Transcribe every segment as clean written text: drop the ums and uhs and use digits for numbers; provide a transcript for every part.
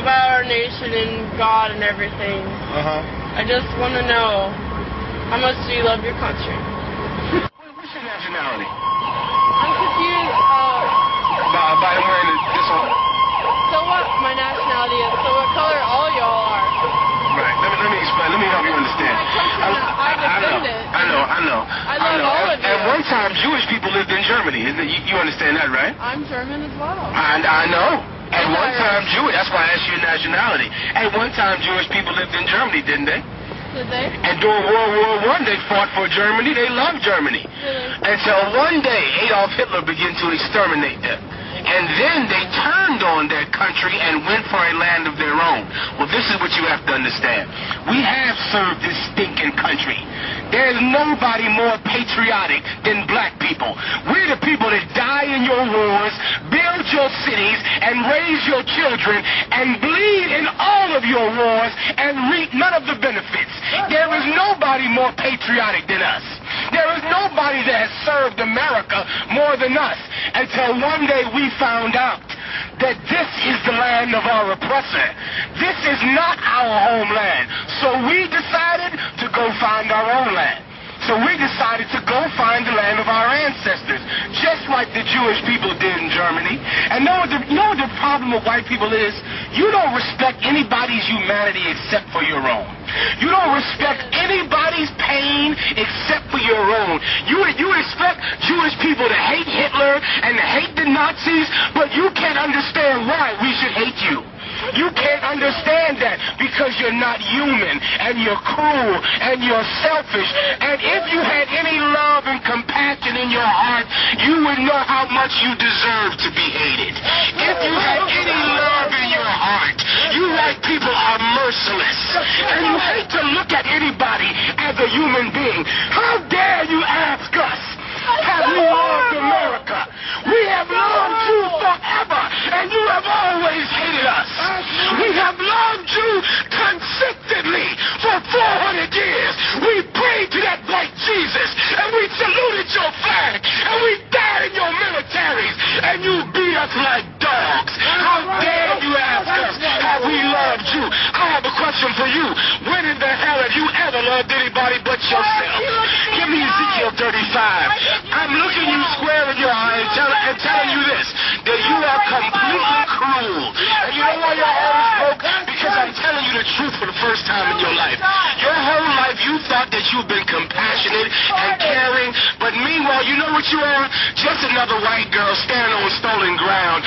about our nation and God and everything. I just want to know, how much do you love your country? What's your nationality? I'm confused. By wearing this one? So what my nationality is, so what color all y'all are. Right. Let me explain. Let me help you understand. I know. I love all of you. At one time, Jewish people lived in Germany. You understand that, right? I'm German as well. I know. At one time, Jewish. That's why I asked you your nationality. At one time, Jewish people lived in Germany, didn't they? Did they? And during World War I, they fought for Germany. They loved Germany. Really? Until one day, Adolf Hitler began to exterminate them. And then they turned on their country and went for a land of their own. Well, this is what you have to understand. We have served this stinking country. There's nobody more patriotic than black people. We're the people that die in your wars, build your cities, and raise your children, and bleed in all of your wars, and reap none of the benefits. There is nobody more patriotic than us. There is nobody that has served America more than us, until one day we found out that this is the land of our oppressor. This is not our homeland. So we decided to go find our own land. So we decided to go find the land of our ancestors, just like the Jewish people did in Germany. And you know what the problem with white people is? You don't respect anybody's humanity except for your own. You don't respect anybody's pain except for your own. You expect Jewish people to hate Hitler and to hate the Nazis, but you can't understand why we should hate you. You can't understand that because you're not human, and you're cruel, and you're selfish. And if you had any love and compassion in your heart, you would know how much you deserve to be hated. If you had any love in your heart, you white people are merciless. And you hate to look at anybody as a human being. How dare you ask us? Have we loved America? We have loved you forever, and you have always hated us. We have loved you consistently for 400 years. We prayed to that white Jesus, and we saluted your flag, and we died in your militaries, and you beat us like dogs. How dare you ask us, have we loved you? I have a question for you. When in the hell have you ever loved anybody but yourself? Give me Ezekiel 35. I'm looking you square in your eye and telling you this, that you are completely cruel. And you know why your heart is broken? Because I'm telling you the truth for the first time in your life. Your whole life you thought that you've been compassionate and caring, but meanwhile, you know what you are? Just another white girl standing on stolen ground,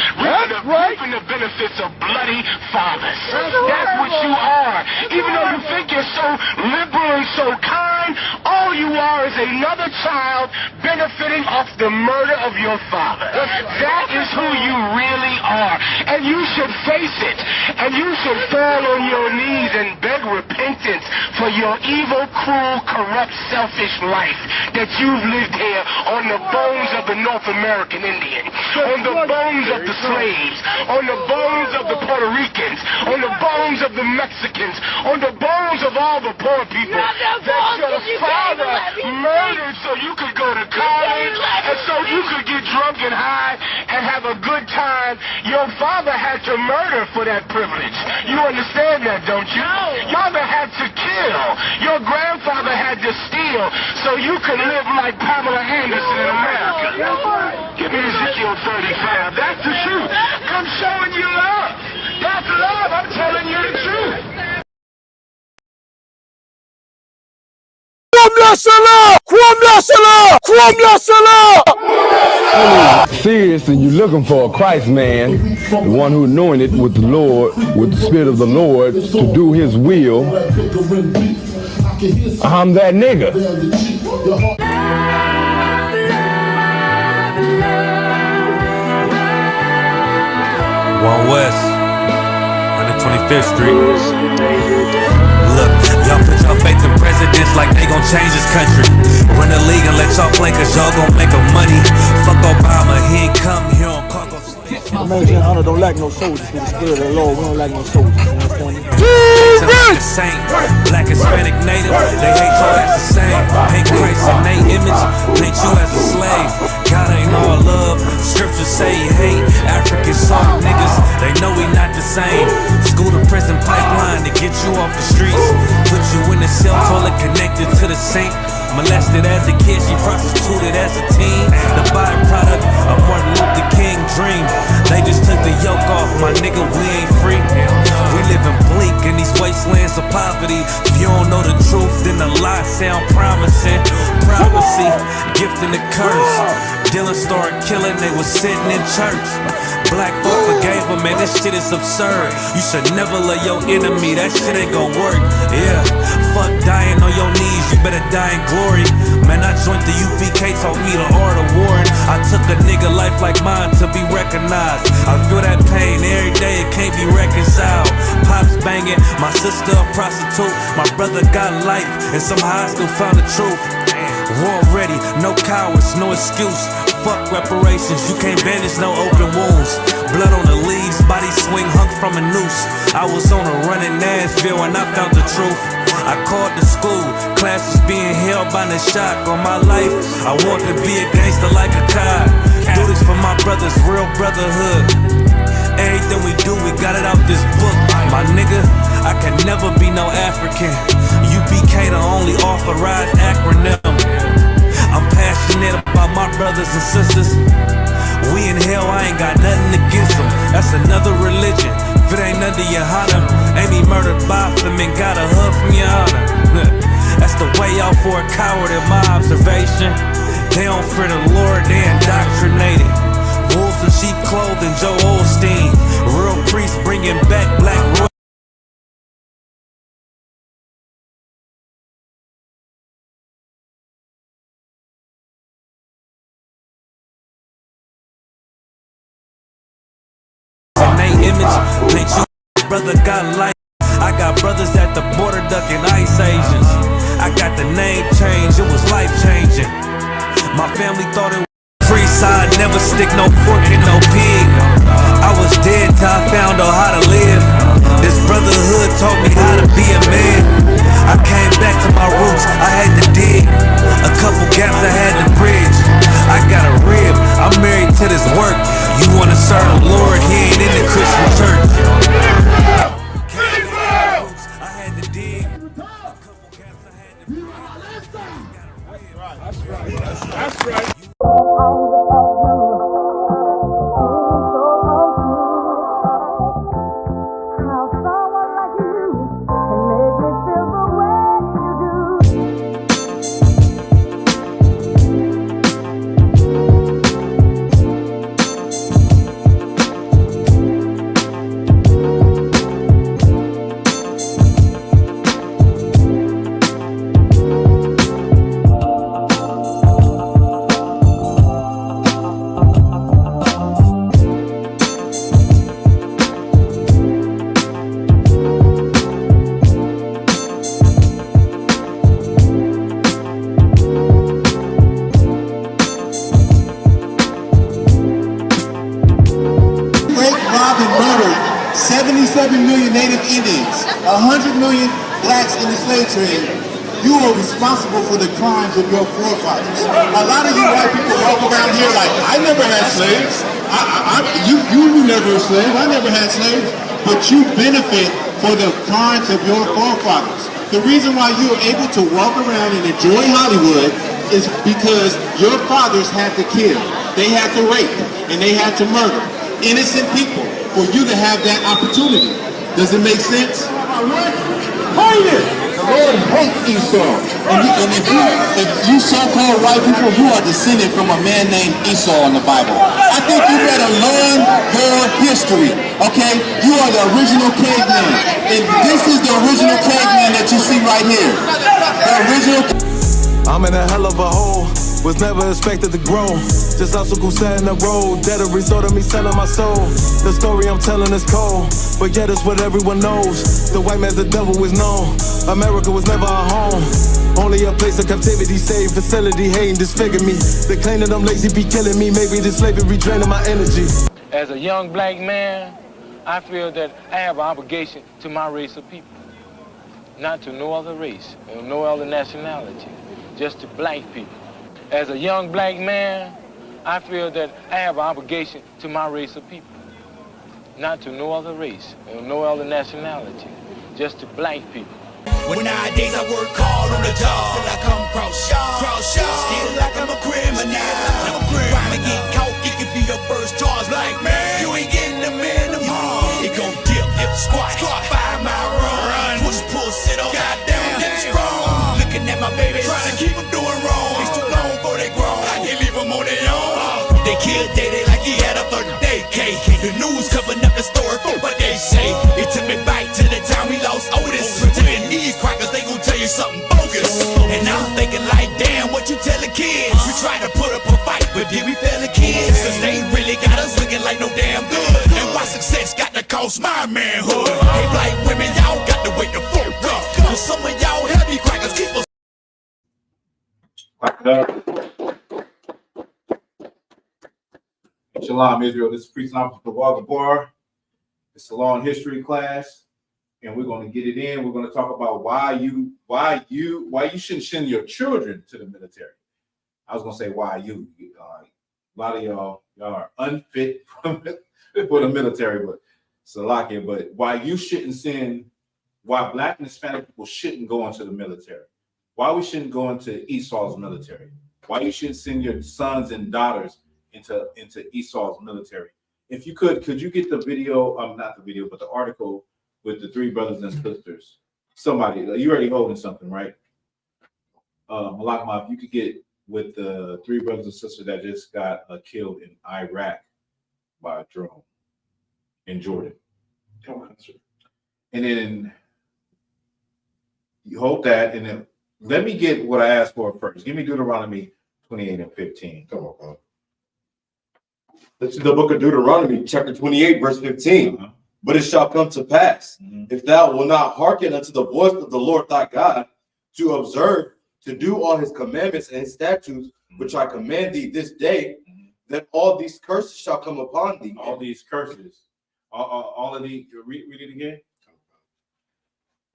reaping the benefits of bloody fathers. That's what you are. Even though you think you're so liberal and so kind, all you are is another child benefiting off the murder of your father. That is who you really are. And you should face it. And you should fall on your knees and beg repentance for your evil, cruel, corrupt, selfish life that you've lived here on the bones of the North American Indian, on the bones of the slaves, on the bones of the Puerto Ricans, on the bones of the Mexicans, on the bones of all the poor people that your father murdered so you could go to college and so you could get drunk and high and have a good time. Your father had to murder for that privilege. You understand that, don't you? Your father had to kill. Your grandfather had to steal so you could live like Pamela Anderson in America. Give me Ezekiel 35. That's the truth. I'm showing you love. That's love. I'm telling you the truth. Serious, and you're looking for a Christ man, the one who's anointed with the Lord, with the Spirit of the Lord, to do His will. I'm that nigga. One West, 125th Street. Look, y'all put your faith in presidents like they gon' change this country. Run the league and let y'all play cause y'all gon' make a money. Fuck Obama, he ain't come here on cargo. American Honor don't like no soldiers. For the Spirit of the Lord, we don't like no soldiers. You understand me? saint. Black, Hispanic, Native, they hate your ass the same. Hate Christ in they image, paint you as a slave. God ain't all love, scriptures say he hate. African soft niggas, they know we not the same. School to prison pipeline to get you off the streets. Put you in the cell toilet connected to the sink. Molested as a kid, she prostituted as a teen. The byproduct of Martin Luther King dream. They just took the yoke off, my nigga, we ain't free. We living bleak in these wastelands of poverty. If you don't know the truth, then the lies sound promising. Prophecy, gift and the curse. Dylan started killing, they was sitting in church. Black folk forgave him, man, this shit is absurd. You should never love your enemy, that shit ain't gon' work. Yeah, fuck dying on your knees, you better die in glory. Man, I joined the UPK, taught me the art of warring. I took a nigga life like mine to be recognized. I feel that pain every day, it can't be reconciled. Pops banging, my sister a prostitute. My brother got life, and somehow I still found the truth. War ready, no cowards, no excuse. Fuck reparations, you can't bandage no open wounds. Blood on the leaves, body swing hung from a noose. I was on a run in Nashville and I found the truth. I called the school, classes being held by the shock on my life. I want to be a gangster like a cop. Do this for my brothers, real brotherhood. Everything we do, we got it out this book. My nigga, I can never be no African. UPK the only authorized acronym. I'm passionate about my brothers and sisters. We in hell, I ain't got nothing against them. That's another religion. If it ain't under your honor, Amy murdered Botham and got a hug from your honor. That's the way out for a coward in my observation. They don't fear the Lord, they indoctrinated. Wolves in sheep clothing, Joe Osteen. Real priests bringing back black royalty. Image, paint you, brother got life. I got brothers at the border ducking ice agents. I got the name change, it was life changing. My family thought it was free, so I'd never stick no fork in no pig. I was dead till I found out how to live. This brotherhood taught me how to be a man. I came back to my roots, I had to dig. A couple gaps I had to bridge. I got a rib, I'm married to this work. You wanna serve the Lord, he ain't in the Christian church. I had to dig. A couple gaps I had to bridge. That's right. That's right. Murdered 77 million Native Indians, 100 million blacks in the slave trade. You are responsible for the crimes of your forefathers. A lot of you white people walk around here like, I never had slaves. You were never a slave. I never had slaves. But you benefit for the crimes of your forefathers. The reason why you are able to walk around and enjoy Hollywood is because your fathers had to kill, they had to rape, and they had to murder innocent people for you to have that opportunity. Does it make sense? Hate it! The Lord hates Esau. And if you so-called white people, you are descended from a man named Esau in the Bible. I think you better learn your history, okay? You are the original caveman. And this is the original caveman that you see right here. The original. I'm in a hell of a hole. Was never expected to grow. Just obstacle set in the road. That a result of me selling my soul. The story I'm telling is cold, but yet it's what everyone knows. The white man's the devil is known. America was never our home. Only a place of captivity, save facility, hating disfigure me. They claim that I'm lazy, be killing me. Maybe this slavery draining my energy. As a young black man, I feel that I have an obligation to my race of people. not to no other race or no other nationality, just to black people. As a young black man, I feel that I have an obligation to my race of people, not to no other race or no other nationality, just to black people. When nowadays I work hard on the job till I come cross y'all. Still like I'm a criminal. Crime and get caught, it could be your first charge. Like, man, you ain't getting the minimum. It gon' dip, squat, 5 mile run, push, pull, sit on, goddamn, get strong. Looking at my baby, trying to keep them doing wrong. It's too long before they grown, I can't leave them on their own. They killed Day like he had a 30-day case. The news covering up the story for what they say. It took me back to the time we lost Otis. Pretending these crackers, they gon' tell you something bogus. And I'm thinking like, damn, what you tell the kids? We try to put up a fight, but did we fail the kids? Cause they really got us looking like no damn good. And why success got to cost my manhood? Hey, black women, y'all got to wait the fuck up. Cause some of y'all heavy crackers keep us. Shalom, Israel. This is Priest Officer Walter Barr. It's a long history class, and we're going to get it in. We're going to talk about why you shouldn't send your children to the military. I was going to say why you. A lot of y'all are unfit for the military, but Salakia. But why you shouldn't send, why Black and Hispanic people shouldn't go into the military. Why we shouldn't go into Esau's military. Why you shouldn't send your sons and daughters into Esau's military. If you could you get the video, not the video, but the article with the 3 brothers and sisters? Somebody, you already holding something, right? Malak Ma, if you could get with the 3 brothers and sisters that just got killed in Iraq by a drone in Jordan. And then you hold that, and then let me get what I asked for first. Give me Deuteronomy 28 and 15. Come on, bro. This is the book of Deuteronomy, chapter 28, verse 15. But it shall come to pass, if thou wilt not hearken unto the voice of the Lord thy God, to observe, to do all his commandments and his statutes, which I command thee this day, that all these curses shall come upon thee. All these curses. All of these, read it again.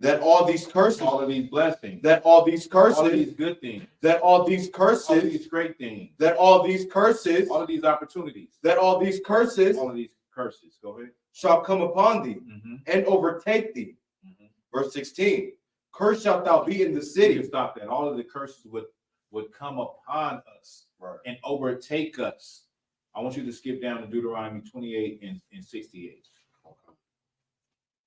That all these curses, all of these blessings, that all these curses, all of these good things, that all these curses, all of these great things, that all these curses, all of these opportunities, that all these curses, all of these curses, go ahead, shall come upon thee and overtake thee. Verse 16, cursed shalt thou be in the city. You can stop that. All of the curses would come upon us and overtake us. I want you to skip down to Deuteronomy 28 and 68.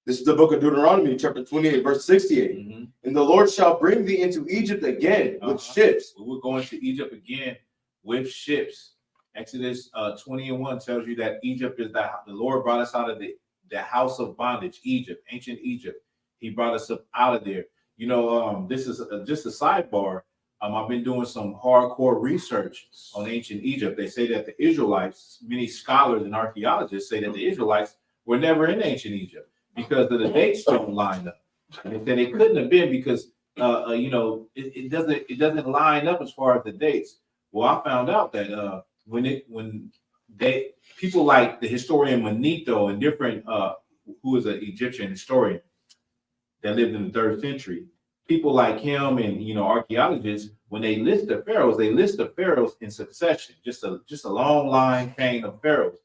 This is the book of Deuteronomy, chapter 28, verse 68. And the Lord shall bring thee into Egypt again with ships. We're going to Egypt again with ships. Exodus 20 and 1 tells you that Egypt is the Lord brought us out of the house of bondage, Egypt, ancient Egypt. He brought us up out of there. You know, this is just a sidebar. I've been doing some hardcore research on ancient Egypt. They say that the Israelites, many scholars and archaeologists say that the Israelites were never in ancient Egypt, because of the dates don't line up. And they said it couldn't have been because it doesn't line up as far as the dates. Well, I found out that when people like the historian Manetho and different who is an Egyptian historian that lived in the 3rd century, people like him and archaeologists, when they list the pharaohs in succession, just a long line chain of pharaohs.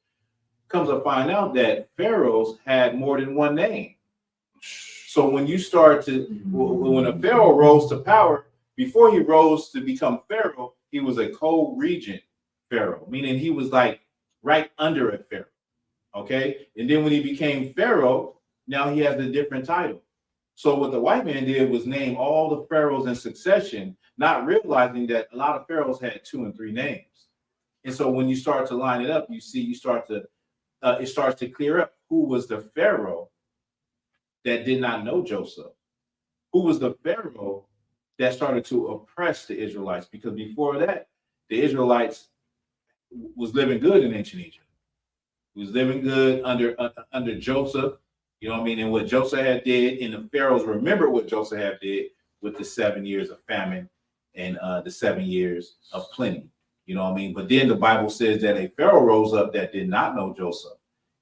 Comes to find out that pharaohs had more than one name. So when you start to, when a pharaoh rose to power, before he rose to become pharaoh, he was a co-regent pharaoh, meaning he was like right under a pharaoh. Okay. And then when he became pharaoh, now he has a different title. So what the white man did was name all the pharaohs in succession, not realizing that a lot of pharaohs had 2 and 3 names. And so when you start to line it up, it starts to clear up who was the pharaoh that did not know Joseph, who was the pharaoh that started to oppress the Israelites, because before that, the Israelites was living good in ancient Egypt. It was living good under Joseph, you know what I mean, and what Joseph had did, and the pharaohs remember what Joseph had did with the 7 years of famine and the 7 years of plenty. You know what I mean? But then the Bible says that a pharaoh rose up that did not know Joseph.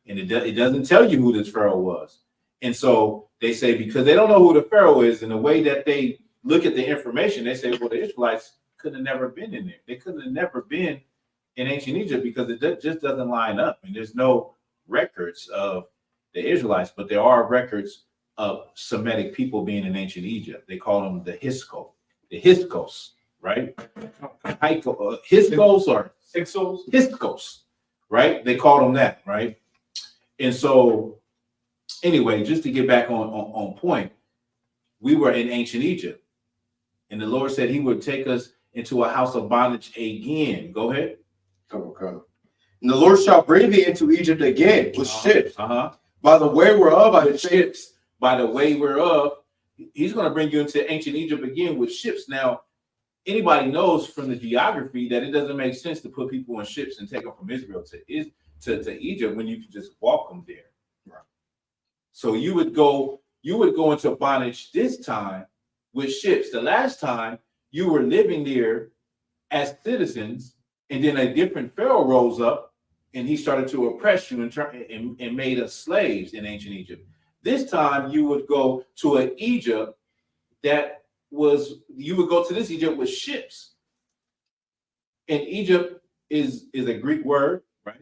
And it doesn't tell you who this pharaoh was. And so they say, because they don't know who the Pharaoh is, and the way that they look at the information, they say, well, the Israelites could have never been in there. They could have never been in ancient Egypt because it just doesn't line up. And there's no records of the Israelites, but there are records of Semitic people being in ancient Egypt. They call them the Hyksos, right? Hyksos or Hyksos, right? They call them that, right? And so, anyway, just to get back on point, we were in ancient Egypt, and the Lord said He would take us into a house of bondage again. Go ahead. Okay. And the Lord shall bring thee into Egypt again with ships. By the way whereof by the way whereof, He's going to bring you into ancient Egypt again with ships. Now, anybody knows from the geography that it doesn't make sense to put people on ships and take them from Israel to Egypt when you can just walk them there. Right. So you would go into bondage this time with ships. The last time you were living there as citizens, and then a different Pharaoh rose up and he started to oppress you and made us slaves in ancient Egypt. This time you would go to an Egypt you would go to this Egypt with ships. And Egypt is a Greek word, right?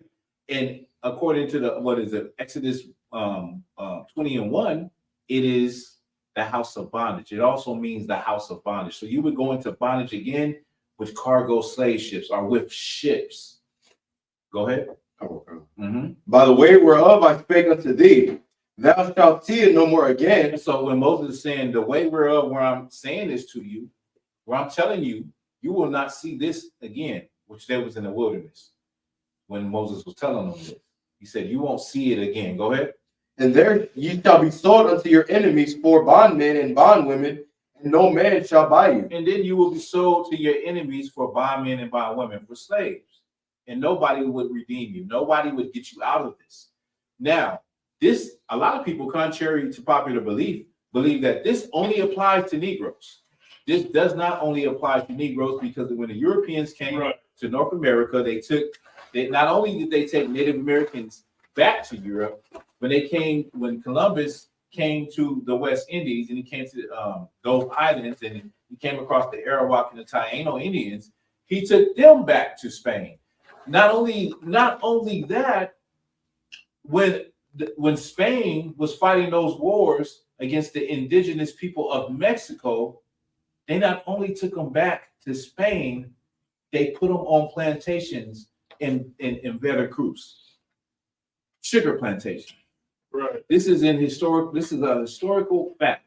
And according to Exodus 20:1, it is the house of bondage. It also means the house of bondage. So you would go into bondage again with cargo slave ships or with ships. Go ahead. By the way whereof I spake unto thee, thou shalt see it no more again. So when Moses is saying the way whereof, where I'm saying this to you, where I'm telling you, you will not see this again, which there was in the wilderness when Moses was telling them this. He said, you won't see it again. Go ahead. And there ye shall be sold unto your enemies for bondmen and bondwomen, and no man shall buy you. And then you will be sold to your enemies for bondmen and bondwomen, for slaves. And nobody would redeem you. Nobody would get you out of this. Now, a lot of people, contrary to popular belief, believe that this only applies to Negroes. This does not only apply to Negroes, because when the Europeans came to North America, they not only did they take Native Americans back to Europe, when Columbus came to the West Indies and he came to those islands and he came across the Arawak and the Taino Indians, he took them back to Spain. Not only that, when Spain was fighting those wars against the indigenous people of Mexico, they not only took them back to Spain, they put them on plantations in Veracruz, sugar plantation. Right. This is a historical fact.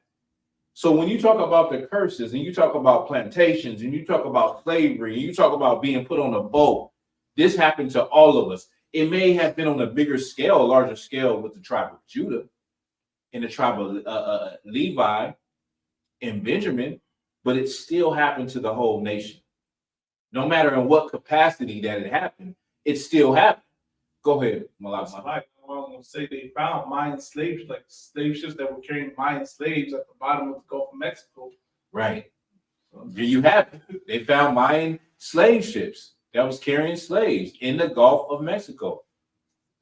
So when you talk about the curses and you talk about plantations and you talk about slavery and you talk about being put on a boat, this happened to all of us. It may have been on a bigger scale, a larger scale with the tribe of Judah and the tribe of Levi and Benjamin, but it still happened to the whole nation. No matter in what capacity that it happened, it still happened. Go ahead, Malak. Well, I'm say they found Mayan slaves, like slave ships that were carrying Mayan slaves at the bottom of the Gulf of Mexico. Right. There you have it. They found Mayan slave ships that was carrying slaves in the Gulf of Mexico,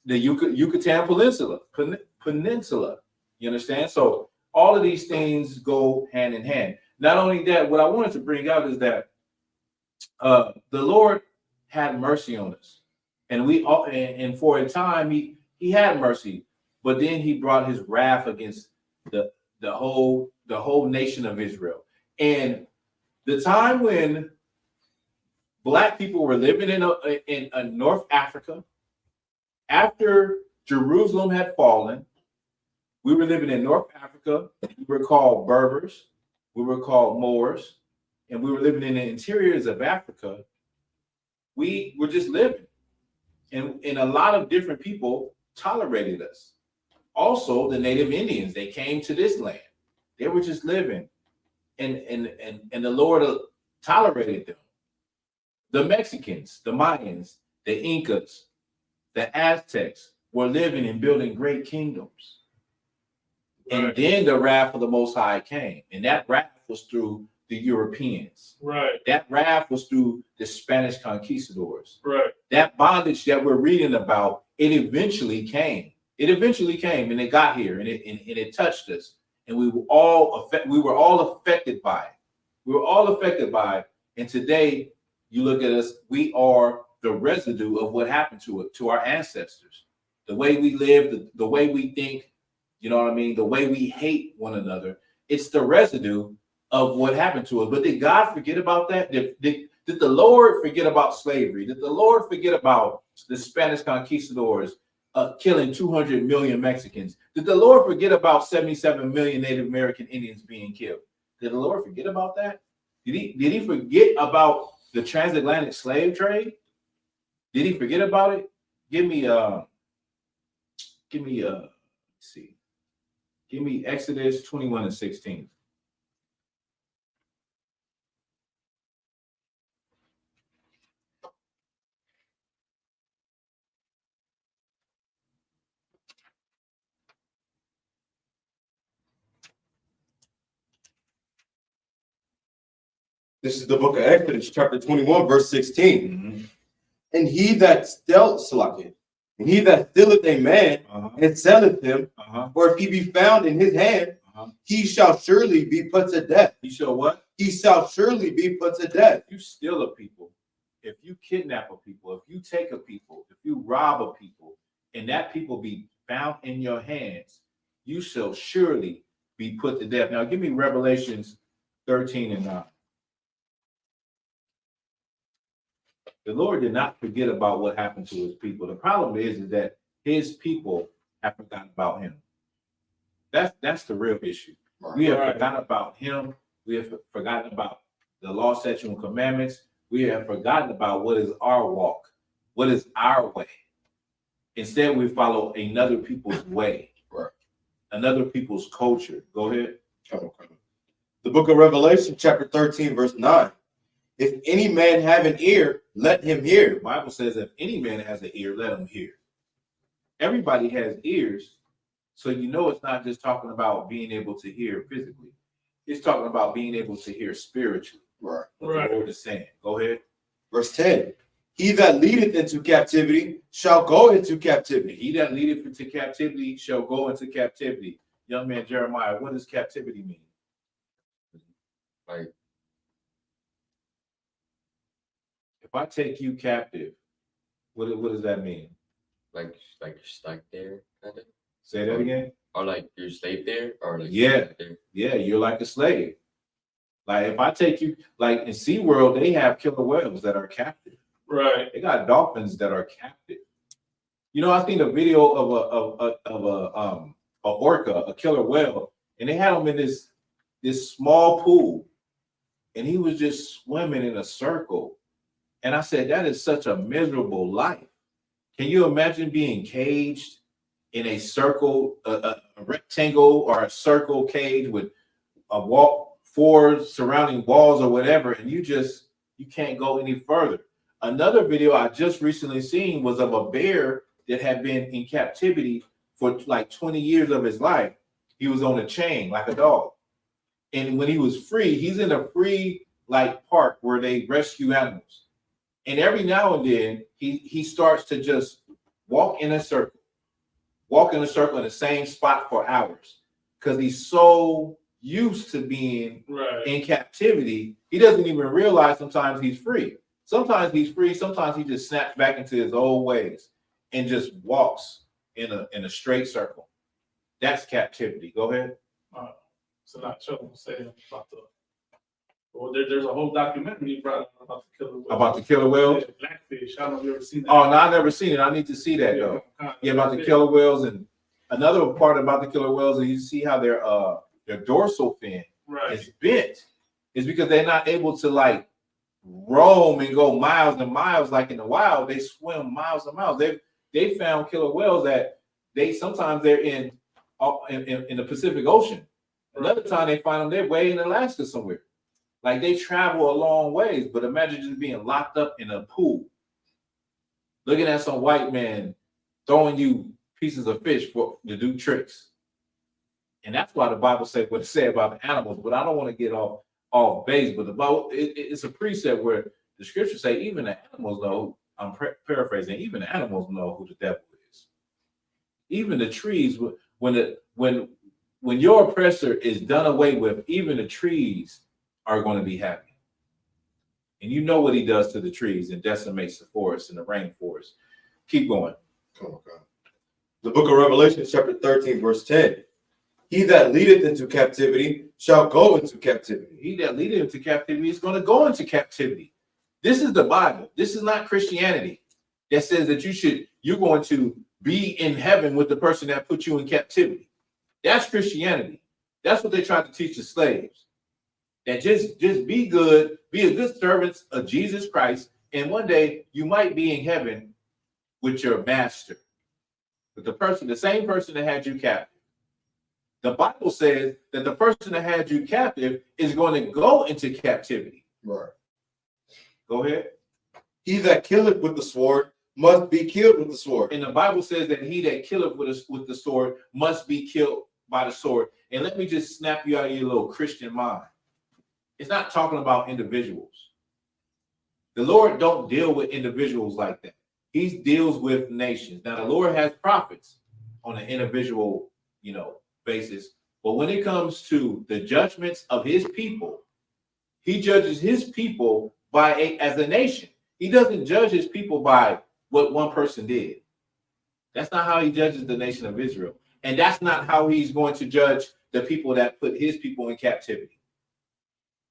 the Yucatan Peninsula. You understand? So all of these things go hand in hand. Not only that, what I wanted to bring out is that the Lord had mercy on us, and for a time he had mercy, but then he brought his wrath against the whole nation of Israel. And the time when Black people were living in North Africa, after Jerusalem had fallen, we were living in North Africa. We were called Berbers, we were called Moors, and we were living in the interiors of Africa. We were just living, and a lot of different people tolerated us. Also, the Native Indians, they came to this land. They were just living, and the Lord tolerated them. The Mexicans, the Mayans, the Incas, the Aztecs were living and building great kingdoms. Right. And then the wrath of the Most High came, and that wrath was through the Europeans. Right. That wrath was through the Spanish conquistadors. Right. That bondage that we're reading about, it eventually came. It eventually came, and it got here, and it touched us, and we were all affected by it. We were all affected by it. And today, you look at us, we are the residue of what happened to our ancestors. The way we live, the way we think, you know what I mean? The way we hate one another. It's the residue of what happened to us. But did God forget about that? Did the Lord forget about slavery? Did the Lord forget about the Spanish conquistadors killing 200 million Mexicans? Did the Lord forget about 77 million Native American Indians being killed? Did the Lord forget about that? Did he forget about the transatlantic slave trade? Did he forget about it? Give me Exodus 21:16. This is the book of Exodus, chapter 21, verse 16. And he that stealeth a man and selleth him, or if he be found in his hand, he shall surely be put to death. He shall what? He shall surely be put to death. If you steal a people, if you kidnap a people, if you take a people, if you rob a people, and that people be found in your hands, you shall surely be put to death. Now give me Revelations 13:9. The Lord did not forget about what happened to his people. The problem is that his people have forgotten about him. That's the real issue. We have forgotten about him. We have forgotten about the law, statutes, and commandments. We have forgotten about what is our walk, what is our way. Instead, we follow another people's way, another people's culture. Go ahead. Come on. The book of Revelation, chapter 13, verse 9. If any man have an ear, let him hear. The Bible says, if any man has an ear, let him hear. Everybody has ears, so you know it's not just talking about being able to hear physically. It's talking about being able to hear spiritually. What the Lord is saying. Go ahead. Verse 10. He that leadeth into captivity shall go into captivity. He that leadeth into captivity shall go into captivity. Young man Jeremiah, what does captivity mean? Like, if I take you captive, what does that mean? Like you're stuck there, kind of. Say that again. Or like you're slave there, or like yeah, you're like a slave. Like if I take you, like in SeaWorld, they have killer whales that are captive. Right. They got dolphins that are captive. You know, I seen a video of a orca, a killer whale, and they had him in this small pool, and he was just swimming in a circle. And I said, that is such a miserable life. Can you imagine being caged in a circle, a rectangle or a circle cage with a wall, 4 surrounding walls or whatever, and you can't go any further? Another video I just recently seen was of a bear that had been in captivity for like 20 years of his life. He was on a chain like a dog. And when he was free, he's in a free like park where they rescue animals. And every now and then he starts to just walk in a circle in the same spot for hours because he's so used to being in captivity. He doesn't even realize sometimes he's free. Sometimes he's free. Sometimes he just snaps back into his old ways and just walks in a straight circle. That's captivity. Go ahead. So not sure saying about the. Well, there's a whole documentary about the killer whales. About the killer whales? Yeah, Blackfish. I don't know if you've ever seen that. Oh, no, I've never seen it. I need to see that, though. Yeah, about the killer whales. And another part about the killer whales is you see how their dorsal fin is bent. It's because they're not able to, like, roam and go miles and miles like in the wild. They swim miles and miles. They found killer whales that sometimes they're in the Pacific Ocean. Another time they find them, they're way in Alaska somewhere. Like they travel a long ways, but imagine just being locked up in a pool, looking at some white man throwing you pieces of fish to do tricks. And that's why the Bible said what it said about the animals. But I don't want to get off base. But it's a precept where the scriptures say even the animals know. I'm paraphrasing. Even the animals know who the devil is. Even the trees, when when your oppressor is done away with, even the trees are going to be happy. And you know what he does to the trees and decimates the forest and the rainforest. Keep going. Come on, God. The book of Revelation, chapter 13, verse 10. He that leadeth into captivity shall go into captivity. He that leadeth into captivity is going to go into captivity. This is the Bible. This is not Christianity that says that you're going to be in heaven with the person that put you in captivity. That's Christianity. That's what they tried to teach the slaves. That just be good, be a good servant of Jesus Christ, and one day you might be in heaven with your master. But the same person that had you captive. The Bible says that the person that had you captive is going to go into captivity. Right. Go ahead. He that killeth with the sword must be killed with the sword. And the Bible says that he that killeth with the sword must be killed by the sword. And let me just snap you out of your little Christian mind. It's not talking about individuals. The Lord don't deal with individuals like that. He deals with nations. Now, the Lord has prophets on an individual, basis. But when it comes to the judgments of his people, he judges his people as a nation. He doesn't judge his people by what one person did. That's not how he judges the nation of Israel. And that's not how he's going to judge the people that put his people in captivity.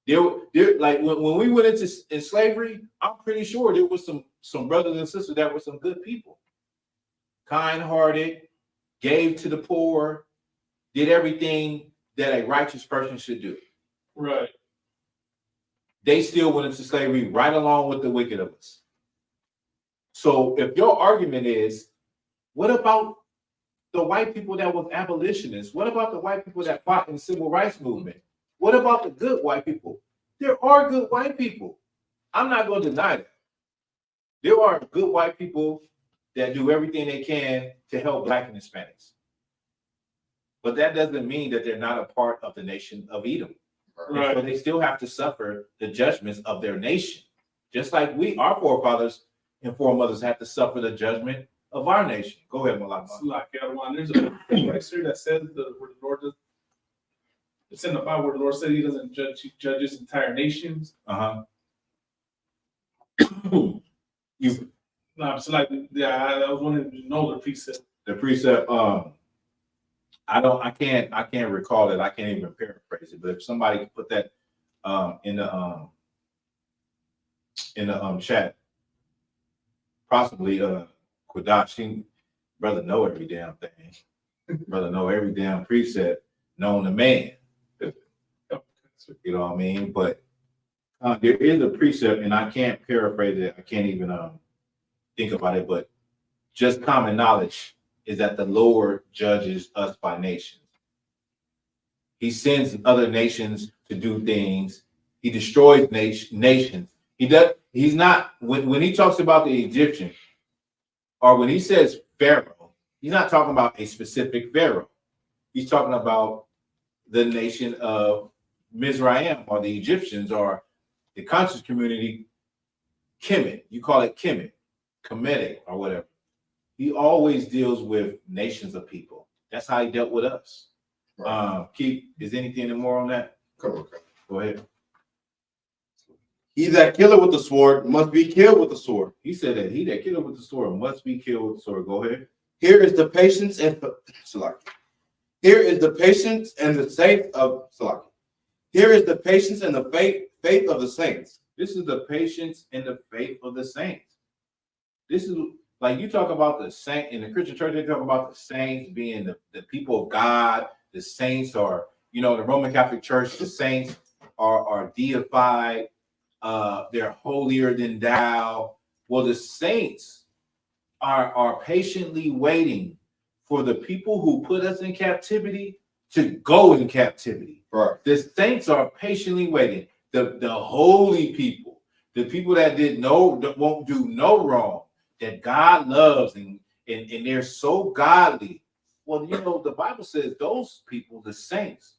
Like when we went into slavery, I'm pretty sure there was some brothers and sisters that were some good people, kind-hearted, gave to the poor, did everything that a righteous person should do. Right. They still went into slavery right along with the wicked of us. So if your argument is, what about the white people that was abolitionists? What about the white people that fought in the civil rights movement? What about the good white people? There are good white people. I'm not going to deny that. There are good white people that do everything they can to help Black and Hispanics. But that doesn't mean that they're not a part of the nation of Edom. Right. So they still have to suffer the judgments of their nation. Just like our forefathers and foremothers had to suffer the judgment of our nation. Go ahead, Malak. There's a place here that says where the Lord does. It's in the Bible where the Lord said he doesn't judge, he judges entire nations. I was wanting to know the precept. The precept, I can't recall it. I can't even paraphrase it. But if somebody could put that in the chat, possibly Quadash, brother know every damn thing. Brother know every damn precept known to man. You know what I mean? But there is a precept, and I can't paraphrase it. I can't even think about it. But just common knowledge is that the Lord judges us by nations. He sends other nations to do things. He destroys nations. He's not, when he talks about the Egyptian, or when he says Pharaoh, he's not talking about a specific Pharaoh. He's talking about the nation of Mizraim, or the Egyptians, or the conscious community, Kemet. You call it Kemet, Kemetic, or whatever. He always deals with nations of people. That's how he dealt with us. Right. Is anything more on that? Come on. Go ahead. He that killeth with the sword must be killed with the sword. He said that he that killeth with the sword must be killed with the sword. Go ahead. Here is the patience and here is the patience and the faith of Salaki. Here is the patience and the faith of the saints. This is the patience and the faith of the saints. This is like you talk about the saint in the Christian church. They talk about the saints being the people of God. The saints are, the Roman Catholic Church. The saints are deified. They're holier than thou. Well, the saints are patiently waiting for the people who put us in captivity to go in captivity. Right. The saints are patiently waiting. The holy people, the people that won't do no wrong, that God loves, and they're so godly. Well, the Bible says those people, the saints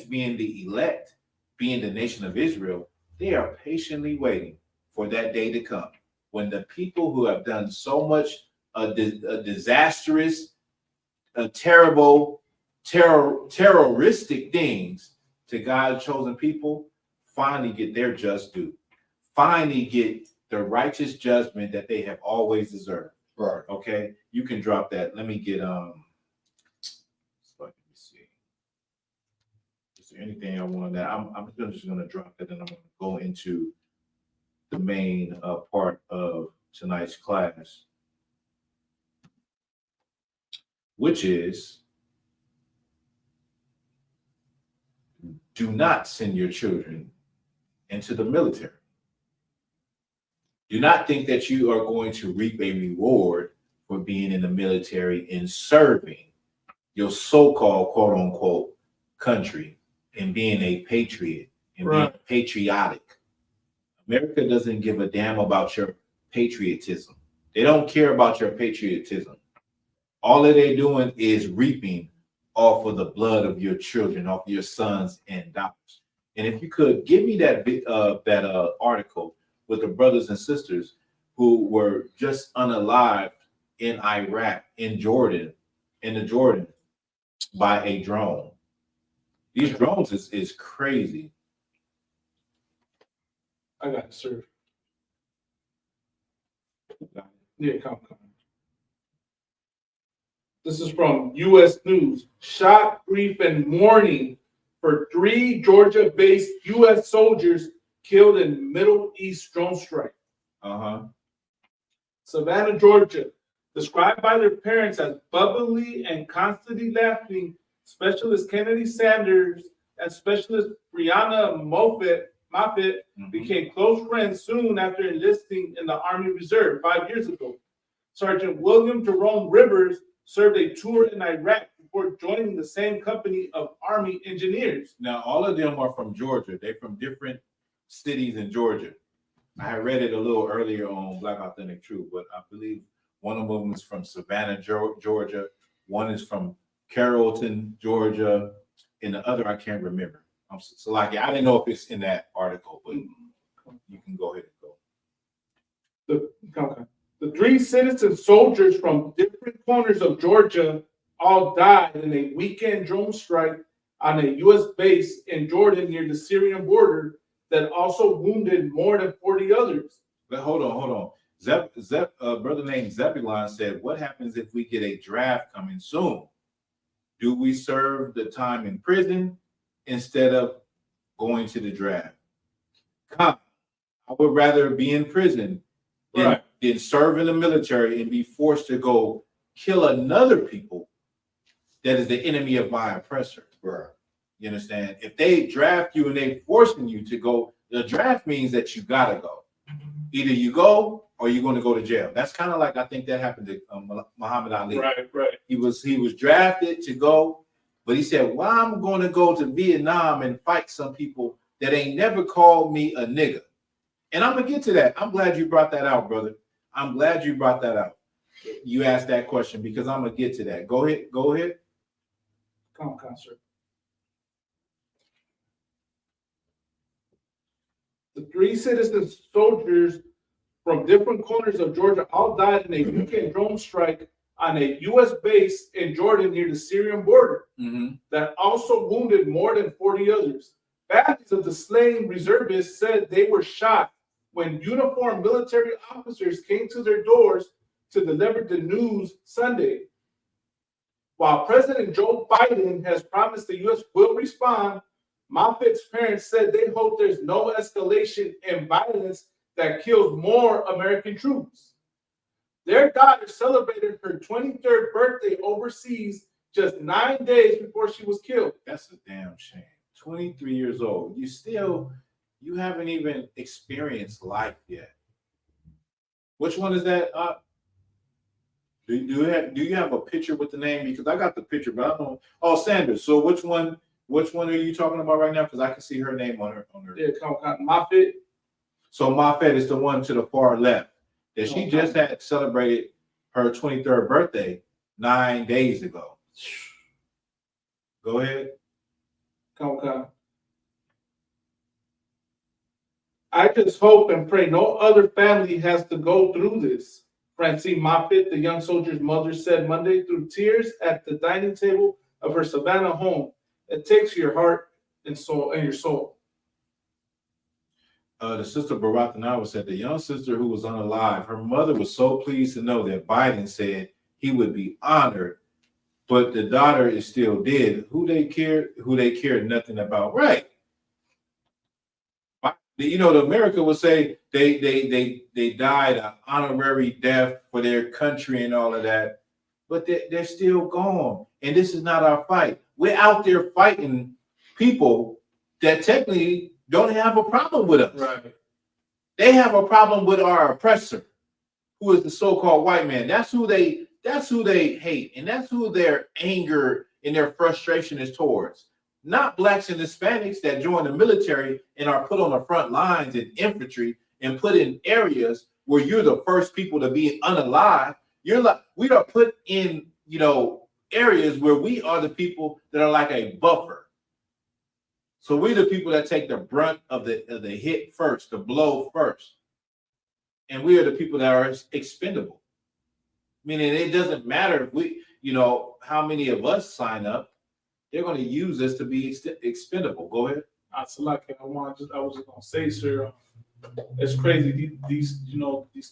being the elect, being the nation of Israel, they are patiently waiting for that day to come when the people who have done so much a disastrous, a terrible terroristic things to God's chosen people finally get their just due, finally get the righteous judgment that they have always deserved. Right. Okay, you can drop that. Let me get let me see. Is there anything I want that? I'm just gonna drop it, and I'm gonna go into the main part of tonight's class, which is do not send your children into the military. Do not think that you are going to reap a reward for being in the military and serving your so-called quote unquote country and being a patriot and being patriotic. America doesn't give a damn about your patriotism. They don't care about your patriotism. All that they're doing is reaping off of the blood of your children, off your sons and daughters. And if you could give me that article with the brothers and sisters who were just unalived in Iraq, in Jordan, in the Jordan by a drone. These drones is crazy. I got it, sir. Yeah, come. This is from U.S. News. Shock, grief, and mourning for 3 Georgia-based U.S. soldiers killed in Middle East drone strike. Savannah, Georgia, described by their parents as bubbly and constantly laughing, Specialist Kennedy Sanders and Specialist Brianna Moffitt became close friends soon after enlisting in the Army Reserve 5 years ago. Sergeant William Jerome Rivers served a tour in Iraq before joining the same company of Army engineers. Now, all of them are from Georgia. They're from different cities in Georgia. I had read it a little earlier on Black Authentic Truth, but I believe one of them is from Savannah, Georgia. One is from Carrollton, Georgia, and the other I can't remember. So like, I didn't know if it's in that article, but you can go ahead and go. The 3 citizen soldiers from different corners of Georgia all died in a weekend drone strike on a U.S. base in Jordan near the Syrian border that also wounded more than 40 others. But hold on. Brother named Zebulon said, what happens if we get a draft coming soon? Do we serve the time in prison instead of going to the draft? I would rather be in prison than serve in the military and be forced to go kill another people that is the enemy of my oppressor. Right. You understand? If they draft you and they forcing you to go, the draft means that you gotta go. Either you go or you're going to go to jail. That's kind of like, I think that happened to Muhammad Ali. Right. He was drafted to go, but he said, well, I'm going to go to Vietnam and fight some people that ain't never called me a nigga. And I'm going to get to that. I'm glad you brought that out, brother. I'm glad you brought that out. You asked that question because I'm going to get to that. Go ahead. Come, sir. The 3 citizen soldiers from different corners of Georgia all died in a weekend drone strike on a U.S. base in Jordan near the Syrian border that also wounded more than 40 others. Families of the slain reservists said they were shocked when uniformed military officers came to their doors to deliver the news Sunday. While President Joe Biden has promised the U.S. will respond, Moffitt's parents said they hope there's no escalation in violence that kills more American troops. Their daughter celebrated her 23rd birthday overseas just 9 days before she was killed. That's a damn shame. 23 years old. You haven't even experienced life yet. Which one is that? Do you have a picture with the name? Because I got the picture, but I don't know. Oh, Sanders. So which one are you talking about right now? Because I can see her name on her. Yeah, Moffitt. So Moffitt is the one to the far left. That she just had celebrated her 23rd birthday 9 days ago. Go ahead. Okay. I just hope and pray no other family has to go through this. Francine Moffitt, the young soldier's mother, said Monday through tears at the dining table of her Savannah home, it takes your heart and soul and your soul. The sister Baratanawa said the young sister who was unalive, her mother was so pleased to know that Biden said he would be honored, but the daughter is still dead. Who they cared nothing about. Right. You know, the America would say they died an honorary death for their country and all of that, but they're still gone. And this is not our fight. We're out there fighting people that technically don't have a problem with us. Right. They have a problem with our oppressor, who is the so-called white man. That's who they hate, and that's who their anger and their frustration is towards. Not blacks and Hispanics that join the military and are put on the front lines in infantry and put in areas where you're the first people to be unalive. We are put in, areas where we are the people that are like a buffer. So we're the people that take the brunt of the hit first, the blow first. And we are the people that are expendable. Meaning it doesn't matter if how many of us sign up. They're going to use us to be expendable. Go ahead. I was just gonna say, sir, it's crazy. These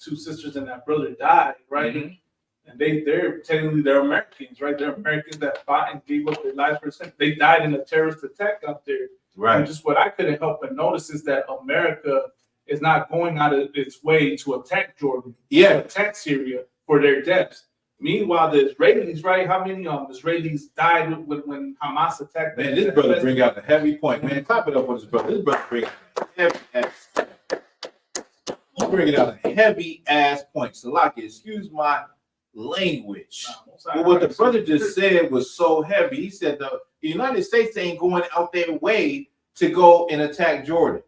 two sisters and that brother died, right? Mm-hmm. And they're technically Americans, right? They're Americans that fought and gave up their lives for sin. They died in a terrorist attack out there. Right. And just what I couldn't help but notice is that America is not going out of its way to attack Jordan, to attack Syria for their deaths. Meanwhile, the Israelis, right? How many Israelis died when Hamas attacked? Man, this brother bring out a heavy point. Man, clap it up for this brother. This brother bring out a heavy ass. He's bringing out a heavy ass point. Salaki, excuse my language. But what the brother just said was so heavy. He said the United States ain't going out their way to go and attack Jordan.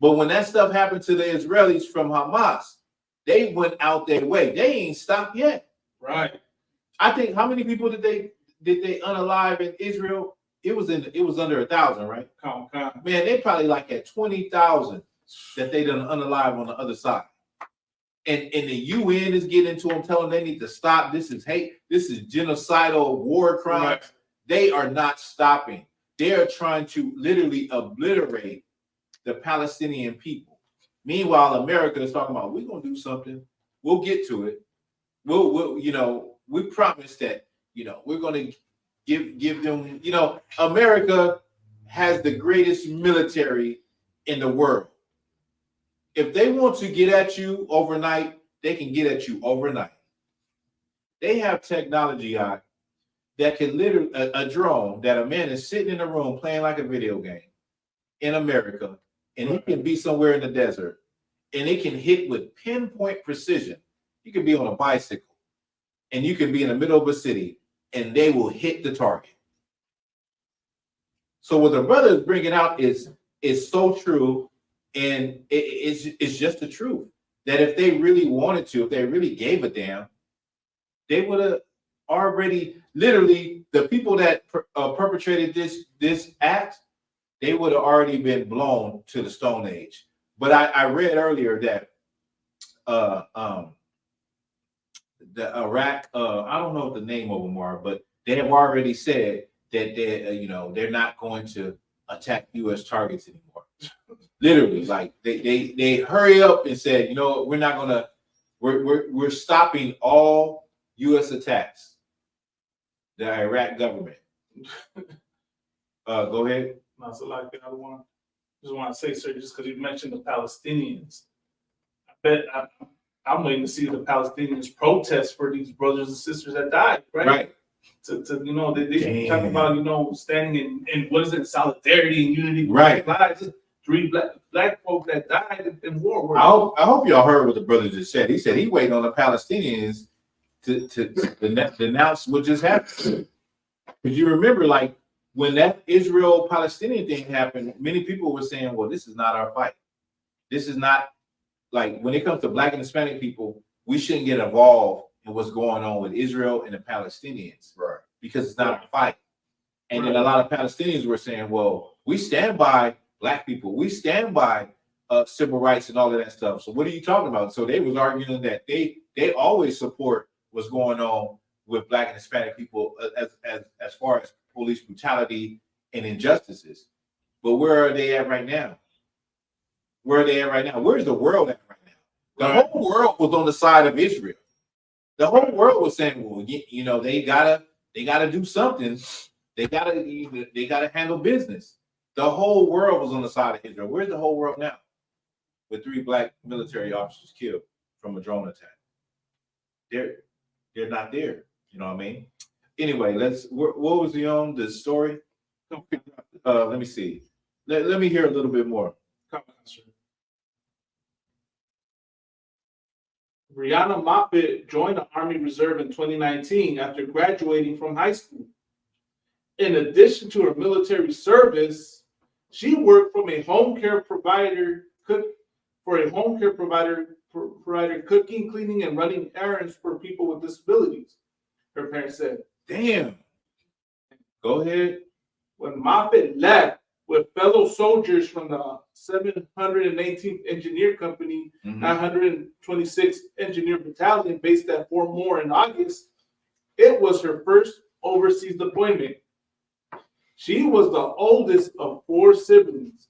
But when that stuff happened to the Israelis from Hamas, they went out their way. They ain't stopped yet. Right. I think how many people did they unalive in Israel? It was under 1,000, right? Man, they probably like at 20,000 that they done unalive on the other side. And the UN is getting into them, telling them they need to stop. This is hate. This is genocidal war crimes. Right. They are not stopping. They are trying to literally obliterate the Palestinian people. Meanwhile, America is talking about we're gonna do something. We'll get to it. We promise that, we're going to give them, America has the greatest military in the world. If they want to get at you overnight, they can get at you overnight. They have technology out that can literally, a drone that a man is sitting in a room playing like a video game in America, and he can be somewhere in the desert, and it can hit with pinpoint precision. You can be on a bicycle and you can be in the middle of a city and they will hit the target. So what the brother is bringing out is so true, and it's just the truth that if they really wanted to, if they really gave a damn, they would have already, literally, the people that perpetrated this act, they would have already been blown to the Stone Age. But I read earlier that the Iraq, I don't know what the name of them are, but they have already said that they're not going to attack U.S. targets anymore. Literally, like they hurry up and said, we're not gonna, we're stopping all U.S. attacks. The Iraq government. Go ahead. No, so like I just want to say, sir, just because you mentioned the Palestinians, I bet I'm waiting to see the Palestinians protest for these brothers and sisters that died, right? Right. They talking about, standing in what is it, solidarity and unity. Right. Just 3 black folk that died in war. I hope y'all heard what the brother just said. He said he waiting on the Palestinians to denounce what just happened. Because you remember, like, when that Israel-Palestinian thing happened, many people were saying, well, this is not our fight. This is not, like, when it comes to Black and Hispanic people, we shouldn't get involved in what's going on with Israel and the Palestinians. Right. Because it's not a fight. And then a lot of Palestinians were saying, well, we stand by Black people. We stand by civil rights and all of that stuff. So what are you talking about? So they was arguing that they always support what's going on with Black and Hispanic people as far as police brutality and injustices. But where are they at right now? Where are they at right now? Where's the world at right now? The whole world was on the side of Israel. The whole world was saying, well, you know, they gotta do something. They gotta handle business. The whole world was on the side of Israel. Where's the whole world now? With 3 Black military officers killed from a drone attack. They're not there. You know what I mean? Anyway, what was the story? Let me see. Let me hear a little bit more. Brianna Moffitt joined the Army Reserve in 2019 after graduating from high school. In addition to her military service, she worked from a home care provider, cooking, cleaning, and running errands for people with disabilities. Her parents said, "Damn." Go ahead. When Moffitt left with fellow soldiers from the 718th Engineer Company, 926th Engineer Battalion based at Fort Moore in August, it was her first overseas deployment. She was the oldest of 4 siblings.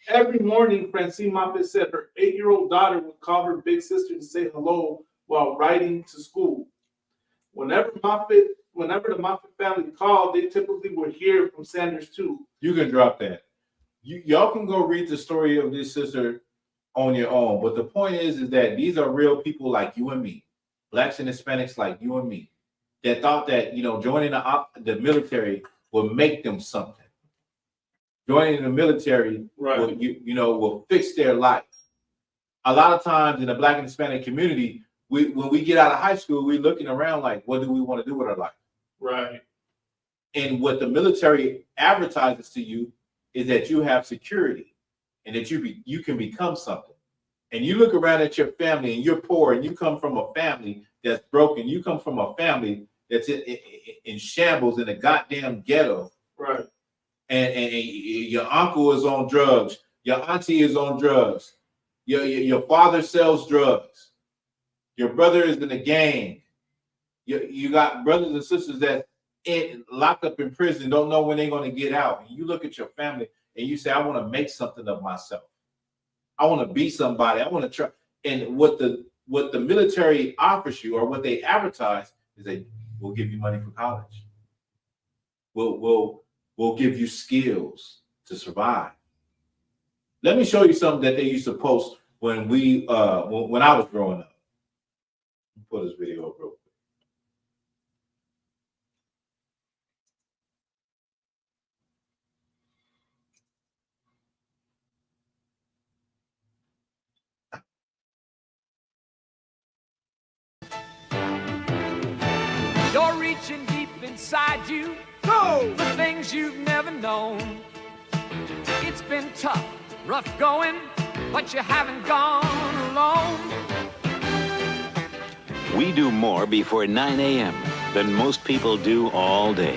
Every morning, Francine Moffitt said her 8-year-old daughter would call her big sister to say hello while riding to school. Whenever the Moffitt family called, they typically would hear from Sanders too. You can drop that. Y'all can go read the story of this sister on your own. But the point is that these are real people like you and me, Blacks and Hispanics like you and me, that thought that, you know, joining the military will make them something. Joining the military will fix their life. A lot of times in the Black and Hispanic community, when we get out of high school, we're looking around like, what do we want to do with our life? Right. And what the military advertises to you is that you have security and that you can become something. And you look around at your family and you're poor and you come from a family that's broken. You come from a family that's in shambles in a goddamn ghetto. Right. And your uncle is on drugs. Your auntie is on drugs. Your father sells drugs. Your brother is in a gang. You got brothers and sisters that locked up in prison, don't know when they're going to get out. And you look at your family and you say, I want to make something of myself. I want to be somebody. I want to try. And what the military offers you, or what they advertise, is they will give you money for college. We'll give you skills to survive. Let me show you something that they used to post when I was growing up. Put this video up real quick. You're reaching deep inside you. Go! For things you've never known. It's been tough, rough going, but you haven't gone alone. We do more before 9 a.m. than most people do all day.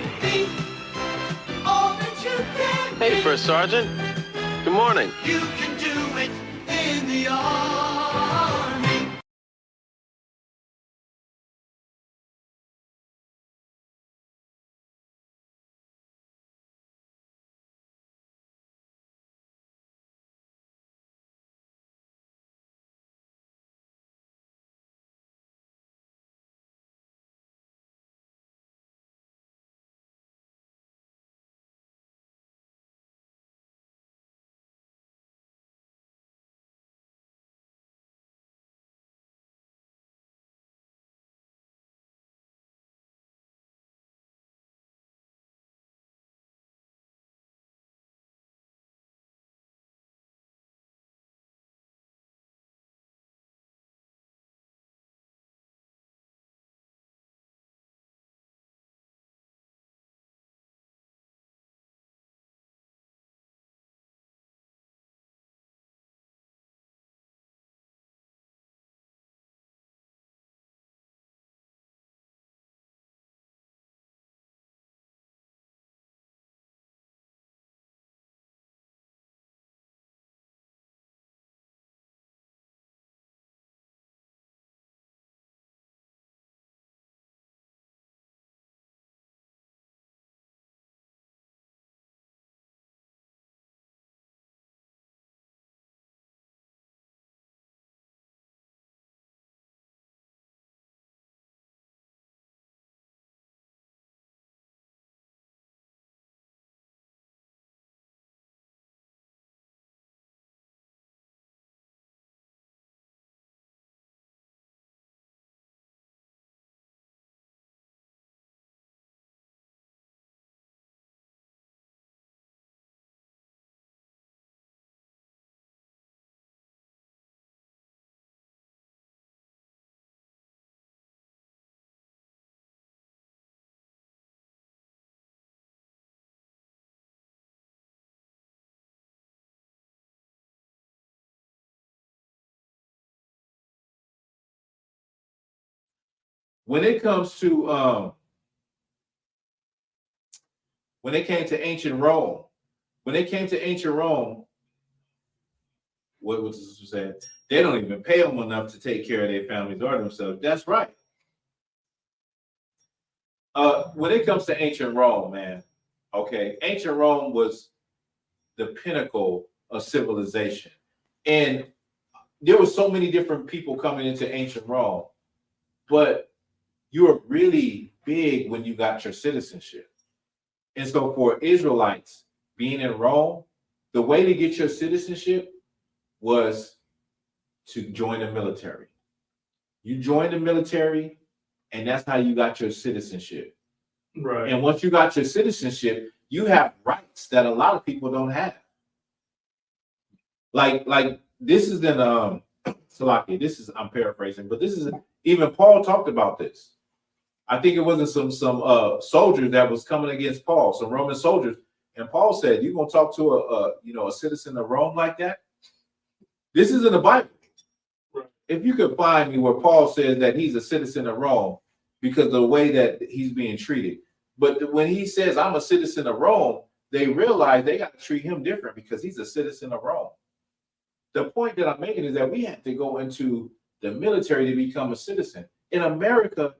All that you can Hey, be. First Sergeant. Good morning. You can do it in the army. when it comes to when they came to ancient Rome, what was this saying? They don't even pay them enough to take care of their families or themselves. That's right. When it comes to ancient Rome, man, okay, ancient Rome was the pinnacle of civilization. And there were so many different people coming into ancient Rome, but you were really big when you got your citizenship. And so for Israelites being in Rome, the way to get your citizenship was to join the military. You joined the military, and that's how you got your citizenship. Right. And once you got your citizenship, you have rights that a lot of people don't have. Like this is in Salakia. I'm paraphrasing, but this is even Paul talked about this. I think it wasn't some soldiers that was coming against Paul, some Roman soldiers, and Paul said, "You gonna talk to a citizen of Rome like that?" This is in the Bible. Right. If you could find me where Paul says that he's a citizen of Rome because of the way that he's being treated, but when he says I'm a citizen of Rome, they realize they got to treat him different because he's a citizen of Rome. The point that I'm making is that we have to go into the military to become a citizen. In America,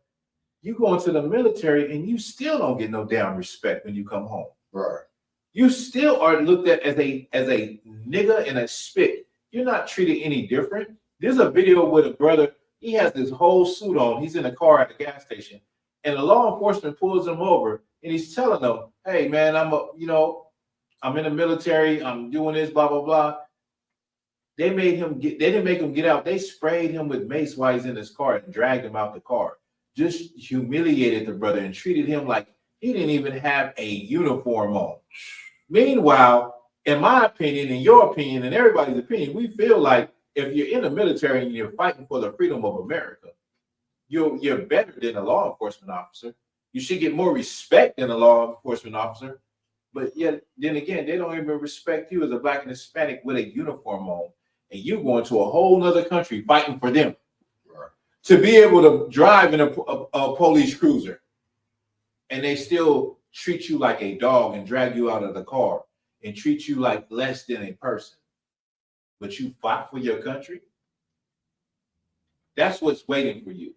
you go into the military and you still don't get no damn respect when you come home. Right. You still are looked at as a nigga and a spit. You're not treated any different. There's a video with a brother. He has this whole suit on. He's in a car at the gas station, and the law enforcement pulls him over, and he's telling them, "Hey, man, I'm in the military. I'm doing this, blah blah blah." They didn't make him get out. They sprayed him with mace while he's in his car and dragged him out the car. Just humiliated the brother and treated him like he didn't even have a uniform on. Meanwhile, in my opinion, in your opinion, and everybody's opinion, we feel like if you're in the military and you're fighting for the freedom of America, you're better than a law enforcement officer. You should get more respect than a law enforcement officer. But yet, then again, they don't even respect you as a Black and Hispanic with a uniform on, and you going to a whole nother country fighting for them. Right. To be able to drive in a police cruiser, and they still treat you like a dog and drag you out of the car and treat you like less than a person, but you fought for your country. That's what's waiting for you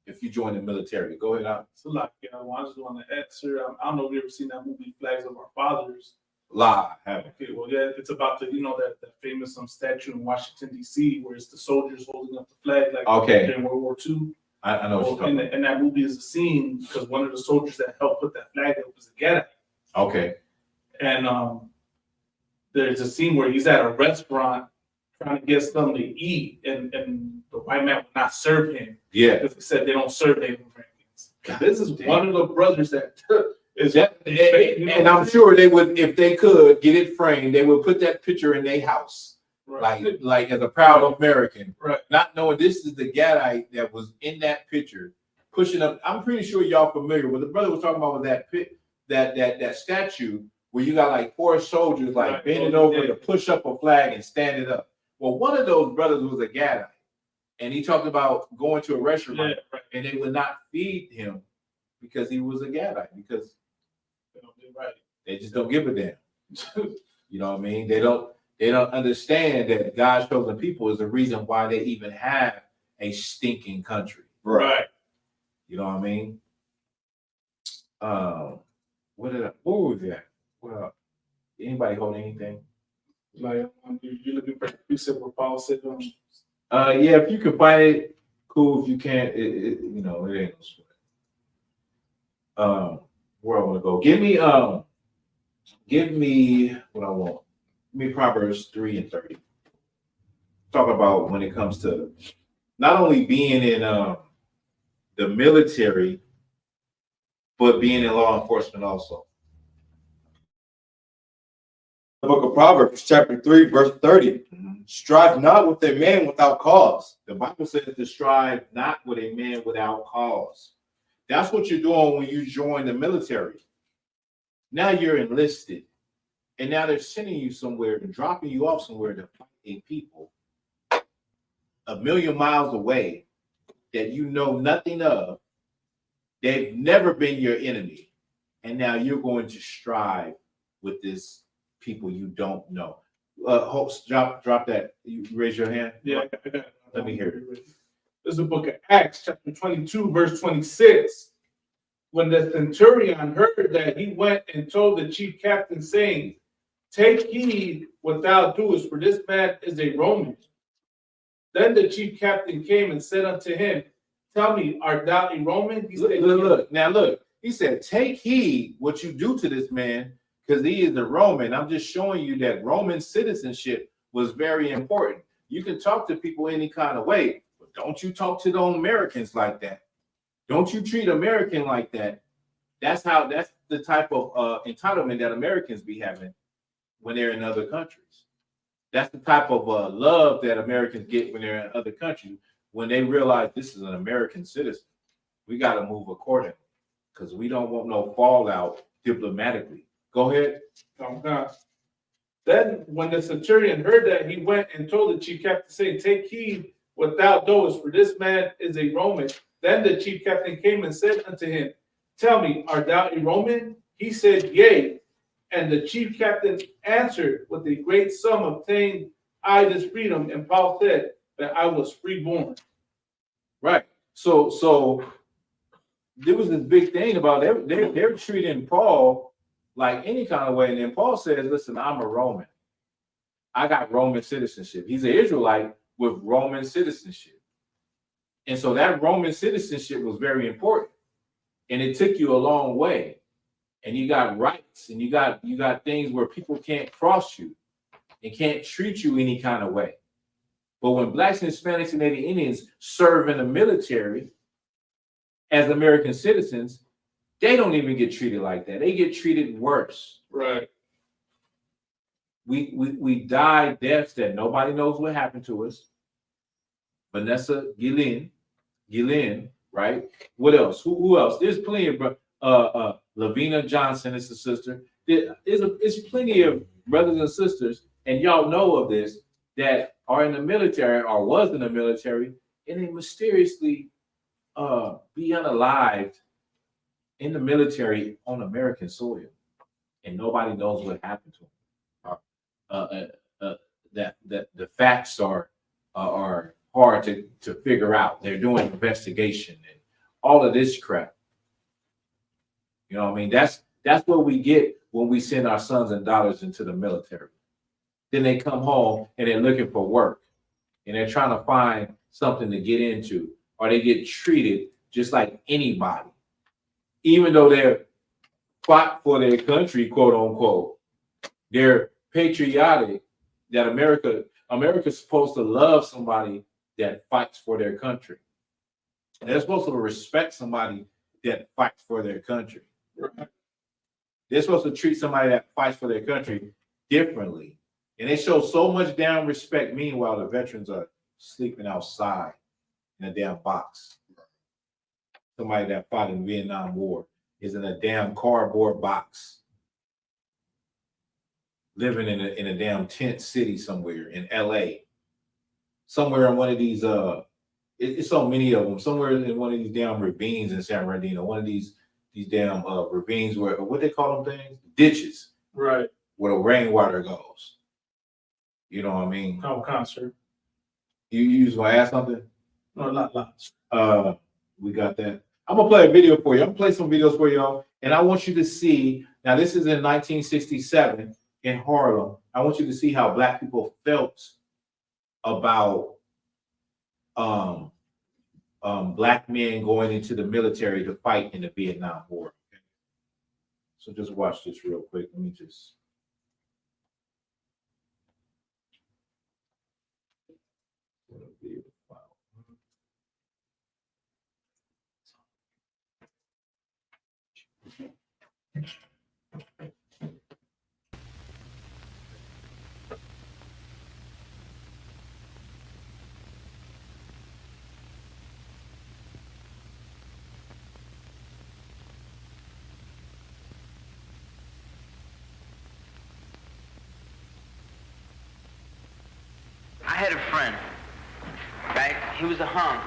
if you join the military. Go ahead, Al. So like, I just want to answer. I don't know if you ever seen that movie Flags of Our Fathers. Lie, haven't. Okay, well, yeah, it's about that famous statue in Washington D.C. where it's the soldiers holding up the flag like in World War II. I know what you're talking about. And that movie is a scene because one of the soldiers that helped put that flag up was a Gadite. Okay. And there's a scene where he's at a restaurant trying to get something to eat, and the white man would not serve him. Yeah. Because he said they don't serve Native Americans. This is one of the brothers that is that, and I'm sure they would, if they could get it framed, they would put that picture in their house. Right. Like as a proud American, right? Not knowing this is the Gadite that was in that picture, pushing up. I'm pretty sure y'all familiar. What the brother was talking about was that statue where you got like 4 soldiers like bending over to push up a flag and stand it up. Well, one of those brothers was a Gadite, and he talked about going to a restaurant and they would not feed him because he was a Gadite because they just don't give a damn. You know what I mean? They don't understand that God's chosen people is the reason why they even have a stinking country. Right. You know what I mean? What was that? Well, anybody hold anything? Like you're looking for you said where Paul said yeah, if you can find it, cool. If you can't, it ain't no sweat. Where I want to go. Give me what I want. Give me Proverbs 3:30. Talk about when it comes to not only being in the military, but being in law enforcement also. The book of Proverbs, chapter 3, verse 30. Strive not with a man without cause. The Bible says to strive not with a man without cause. That's what you're doing when you join the military. Now you're enlisted. And now they're sending you somewhere and dropping you off somewhere to fight a people 1,000,000 miles away that you know nothing of, They've never been your enemy. And now you're going to strive with this people you don't know. Host, drop that. You raise your hand. Yeah, I got it. Let me hear it. This is the book of Acts, chapter 22, verse 26. When the centurion heard that, he went and told the chief captain, saying, "Take heed what thou doest, for this man is a Roman." Then the chief captain came and said unto him, "Tell me, art thou a Roman?" He said, Look. He said, "Take heed what you do to this man, because he is a Roman." I'm just showing you that Roman citizenship was very important. You can talk to people any kind of way, but don't you talk to the Americans like that. Don't you treat American like that. That's the type of entitlement that Americans be having when they're in other countries. That's the type of love that Americans get when they're in other countries. When they realize this is an American citizen, we got to move accordingly because we don't want no fallout diplomatically. Go ahead. Then when the centurion heard that, he went and told the chief captain, saying, "Take heed what thou doest, for this man is a Roman." Then the chief captain came and said unto him, "Tell me, art thou a Roman?" He said, "Yea." And the chief captain answered, "With a great sum obtained I this freedom." And Paul said that I was freeborn. Right. So there was this big thing about they're treating Paul like any kind of way. And then Paul says, "Listen, I'm a Roman. I got Roman citizenship." He's an Israelite with Roman citizenship. And so that Roman citizenship was very important. And it took you a long way. And you got rights and you got things where people can't cross you and can't treat you any kind of way. But when Blacks and Hispanics and Native Indians serve in the military as American citizens, they don't even get treated like that. They get treated worse. Right. We die deaths that nobody knows what happened to us. Vanessa Guillen, right? What else? Who else? There's plenty of Lavina Johnson is a sister. There's plenty of brothers and sisters, and y'all know of this, that are in the military or was in the military, and they mysteriously be unalived in the military on American soil, and nobody knows what happened to them. That the facts are hard to figure out. They're doing investigation and all of this crap. You know what I mean? That's what we get when we send our sons and daughters into the military. Then they come home and they're looking for work and they're trying to find something to get into, or they get treated just like anybody, even though they're fought for their country, quote unquote. They're patriotic. That America's supposed to love somebody that fights for their country. They're supposed to respect somebody that fights for their country. Right. They're supposed to treat somebody that fights for their country differently. And they show so much damn respect. Meanwhile, the veterans are sleeping outside in a damn box. Somebody that fought in the Vietnam War is in a damn cardboard box, living in a damn tent city somewhere in LA. Somewhere in one of these, it's so many of them, somewhere in one of these damn ravines in San Bernardino, one of these damn ravines where, what they call them things? Ditches. Right. Where the rainwater goes. You know what I mean? Oh, concert. You was gonna ask something? No, not lots. We got that. I'm gonna play a video for you. I'm gonna play some videos for y'all, and I want you to see. Now, this is in 1967 in Harlem. I want you to see how Black people felt about Black men going into the military to fight in the Vietnam War. Okay? So just watch this real quick. Let me just. I had a friend, right? He was a hunk.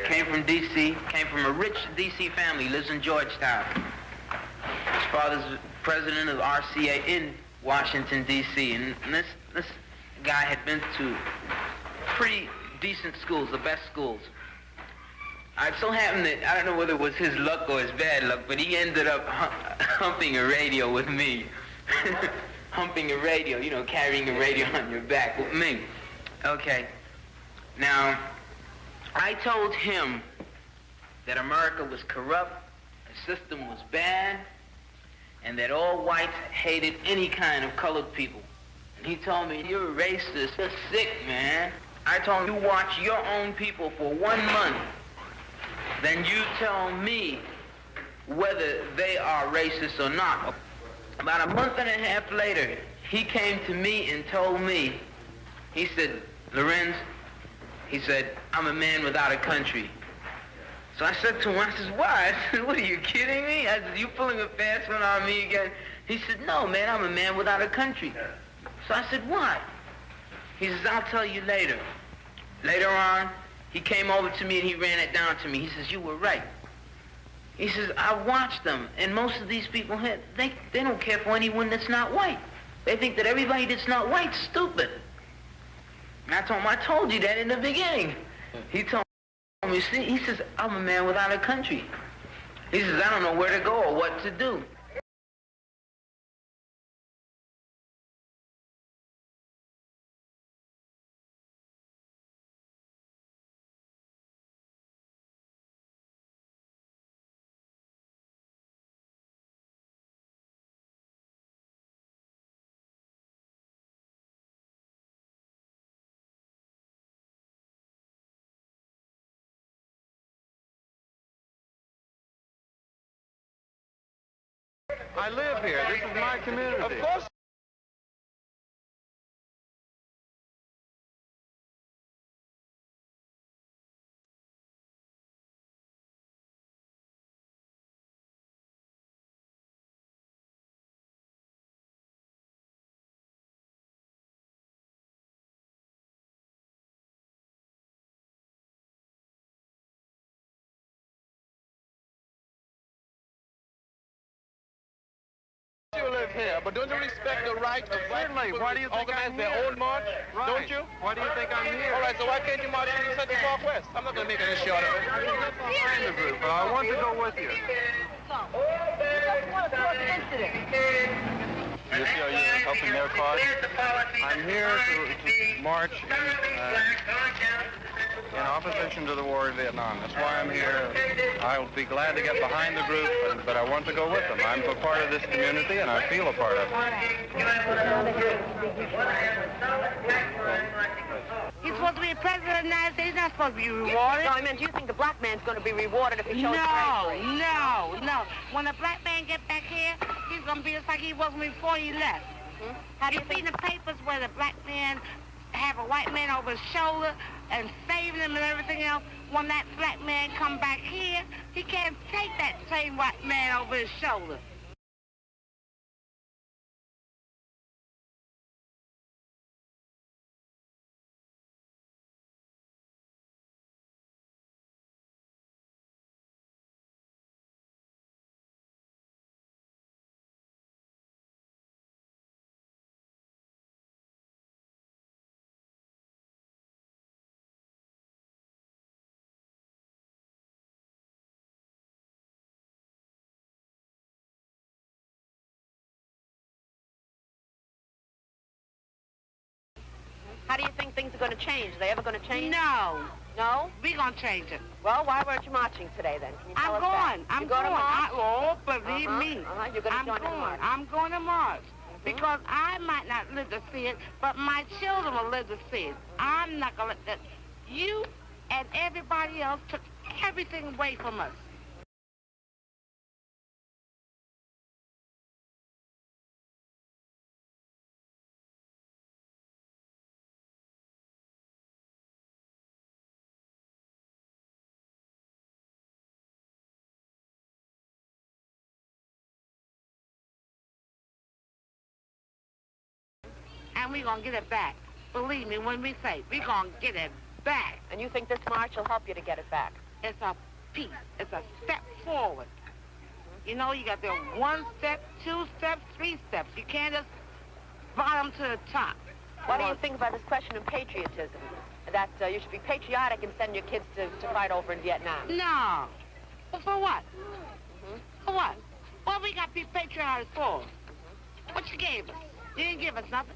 came from D.C., came from a rich D.C. family, lives in Georgetown. His father's president of RCA in Washington, D.C., and this guy had been to pretty decent schools, the best schools. It so happened that, I don't know whether it was his luck or his bad luck, but he ended up humping a radio with me. Humping a radio, you know, carrying a radio on your back with me. Okay. Now, I told him that America was corrupt, the system was bad, and that all whites hated any kind of colored people. And he told me, you're a racist, you're sick, man. I told him, you watch your own people for 1 month, then you tell me whether they are racist or not. About a month and a half later, he came to me and told me, he said, Lorenz, he said, I'm a man without a country. So I said to him, I said, why? I said, what, are you kidding me? I said, you pulling a fast one on me again? He said, no, man, I'm a man without a country. So I said, why? He says, I'll tell you later. Later on, he came over to me and he ran it down to me. He says, you were right. He says, I watched them, and most of these people, they don't care for anyone that's not white. They think that everybody that's not white's stupid. And I told him, I told you that in the beginning. He told me, see, he says, I'm a man without a country. He says, I don't know where to go or what to do. I live here. This is my community. Of course. You live here, but don't you respect the right of black people to organize their own march? Right. Don't you? Why do you think I'm here? All right, so why can't you march in the Central Parkwest? I'm not going to make any short of it. Behind the group. I want to go with you. You see, are you helping their cause? I'm here to march in opposition to the war in Vietnam. That's why I'm here. I'll be glad to get behind the group, but I want to go with them. I'm a part of this community, and I feel a part of it. He's supposed to be a president of the United States. He's not supposed to be rewarded. No, I mean, do you think the black man's going to be rewarded if he shows bravery? No. When the black man get back here, he's going to be just like he was before he left. Have you seen the papers where the black man have a white man over his shoulder and saving him and everything else? When that black man come back here, he can't take that same white man over his shoulder. How do you think things are going to change? Are they ever going to change? No. No? We're going to change it. Well, why weren't you marching today, then? Can you tell us that? I'm you going. To march? Oh, believe me. You're going to join in the march. I'm going to march. Because I might not live to see it, but my children will live to see it. I'm not going to let that. You and everybody else took everything away from us. And we're going to get it back. Believe me when we say we're going to get it back. And you think this march will help you to get it back? It's a piece. It's a step forward. You know, you got the 1 step, 2 steps, 3 steps. You can't just bottom to the top. What do you think about this question of patriotism? That you should be patriotic and send your kids to fight over in Vietnam? No. Well, for what? For what? What we got to be patriotic for? What you gave us? You didn't give us nothing.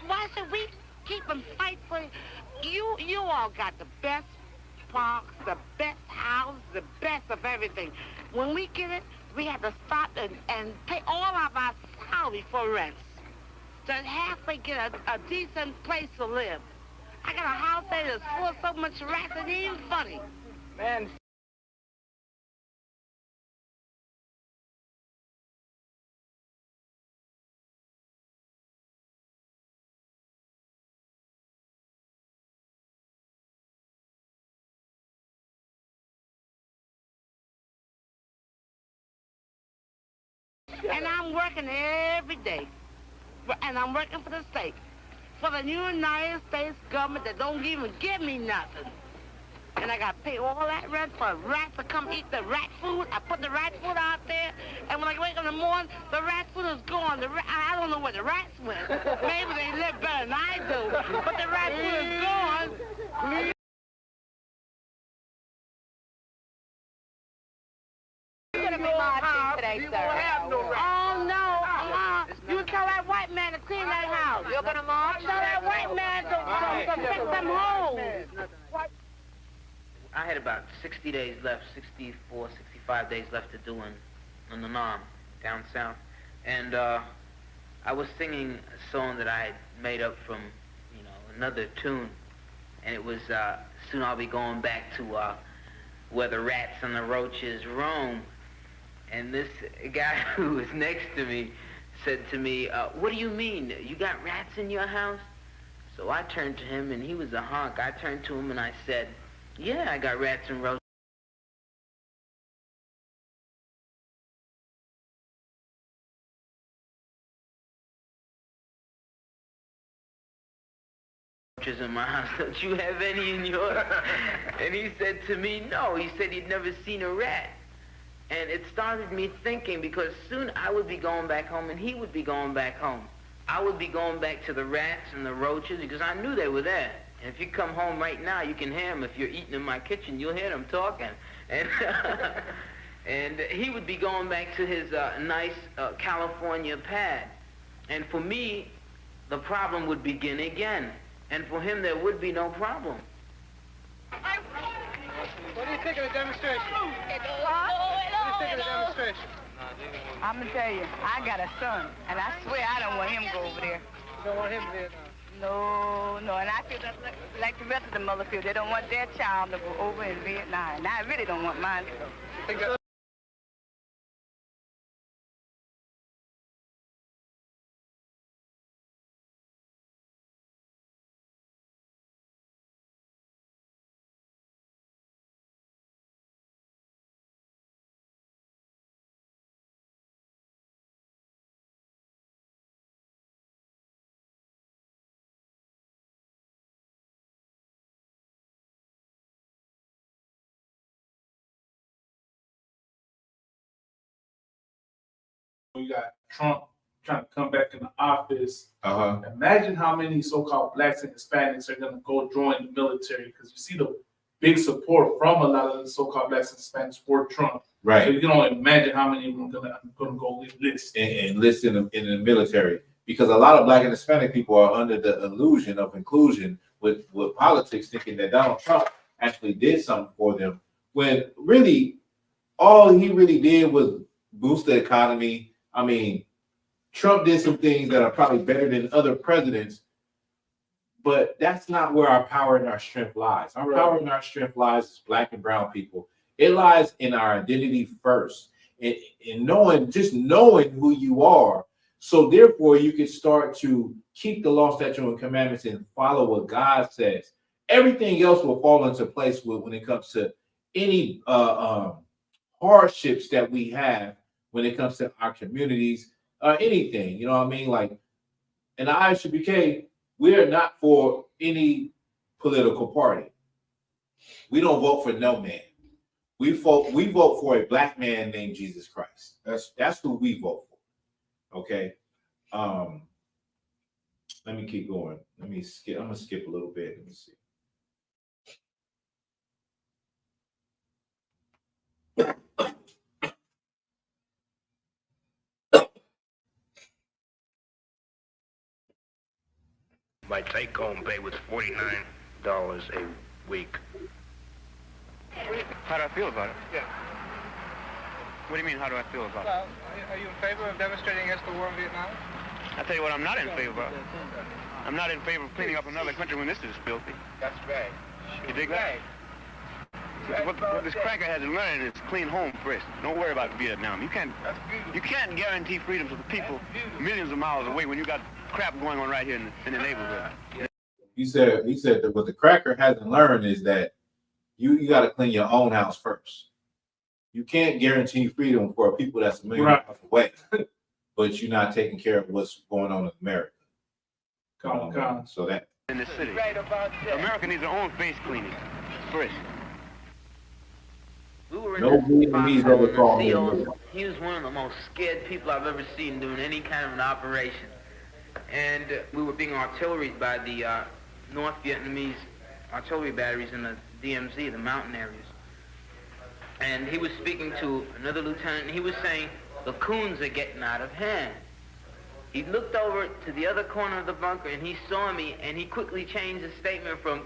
Why should we keep and fight for you? You all got the best parks, the best houses, the best of everything. When we get it, we have to stop and pay all of our salary for rents. To halfway get a decent place to live. I got a house there that's full of so much rats, it ain't even funny. Man. And I'm working every day. And I'm working for the state. For the United States government that don't even give me nothing. And I got to pay all that rent for rats to come eat the rat food. I put the rat food out there, and when I wake up in the morning, the rat food is gone. I don't know where the rats went. Maybe they live better than I do, but the rat food is gone. You're going to be marching today, sir. Oh, no. You tell that white man to clean that house. You're going to march? Tell that white man to fix them holes. I had about 60 days left, 64, 65 days left to do in the Nam, down south. And I was singing a song that I had made up from, another tune. And it was, soon I'll be going back to where the rats and the roaches roam. And this guy who was next to me said to me, what do you mean? You got rats in your house? So I turned to him, and he was a hunk. I turned to him and I said, yeah, I got rats and roaches in my house. Don't you have any in yours? And he said to me, no. He said he'd never seen a rat. And it started me thinking, because soon I would be going back home and he would be going back home. I would be going back to the rats and the roaches because I knew they were there. And if you come home right now, you can hear them. If you're eating in my kitchen, you'll hear them talking. And, and he would be going back to his nice California pad. And for me, the problem would begin again. And for him, there would be no problem. What do you think of the demonstration? What do you think of the demonstration? I'm going to tell you, I got a son, and I swear I don't want him to go over there. You don't want him there now? No, and I feel like the rest of the mother feel. They don't want their child to go over in Vietnam, and I really don't want mine to go. We got Trump trying to come back in the office. Imagine how many so-called blacks and Hispanics are going to go join the military, because you see the big support from a lot of the so-called blacks and Hispanics for Trump. Right. So you can only imagine how many of them are going to go enlist. And enlist in the military. Because a lot of black and Hispanic people are under the illusion of inclusion with politics, thinking that Donald Trump actually did something for them, when really all he really did was boost the economy. I mean, Trump did some things that are probably better than other presidents, but that's not where our power and our strength lies. Our power and our strength lies as black and brown people. It lies in our identity first, in knowing who you are. So therefore, you can start to keep the law, statutes, and commandments and follow what God says. Everything else will fall into place when it comes to any hardships that we have when it comes to our communities, anything, you know what I mean? Like, in the ISUPK, we are not for any political party. We don't vote for no man. We vote for a black man named Jesus Christ. That's who we vote for. Okay. Let me keep going. I'm gonna skip a little bit. Let me see. My take-home pay was $49 a week. How do I feel about it? Yeah. What do you mean, how do I feel about Well, are you in favor of demonstrating against the war in Vietnam? it? I'll tell you what I'm not in favor of. I'm not in favor of cleaning up another country when this is filthy. That's right. You dig that? What this cracker has to learn is clean home first. Don't worry about Vietnam. You can't guarantee freedom to the people millions of miles away when you got crap going on right here in the neighborhood. He said that what the cracker hasn't learned is that you got to clean your own house first. You can't guarantee freedom for people that's a million miles away, but you're not taking care of what's going on in America. So that in the city, America needs their own face cleaning first. We were no Vietnamese ever called me. He was one of the most scared people I've ever seen doing any kind of an operation. And we were being artilleried by the North Vietnamese artillery batteries in the DMZ, the mountain areas. And he was speaking to another lieutenant, and he was saying, the coons are getting out of hand. He looked over to the other corner of the bunker, and he saw me, and he quickly changed his statement from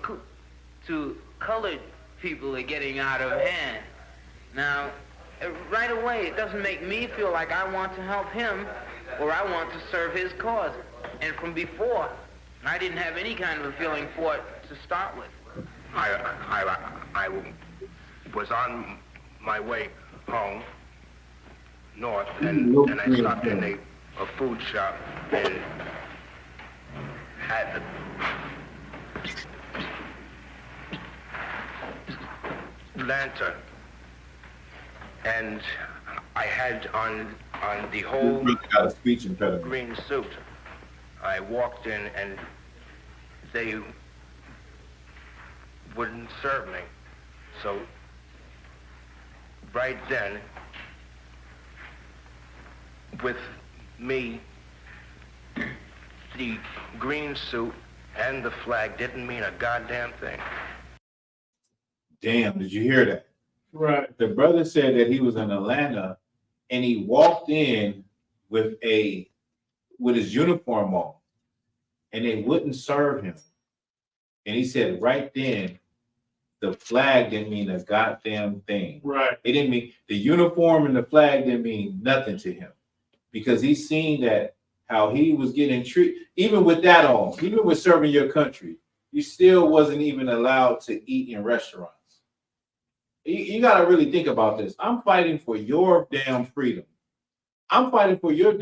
to colored people are getting out of hand. Now, right away, it doesn't make me feel like I want to help him or I want to serve his cause. And from before, I didn't have any kind of a feeling for it to start with. I was on my way home north, and I stopped in a food shop and had the lantern, and I had on the whole green suit. I walked in and they wouldn't serve me. So right then, with me, the green suit and the flag didn't mean a goddamn thing. Damn, did you hear that? Right. The brother said that he was in Atlanta and he walked in with his uniform on and they wouldn't serve him. And he said right then, the flag didn't mean a goddamn thing. Right. It didn't mean the uniform and the flag didn't mean nothing to him because he's seen that how he was getting treated, even with that on, even with serving your country, you still wasn't even allowed to eat in restaurants. You got to really think about this. I'm fighting for your damn freedom. I'm fighting for your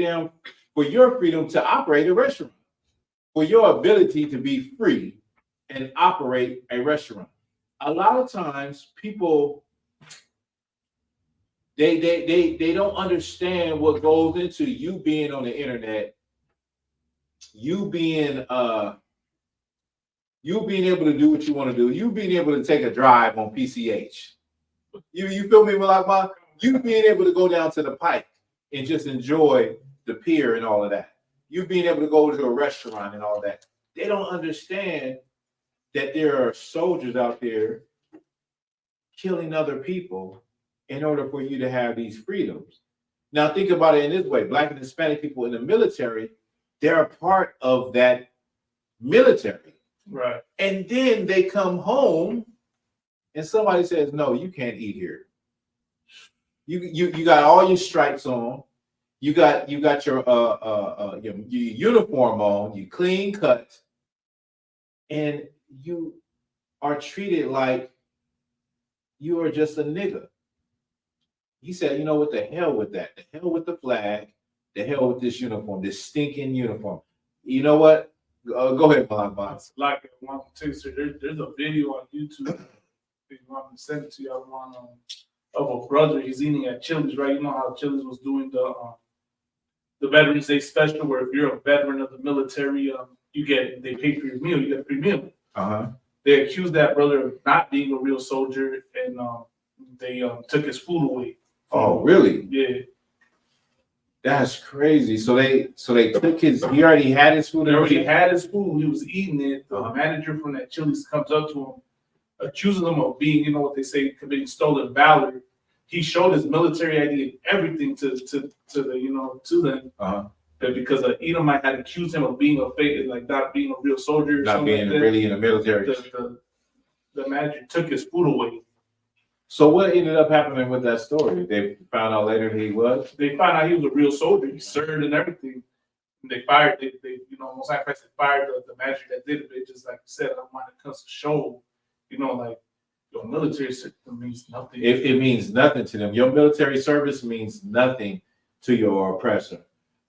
freedom to operate a restaurant, for your ability to be free and operate a restaurant. A lot of times people they don't understand what goes into you being on the internet, you being able to do what you want to do, you being able to take a drive on PCH. You feel me? Like you being able to go down to the Pike and just enjoy the pier and all of that. You being able to go to a restaurant and all that. They don't understand that there are soldiers out there killing other people in order for you to have these freedoms. Now think about it in this way. Black and Hispanic people in the military, they're a part of that military. Right. And then they come home and somebody says, no, you can't eat here. You got all your stripes on. You got your uniform on, you clean cut, and you are treated like you are just a nigga. He said, you know what, the hell with that. The hell with the flag. The hell with this uniform, this stinking uniform. You know what? Go ahead, Malak. Like one too, so there's a video on YouTube. If you want me to send it to you, of a brother. He's eating at Chili's, right? You know how Chili's was doing the Veterans Day special, where if you're a veteran of the military, they pay for your meal, you get a free meal. Uh-huh. They accused that brother of not being a real soldier and they took his food away. Oh, really? Yeah. That's crazy. So they took his. He already had his food. He already had his food. He was eating it. The manager from that Chili's comes up to him, accusing him of being, you know what they say, committing stolen valor. He showed his military ID and everything to them. But because Edomite had accused him of being a fake, like not being a real soldier, or not something being like really in the military. The manager took his food away. So what ended up happening with that story? They found out later he was. They found out he was a real soldier. He served and everything. And they fired. They most likely fired the manager that did it. They just, like you said, when it comes to show, like your military system means nothing. It means nothing to them. Your military service means nothing to your oppressor.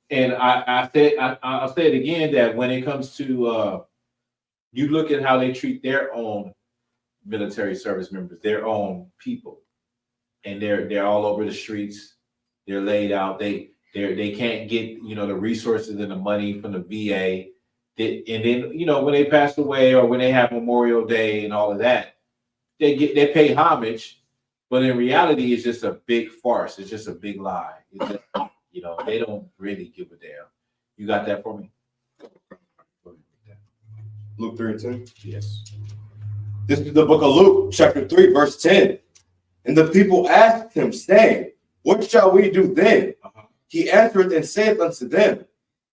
And I'll say it again, that when it comes to you look at how they treat their own military service members, their own people, and they're all over the streets. They're laid out. They can't get the resources and the money from the VA. And then when they pass away or when they have Memorial Day and all of that, they pay homage, but in reality, it's just a big farce. It's just a big lie. It's just, they don't really give a damn. You got that for me? Luke 3:10. Yes. This is the book of Luke, chapter 3, verse 10. And the people asked him, saying, what shall we do then? He answered and saith unto them,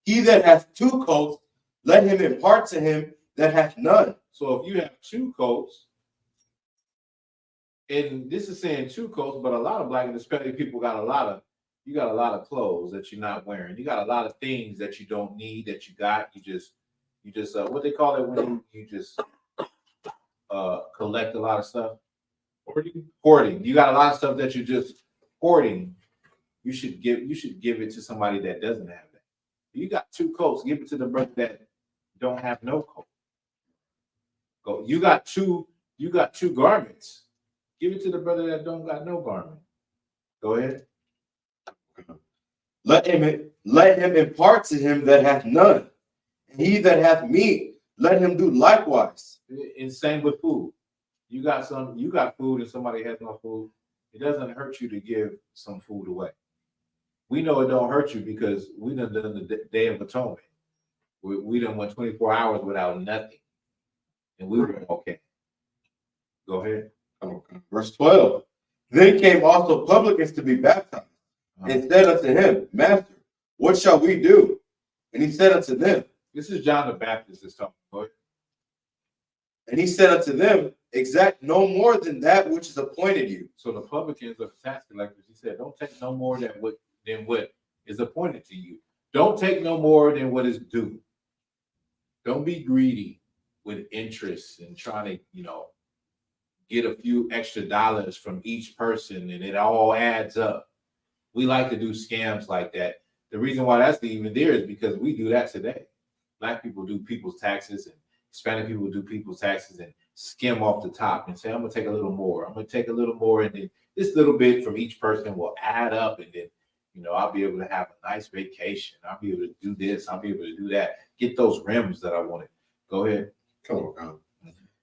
he that hath 2 coats, let him impart to him that hath none. So if you have 2 coats, and this is saying 2 coats, but a lot of Black and Hispanic people got a lot of clothes that you're not wearing. You got a lot of things that you don't need that you got. You just what they call it when you just collect a lot of stuff. Hoarding. You got a lot of stuff that you're just hoarding. You should give it to somebody that doesn't have that. You got 2 coats, give it to the brother that don't have no coat. Go. You got two garments. Give it to the brother that don't got no garment. Go ahead. Let him impart to him that hath none. And he that hath meat, let him do likewise. And same with food. You got food and somebody has no food. It doesn't hurt you to give some food away. We know it don't hurt you because we done the Day of Atonement. We done went 24 hours without nothing. And we were okay. Go ahead. Verse 12. Then came also publicans to be baptized, and said unto him, Master, what shall we do? And he said unto them, this is John the Baptist that's talking about. And he said unto them, exact no more than that which is appointed you. So the publicans are the tax collectors. He said, don't take no more than what is appointed to you. Don't take no more than what is due. Don't be greedy with interest and trying to, get a few extra dollars from each person and it all adds up. We like to do scams like that. The reason why that's even there is because we do that today. Black people do people's taxes and Hispanic people do people's taxes and skim off the top and say, I'm going to take a little more. I'm going to take a little more. And then this little bit from each person will add up. And then, I'll be able to have a nice vacation. I'll be able to do this. I'll be able to do that. Get those rims that I wanted. Go ahead. Come on.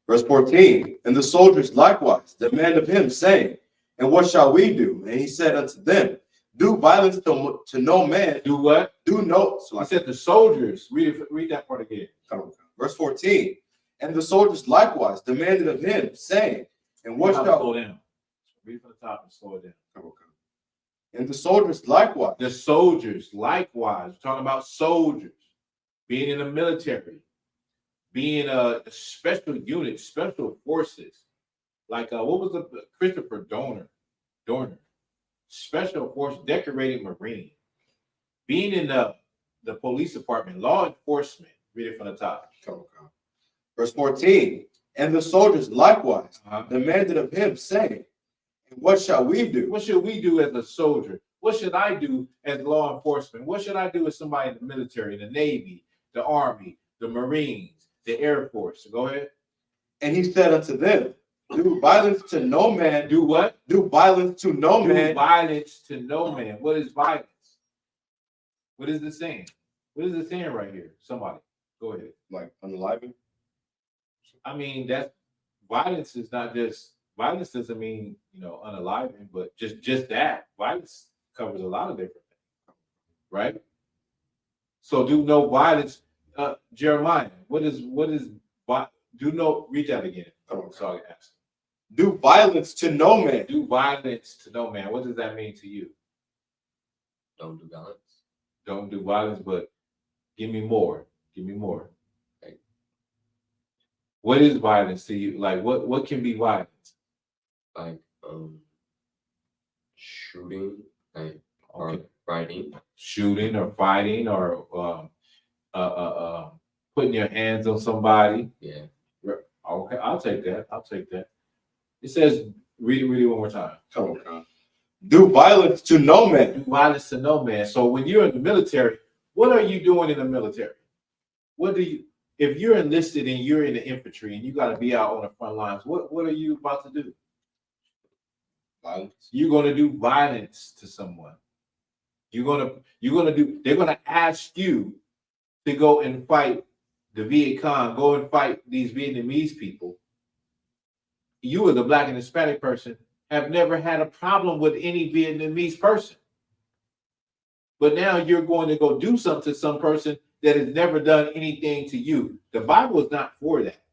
Verse 14. And the soldiers likewise demand of him, saying, and what shall we do? And he said unto them, do violence to no man. Do what? Do no. So I said the soldiers. Read that part again. Verse 14. And the soldiers likewise demanded of him, saying, and what shall slow down? Read from the top and slow it down. And the soldiers likewise. The soldiers likewise. We're talking about soldiers being in the military, being a special unit, special forces. Like what was the Christopher Dorner, special force, decorated Marine, being in the police department, law enforcement. Read it from the top. Verse 14. And the soldiers likewise demanded of him, saying, what shall we do? What should we do as a soldier? What should I do as law enforcement? What should I do as somebody in the military, the Navy, the Army, the Marines, the Air Force? Go ahead. And he said unto them, do violence to no man. Do what? Do violence to no man. Do violence to no man. What is violence? What is it saying? What is it saying right here? Somebody, go ahead. Like unaliving? I mean, that violence is not just violence doesn't mean, unaliving, but just that. Violence covers a lot of different things, right? So do no violence. Jeremiah, what is do no, read that again. Sorry, ask. Do violence to no man. Do violence to no man. What does that mean to you? Don't do violence. Don't do violence, but give me more. Give me more. Okay. What is violence to you? Like what can be violence? Like shooting, or fighting. Shooting or fighting or putting your hands on somebody. Yeah. Okay, I'll take that. It says, read it one more time. Come on. Do violence to no man. Do violence to no man. So when you're in the military, what are you doing in the military? If you're enlisted and you're in the infantry and you got to be out on the front lines, what are you about to do? Violence. You're going to do violence to someone. They're going to ask you to go and fight the Viet Cong, go and fight these Vietnamese people. You as a Black and Hispanic person have never had a problem with any Vietnamese person. But now you're going to go do something to some person that has never done anything to you. The Bible is not for that.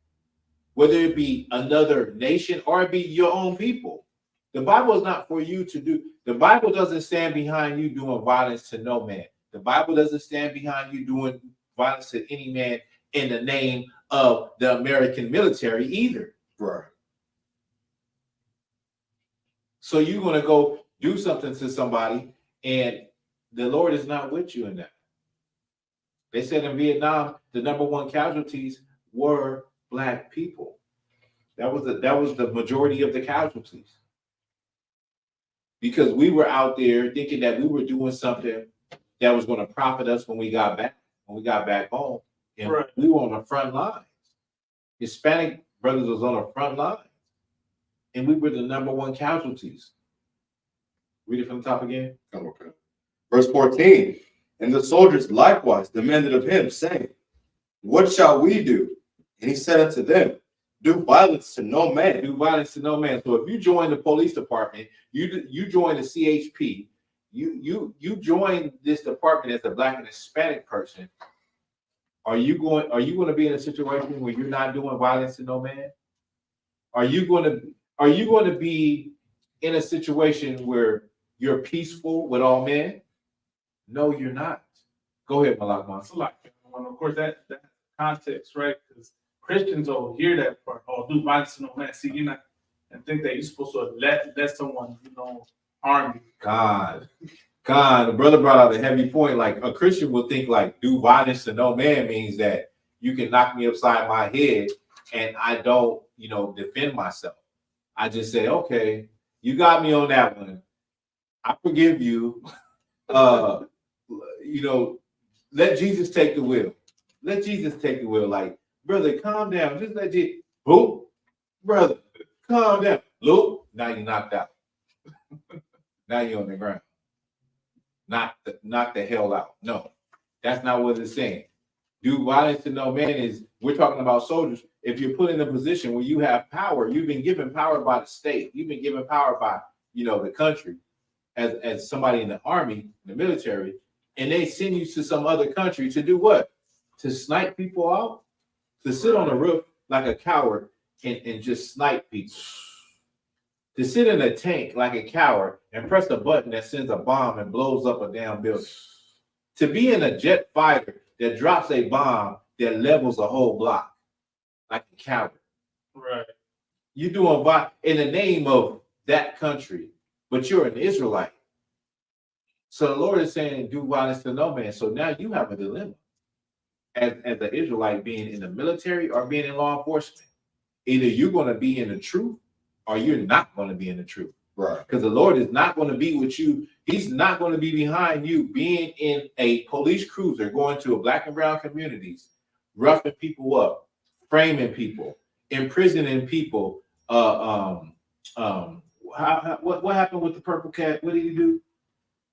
Whether it be another nation or it be your own people. The Bible is not for you to do. The Bible doesn't stand behind you doing violence to no man. The Bible doesn't stand behind you doing violence to any man in the name of the American military either. Right. So you're going to go do something to somebody, and the Lord is not with you in that. They said in Vietnam, the number one casualties were Black people. That was the majority of the casualties. Because we were out there thinking that we were doing something that was going to profit us when we got back home. And we were on the front lines. Hispanic brothers was on the front lines. And we were the number one casualties. Read it from the top again. Okay. Verse 14. And the soldiers likewise demanded of him, saying, what shall we do? And he said unto them, do violence to no man. Do violence to no man. So if you join the police department, you join the CHP, you join this department as a Black and Hispanic person. Are you going to be in a situation where you're not doing violence to no man? Are you going to be in a situation where you're peaceful with all men? No, you're not. Go ahead, Malak. Of course, that context, right? Because Christians will hear that part. Oh, do violence to no man. See, you're not, and think that you're supposed to let someone, harm you. God, the brother brought out a heavy point. Like a Christian would think, like, do violence to no man means that you can knock me upside my head and I don't, defend myself. I just say, okay, you got me on that one. I forgive you. Let Jesus take the wheel. Let Jesus take the wheel. Like, brother, calm down. Just let Jesus. Boom. Brother, calm down. Look, now you're knocked out. Now you're on the ground. Knock the hell out. No, that's not what it's saying. Do violence to no man is, we're talking about soldiers. If you're put in a position where you have power, you've been given power by the state. You've been given power by, the country as somebody in the army, the military, and they send you to some other country to do what? To snipe people out? To sit on a roof like a coward and just snipe people. To sit in a tank like a coward and press a button that sends a bomb and blows up a damn building. To be in a jet fighter that drops a bomb that levels a whole block like a coward. Right. You're doing in the name of that country, but you're an Israelite. So the Lord is saying, do violence to no man. So now you have a dilemma as an Israelite being in the military or being in law enforcement. Either you're going to be in the truth or you're not going to be in the truth. Right. Because the Lord is not going to be with you. He's not going to be behind you being in a police cruiser, going to a Black and brown communities, roughing people up, framing people, imprisoning people. What happened with the purple cat? What did he do?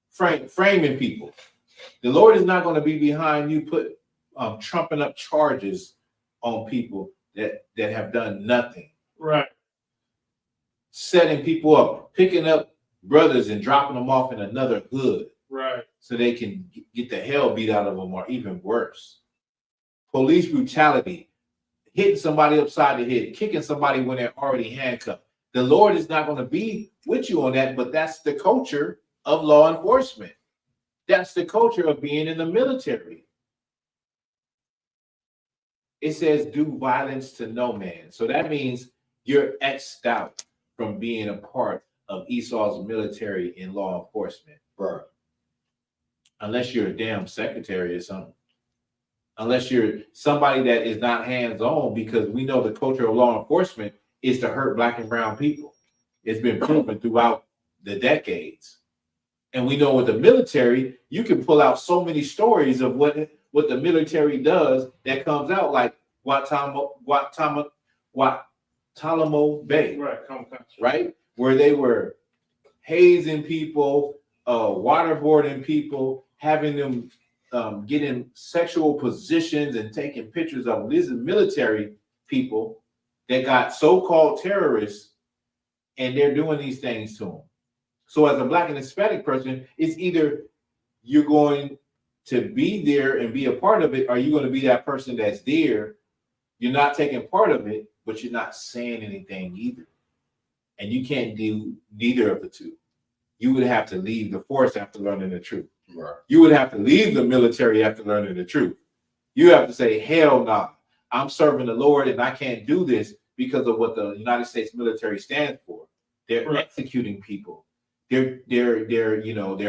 Framing people. The Lord is not going to be behind you trumping up charges on people that have done nothing. Right. setting people up, picking up brothers and dropping them off in another hood. Right. So they can get the hell beat out of them, or even worse. Police brutality, hitting somebody upside the head, kicking somebody when they're already handcuffed. The Lord is not going to be with you on that, but that's the culture of law enforcement. That's the culture of being in the military. It says, do violence to no man. So that means you're X'd out from being a part of Esau's military in law enforcement. Right. Unless you're a damn secretary or something. Unless you're somebody that is not hands-on, because we know the culture of law enforcement is to hurt black and brown people. It's been proven throughout the decades. And we know with the military, you can pull out so many stories of what the military does that comes out, like Guantanamo Bay, right? Where they were hazing people, waterboarding people, having them get in sexual positions and taking pictures of them. These are military people that got so-called terrorists, and they're doing these things to them. So as a black and Hispanic person, it's either you're going to be there and be a part of it, or you're going to be that person that's there. You're not taking part of it, but you're not saying anything either. And you can't do neither of the two. You would have to leave the force after learning the truth. Right. You would have to leave the military after learning the truth. You have to say, hell no, I'm serving the Lord and I can't do this because of what the United States military stands for. They're executing people. They're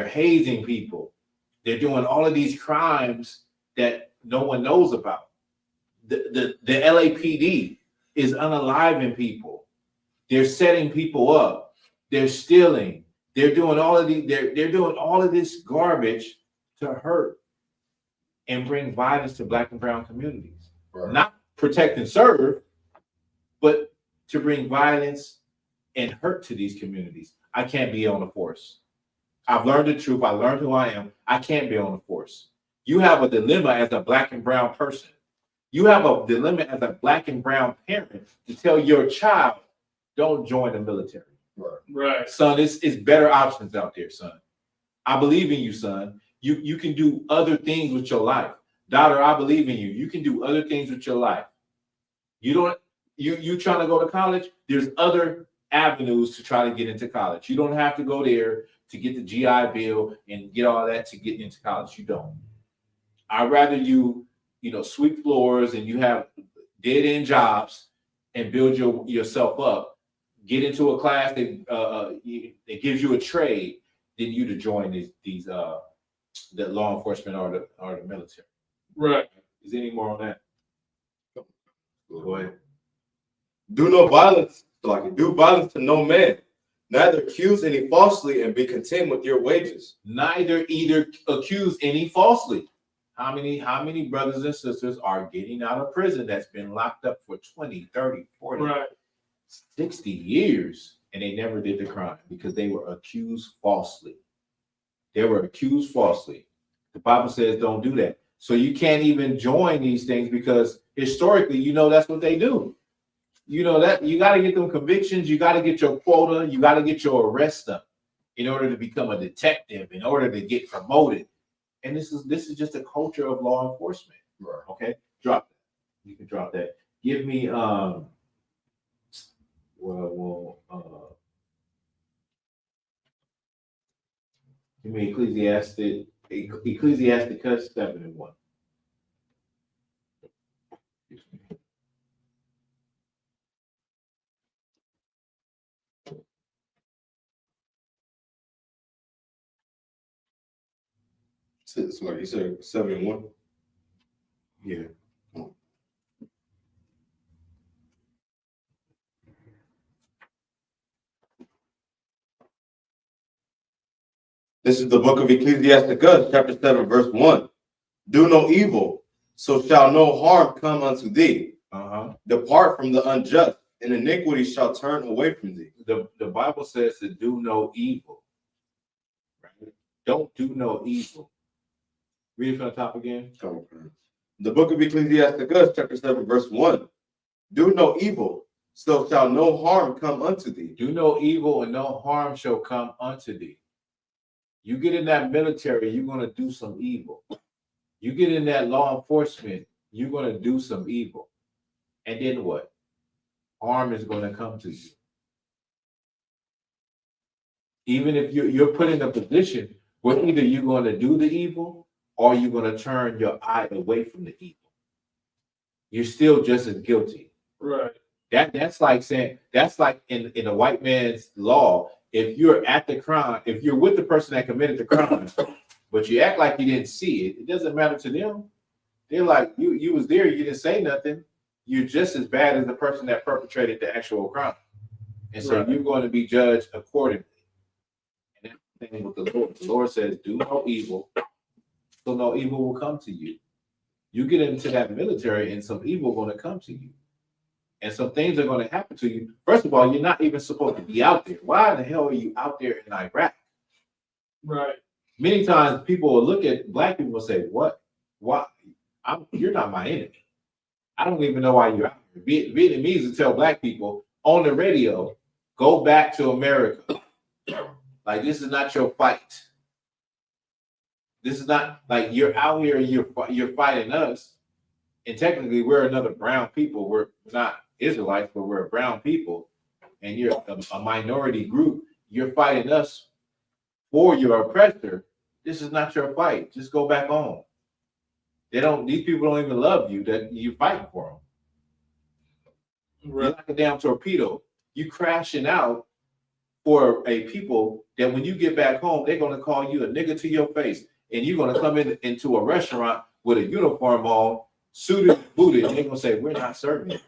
hazing people. They're doing all of these crimes that no one knows about. The LAPD is unaliving people. They're setting people up. They're stealing. They're doing all of they're doing all of this garbage to hurt and bring violence to black and brown communities. Right. Not protect and serve, but to bring violence and hurt to these communities. I can't be on the force. I've learned the truth. I learned who I am. I can't be on the force. You have a dilemma as a black and brown person. You have a dilemma as a black and brown parent to tell your child, don't join the military. Right. Son, it's better options out there, son. I believe in you, son. You can do other things with your life. Daughter, I believe in you. You can do other things with your life. You trying to go to college? There's other avenues to try to get into college. You don't have to go there to get the GI Bill and get all that to get into college. You don't. I'd rather you sweep floors and you have dead-end jobs and build yourself up, get into a class that gives you a trade, than you to join these the law enforcement or the military. Right. Is there any more on that? Go ahead. Do no violence, do violence to no man. Neither accuse any falsely, and be content with your wages. Neither either accuse any falsely. How many brothers and sisters are getting out of prison that's been locked up for 20, 30, 40, 60 years, and they never did the crime because they were accused falsely. They were accused falsely. The Bible says don't do that. So you can't even join these things because historically, that's what they do. That you got to get them convictions, you got to get your quota, you got to get your arrest up in order to become a detective, in order to get promoted. And this is just a culture of law enforcement. Right. Okay, drop that. You can drop that. Give me give me Ecclesiasticus 7:1. So like you said, 7:1. Yeah. This is the book of Ecclesiasticus, chapter 7, verse 1. Do no evil, so shall no harm come unto thee. Depart from the unjust, and iniquity shall turn away from thee. The Bible says to do no evil. Right? Don't do no evil. Read it from the top again. The book of Ecclesiasticus, chapter 7, verse 1. Do no evil, So shall no harm come unto thee. Do no evil and no harm shall come unto thee. You get in that military, you're going to do some evil. You get in that law enforcement, you're going to do some evil. And then what? Harm is going to come to you. Even if you're put in a position where either you're going to do the evil or you're going to turn your eye away from the evil. You're still just as guilty. Right. That's like saying, that's like in a white man's law, if you're at the crime, if you're with the person that committed the crime, but you act like you didn't see it, it doesn't matter to them. They're like, you was there, you didn't say nothing. You're just as bad as the person that perpetrated the actual crime. And so you're going to be judged accordingly. And that's the thing with the Lord. The Lord says, do no evil, so no evil will come to you. You get into that military and some evil going to come to you. And some things are going to happen to you. First of all, you're not even supposed to be out there. Why in the hell are you out there in Iraq? Right. Many times people will look at black people and say, what? Why? You're not my enemy. I don't even know why you're out here. Vietnamese will tell black people on the radio, go back to America. Like, this is not your fight. This is not like you're out here, you're fighting us. And technically, we're another brown people. We're not Israelites, but we're a brown people. And you're a minority group. You're fighting us for your oppressor. This is not your fight. Just go back home. These people don't even love you, that you fighting for them. Right. You're like a damn torpedo. You crashing out for a people that when you get back home, they're going to call you a nigga to your face. And you're going to come into a restaurant with a uniform on, suited and booted, and they're going to say, we're not serving you.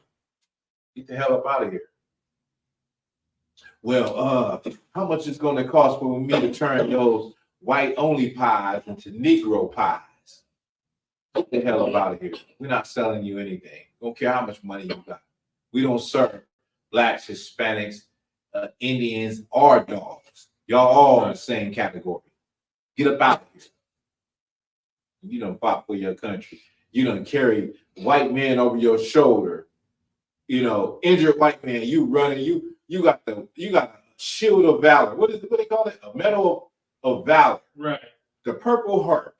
Get the hell up out of here. Well, how much is going to cost for me to turn those white-only pies into Negro pies? Get the hell up out of here. We're not selling you anything. Don't care how much money you got. We don't serve blacks, Hispanics, Indians, or dogs. Y'all all in the same category. Get up out of here. You done fought for your country. You done carry white men over your shoulder. You know, injured white man. You running. You got a shield of valor. What they call it? A medal of valor. Right. The Purple Heart.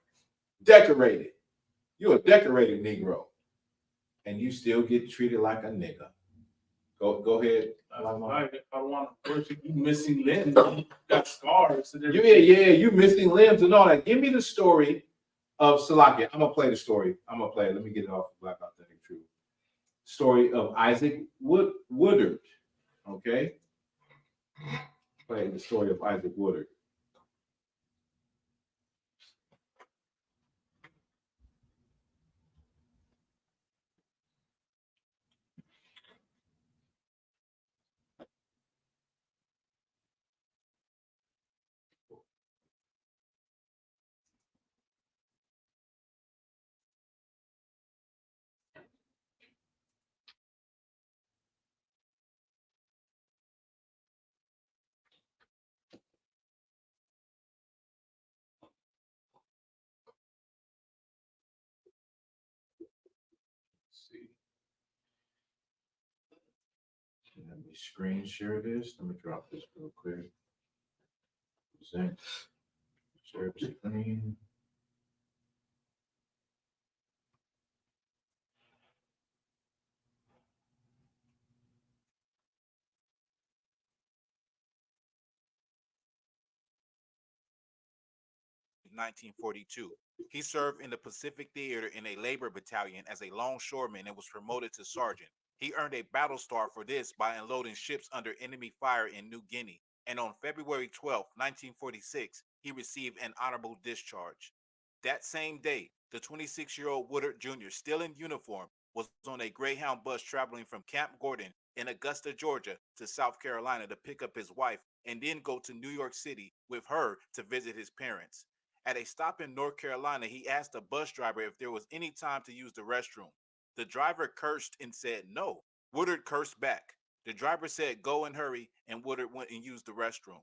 Decorated. You're a decorated Negro, and you still get treated like a nigga. Go ahead. I want to worship you missing limbs. You got scars. You missing limbs and all that. Give me the story of Salakia. I'm gonna play the story. Let me get it off Black Authentic Truth. Story of Isaac Woodard. Okay. Play the story of Isaac Woodard. Let me screen share this. Let me drop this real quick. Present. Share the screen. In 1942. He served in the Pacific Theater in a labor battalion as a longshoreman and was promoted to sergeant. He earned a battle star for this by unloading ships under enemy fire in New Guinea. And on February 12, 1946, he received an honorable discharge. That same day, the 26-year-old Woodard Jr., still in uniform, was on a Greyhound bus traveling from Camp Gordon in Augusta, Georgia, to South Carolina to pick up his wife and then go to New York City with her to visit his parents. At a stop in North Carolina, he asked the bus driver if there was any time to use the restroom. The driver cursed and said no. Woodard cursed back. The driver said go and hurry, and Woodard went and used the restroom.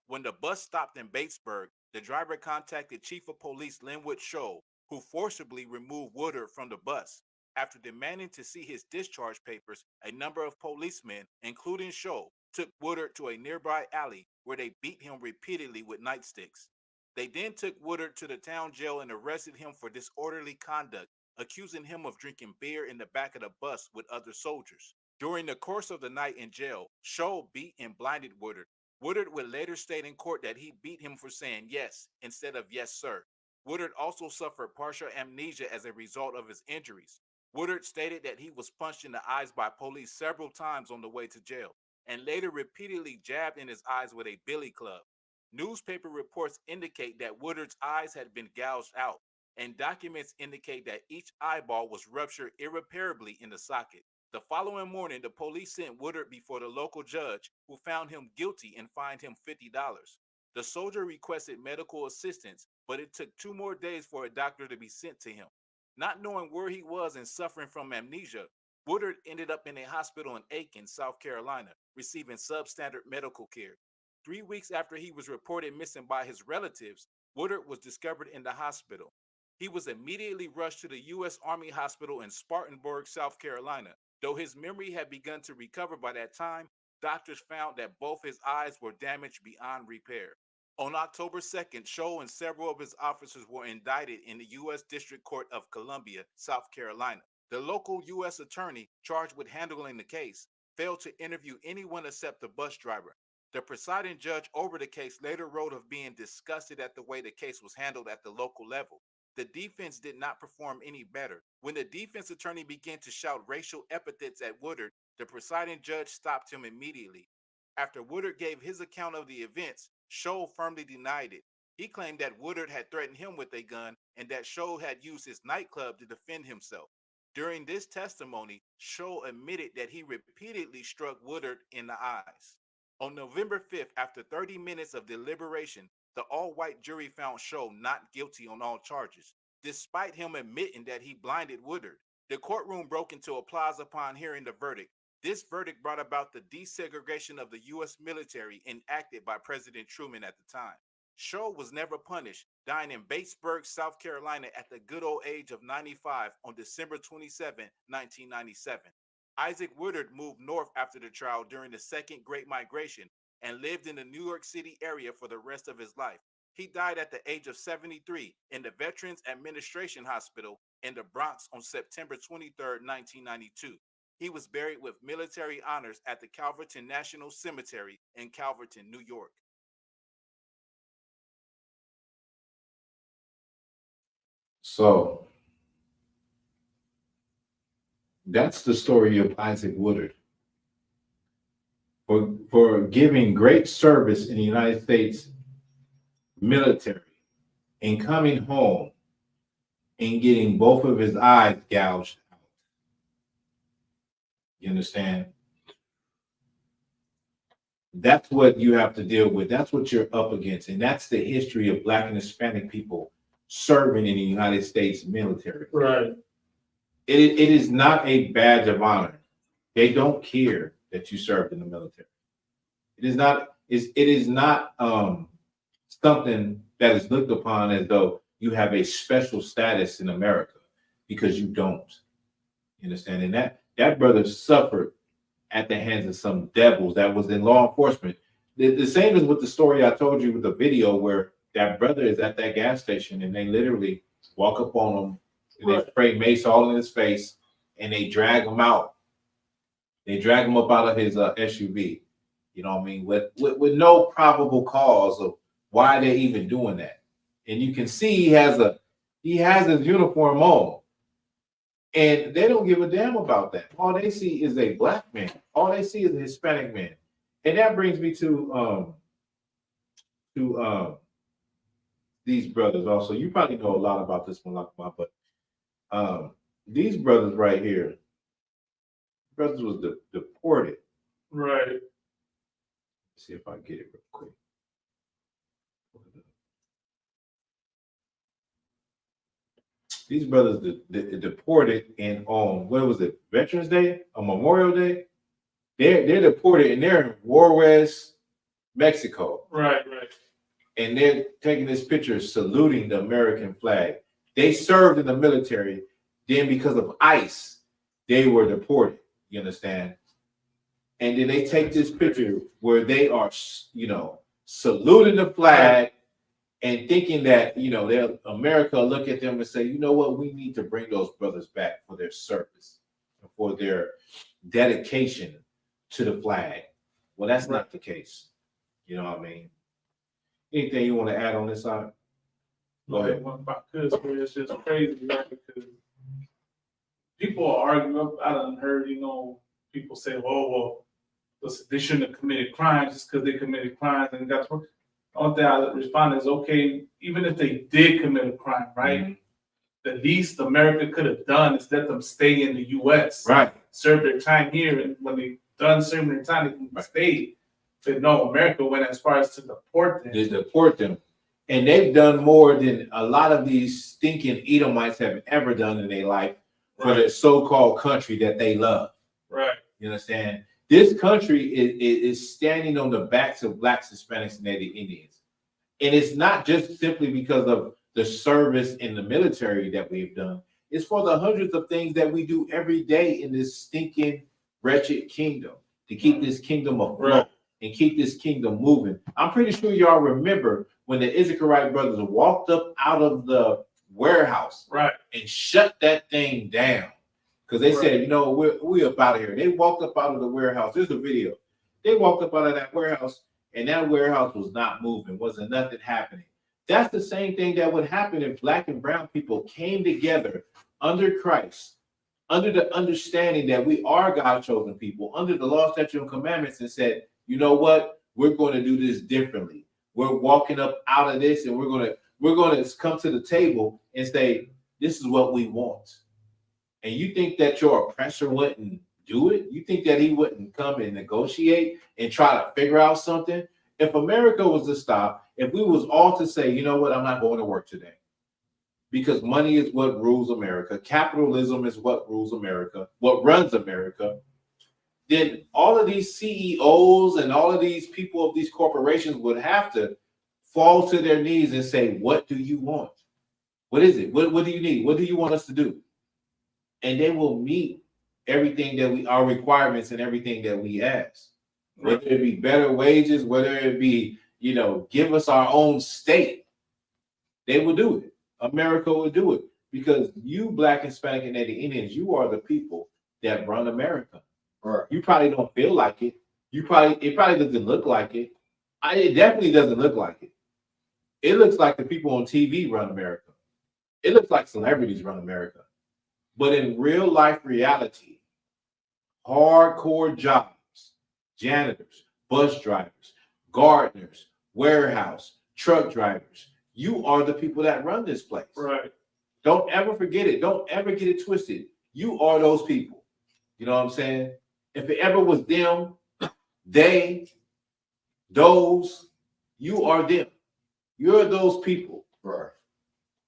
When the bus stopped in Batesburg, the driver contacted Chief of Police Linwood Scholl, who forcibly removed Woodard from the bus. After demanding to see his discharge papers, a number of policemen, including Scholl, took Woodard to a nearby alley where they beat him repeatedly with nightsticks. They then took Woodard to the town jail and arrested him for disorderly conduct, accusing him of drinking beer in the back of the bus with other soldiers. During the course of the night in jail, Scholl beat and blinded Woodard. Woodard would later state in court that he beat him for saying yes instead of yes, sir. Woodard also suffered partial amnesia as a result of his injuries. Woodard stated that he was punched in the eyes by police several times on the way to jail, and later repeatedly jabbed in his eyes with a billy club. Newspaper reports indicate that Woodard's eyes had been gouged out, and documents indicate that each eyeball was ruptured irreparably in the socket. The following morning, the police sent Woodard before the local judge, who found him guilty and fined him $50. The soldier requested medical assistance, but it took 2 more days for a doctor to be sent to him. Not knowing where he was and suffering from amnesia, Woodard ended up in a hospital in Aiken, South Carolina, receiving substandard medical care. 3 weeks after he was reported missing by his relatives, Woodard was discovered in the hospital. He was immediately rushed to the U.S. Army Hospital in Spartanburg, South Carolina. Though his memory had begun to recover by that time, doctors found that both his eyes were damaged beyond repair. On October 2nd, Scholl and several of his officers were indicted in the U.S. District Court of Columbia, South Carolina. The local U.S. attorney charged with handling the case failed to interview anyone except the bus driver. The presiding judge over the case later wrote of being disgusted at the way the case was handled at the local level. The defense did not perform any better. When the defense attorney began to shout racial epithets at Woodard, the presiding judge stopped him immediately. After Woodard gave his account of the events, Scholl firmly denied it. He claimed that Woodard had threatened him with a gun and that Scholl had used his nightclub to defend himself. During this testimony, Scholl admitted that he repeatedly struck Woodard in the eyes. On November 5th, after 30 minutes of deliberation, the all-white jury found Scholl not guilty on all charges, despite him admitting that he blinded Woodard. The courtroom broke into applause upon hearing the verdict. This verdict brought about the desegregation of the U.S. military enacted by President Truman at the time. Scholl was never punished, dying in Batesburg, South Carolina at the good old age of 95 on December 27, 1997. Isaac Woodard moved north after the trial during the Second Great Migration and lived in the New York City area for the rest of his life. He died at the age of 73 in the Veterans Administration Hospital in the Bronx on September 23, 1992. He was buried with military honors at the Calverton National Cemetery in Calverton, New York. So that's the story of Isaac Woodard. For giving great service in the United States military and coming home and getting both of his eyes gouged out. You understand? That's what you have to deal with. That's what you're up against. And that's the history of Black and Hispanic people serving in the United States military. Right. It is not a badge of honor. They don't care that you served in the military. It is not something that is looked upon as though you have a special status in America, because you don't. You understand? And that brother suffered at the hands of some devils that was in law enforcement. The same as with the story I told you with the video where that brother is at that gas station and they literally walk up on him and they spray mace all in his face and they drag him out. They drag him up out of his SUV, you know what I mean, with no probable cause of why they're even doing that. And you can see he has his uniform on, and they don't give a damn about that. All they see is a Black man. All they see is a Hispanic man. And that brings me to these brothers also. You probably know a lot about this one, but these brothers right here, brothers was deported. Right. Let's see if I get it real quick. These brothers deported on what was it, Veterans Day, on Memorial Day? They're deported and they're in Juarez, Mexico. Right. And they're taking this picture saluting the American flag. They served in the military. Then because of ICE, they were deported. You understand? And then they take this picture where they are, you know, saluting the flag and thinking that, you know, America will look at them and say, you know what, we need to bring those brothers back for their service, for their dedication to the flag. Well, that's not the case. You know what I mean? Anything you want to add on this side? Go ahead. Because it's just crazy, right? Because people are arguing. I done heard, you know, people say, "Oh, well, listen, they shouldn't have committed crimes just because they committed crimes and got to work." The only thing I respond is, okay, even if they did commit a crime, right? The least America could have done is let them stay in the U.S. Right. Serve their time here, and when they done serving their time, they can stay. But no, America went as far as to deport them. They deport them. And they've done more than a lot of these stinking Edomites have ever done in their life for their so-called country that they love. Right. You understand? This country is standing on the backs of Blacks, Hispanics, and Native Indians. And it's not just simply because of the service in the military that we've done. It's for the hundreds of things that we do every day in this stinking, wretched kingdom to keep this kingdom afloat and keep this kingdom moving. I'm pretty sure y'all remember when the Issacharite brothers walked up out of the warehouse and shut that thing down. Because they said, you know, we're up out of here. They walked up out of the warehouse. There's a video. They walked up out of that warehouse, and that warehouse was not moving. Wasn't nothing happening. That's the same thing that would happen if Black and brown people came together under Christ, under the understanding that we are God's chosen people, under the law, statutes, and commandments, and said, you know what? We're going to do this differently. We're walking up out of this, and we're going to come to the table and say, this is what we want. And you think that your oppressor wouldn't do it? You think that he wouldn't come and negotiate and try to figure out something? If America was to stop, if we was all to say, you know what, I'm not going to work today because money is what rules America, capitalism is what rules America, what runs America, then all of these CEOs and all of these people of these corporations would have to fall to their knees and say, what do you want? What is it? What do you need? What do you want us to do? And they will meet everything that our requirements and everything that we ask. Whether it be better wages, whether it be, you know, give us our own state, they will do it. America will do it because you Black, Hispanic, and Native Indians, you are the people that run America. Right. You probably don't feel like it. It probably doesn't look like it. It definitely doesn't look like it. It looks like the people on TV run America. It looks like celebrities run America. But in real life reality, hardcore jobs, janitors, bus drivers, gardeners, warehouse, truck drivers, you are the people that run this place. Right. Don't ever forget it. Don't ever get it twisted. You are those people. You know what I'm saying? If it ever was them, they, those, you are them. You're those people. Right.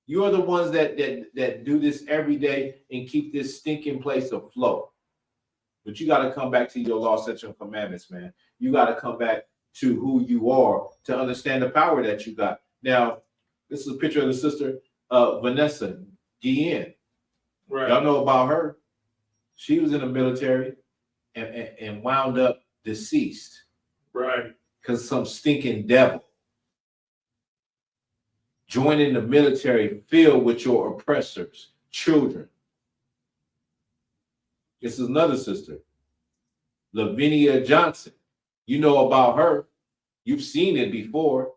You are the ones that do this every day and keep this stinking place afloat. But you got to come back to your law, statutes, and commandments, man. You got to come back to who you are to understand the power that you got. Now, this is a picture of the sister, Vanessa Guillen. Right. Y'all know about her. She was in the military and wound up deceased. Right. Because some stinking devil joining the military filled with your oppressors, children. This is another sister, Lavinia Johnson. You know about her. You've seen it before.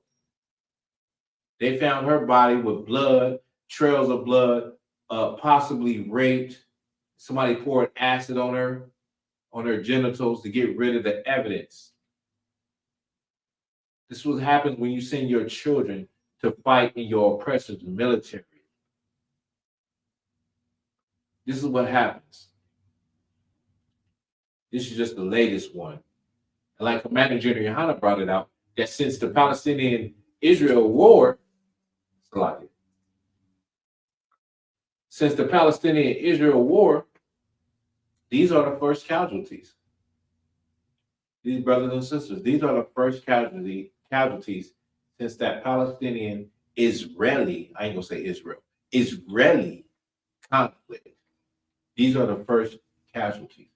They found her body with blood, trails of blood, possibly raped. Somebody poured acid on her genitals to get rid of the evidence. This is what happens when you send your children to fight in your oppressor's military. This is what happens. This is just the latest one. And like Commander General Yohana brought it out, that since the Palestinian-Israel war, since the Palestinian-Israel war, these are the first casualties. These brothers and sisters, these are the first casualties since that Palestinian-Israeli, I ain't gonna say Israel, Israeli conflict. These are the first casualties.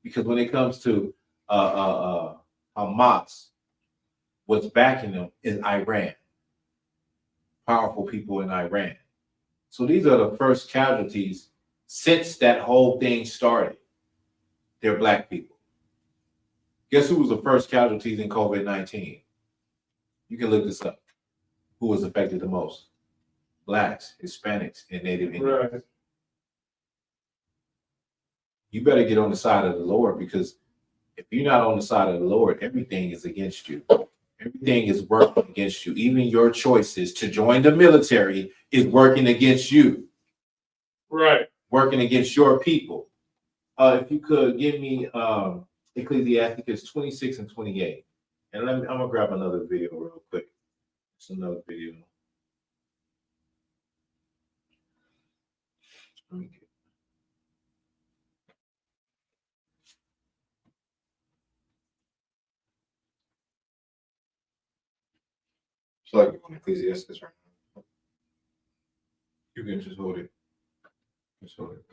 Because when it comes to Hamas, what's backing them is Iran. Powerful people in Iran. So these are the first casualties since that whole thing started. They're black people. Guess who was the first casualties in COVID-19? You can look this up. Who was affected the most? Blacks, Hispanics, and Native Indians. Right. You better get on the side of the Lord, because if you're not on the side of the Lord, everything is against you. Everything is working against you. Even your choices to join the military is working against you. Right. Working against your people. If you could give me Ecclesiasticus 26 and 28. And I'm gonna grab another video real quick. It's another video. So like on Ecclesiastes right now. You can just hold it. Just hold it.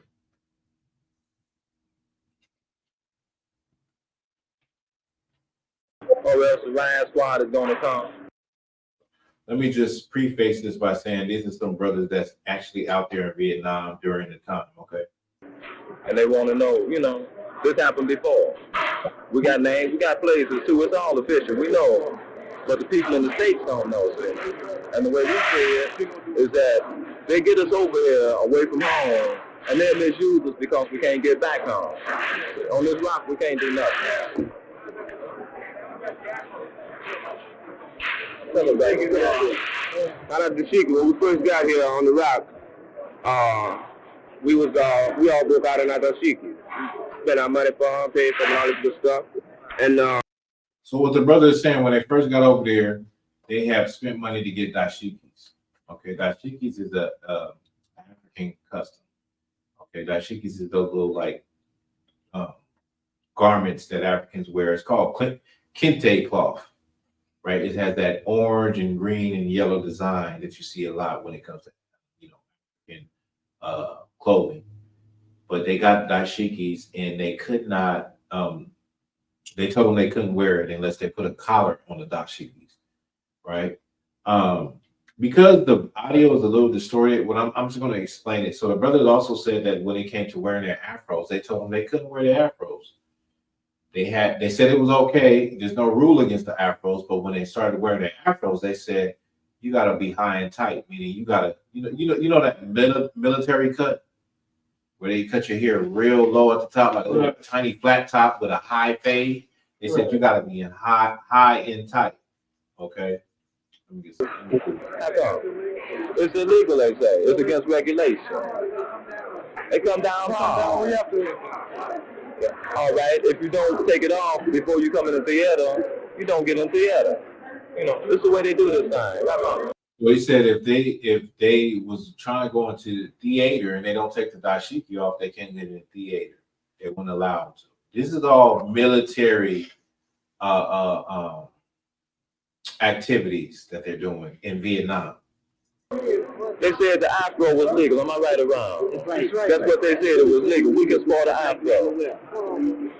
Or else the Ryan squad is gonna come. Let me just preface this by saying these are some brothers that's actually out there in Vietnam during the time, okay? And they want to know, you know, this happened before. We got names, we got places too. It's all official. We know, but the people in the States don't know. See? And the way we see it is that they get us over here away from home, and they misuse us because we can't get back home. On this rock, we can't do nothing. Tell them back. Shout out to Sheikah. When we first got here on the rock, we all broke out in our dashiki. Spent our money for them, paid for all this good stuff. And so what the brother is saying, when they first got over there, they have spent money to get dashikis. Okay, dashikis is a African custom. Okay, dashikis is those little like garments that Africans wear. It's called kente cloth, right? It has that orange and green and yellow design that you see a lot when it comes to, you know, in clothing. But they got dashikis and they could not. They told them they couldn't wear it unless they put a collar on the dashikis, right? Because the audio is a little distorted, I'm just going to explain it. So the brothers also said that when it came to wearing their afros, they told them they couldn't wear their afros. They said it was okay. There's no rule against the afros, but when they started wearing their afros, they said you got to be high and tight, meaning you got to, you know that military cut where they cut your hair real low at the top, like a little tiny flat top with a high fade. They said you got to be in high and tight. Okay. it's illegal, they say. It's against regulation. They come down hard. We have to. All right, if you don't take it off before you come in the theater, you don't get in the theater. You know, this is the way they do this thing. Well, he said if they was trying to go into the theater and they don't take the dashiki off, they can't get in the theater. They wouldn't allow them to. This is all military activities that they're doing in Vietnam. They said the afro was legal. Am I right or wrong? That's what they said. It was legal. We can sport the afro.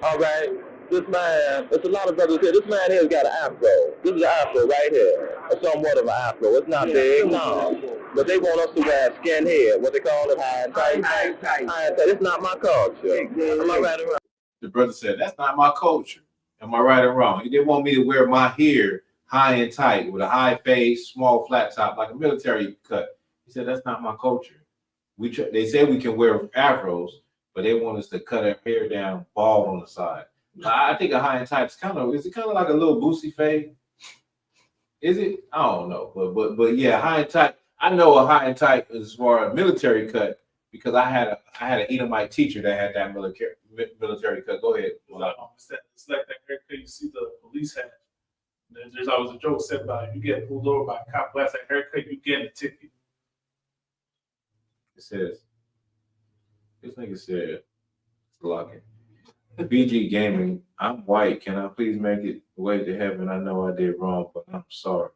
All right. This man, there's a lot of brothers here. This man here's got an afro. This is an afro right here. Or somewhat of an afro. It's not big, no. But they want us to wear skin hair. What they call it, high and tight. High and tight. It's not my culture. Am I right or wrong? The brother said, that's not my culture. Am I right or wrong? They want me to wear my hair high and tight with a high face, small flat top, like a military cut. He said, that's not my culture. They say we can wear afros, but they want us to cut our hair down, bald on the side. I think a high and tight is kind of like a little boosie fade? Is it? I don't know. But yeah, high and tight. I know a high and tight as far as military cut because I had an Edomite teacher that had that military cut. Go ahead. It's like that haircut you see the police have. There's always a joke said about it. You get pulled over by a cop, that's that haircut, you get a ticket. It says, this nigga said, locking. BG Gaming, I'm white. Can I please make it way to heaven? I know I did wrong, but I'm sorry.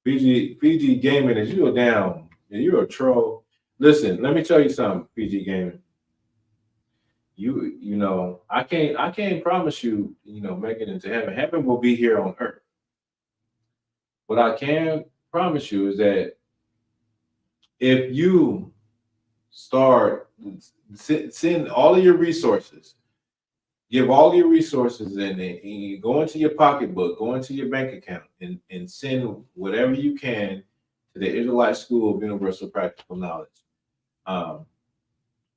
BG Gaming, is you're a troll. Listen, let me tell you something, PG Gaming. You know, I can't promise you, make it into heaven. Heaven will be here on earth. What I can promise you is that if you start send all of your resources, give all your resources in it, and you go into your pocketbook, go into your bank account, and send whatever you can to the Israelite School of Universal Practical Knowledge.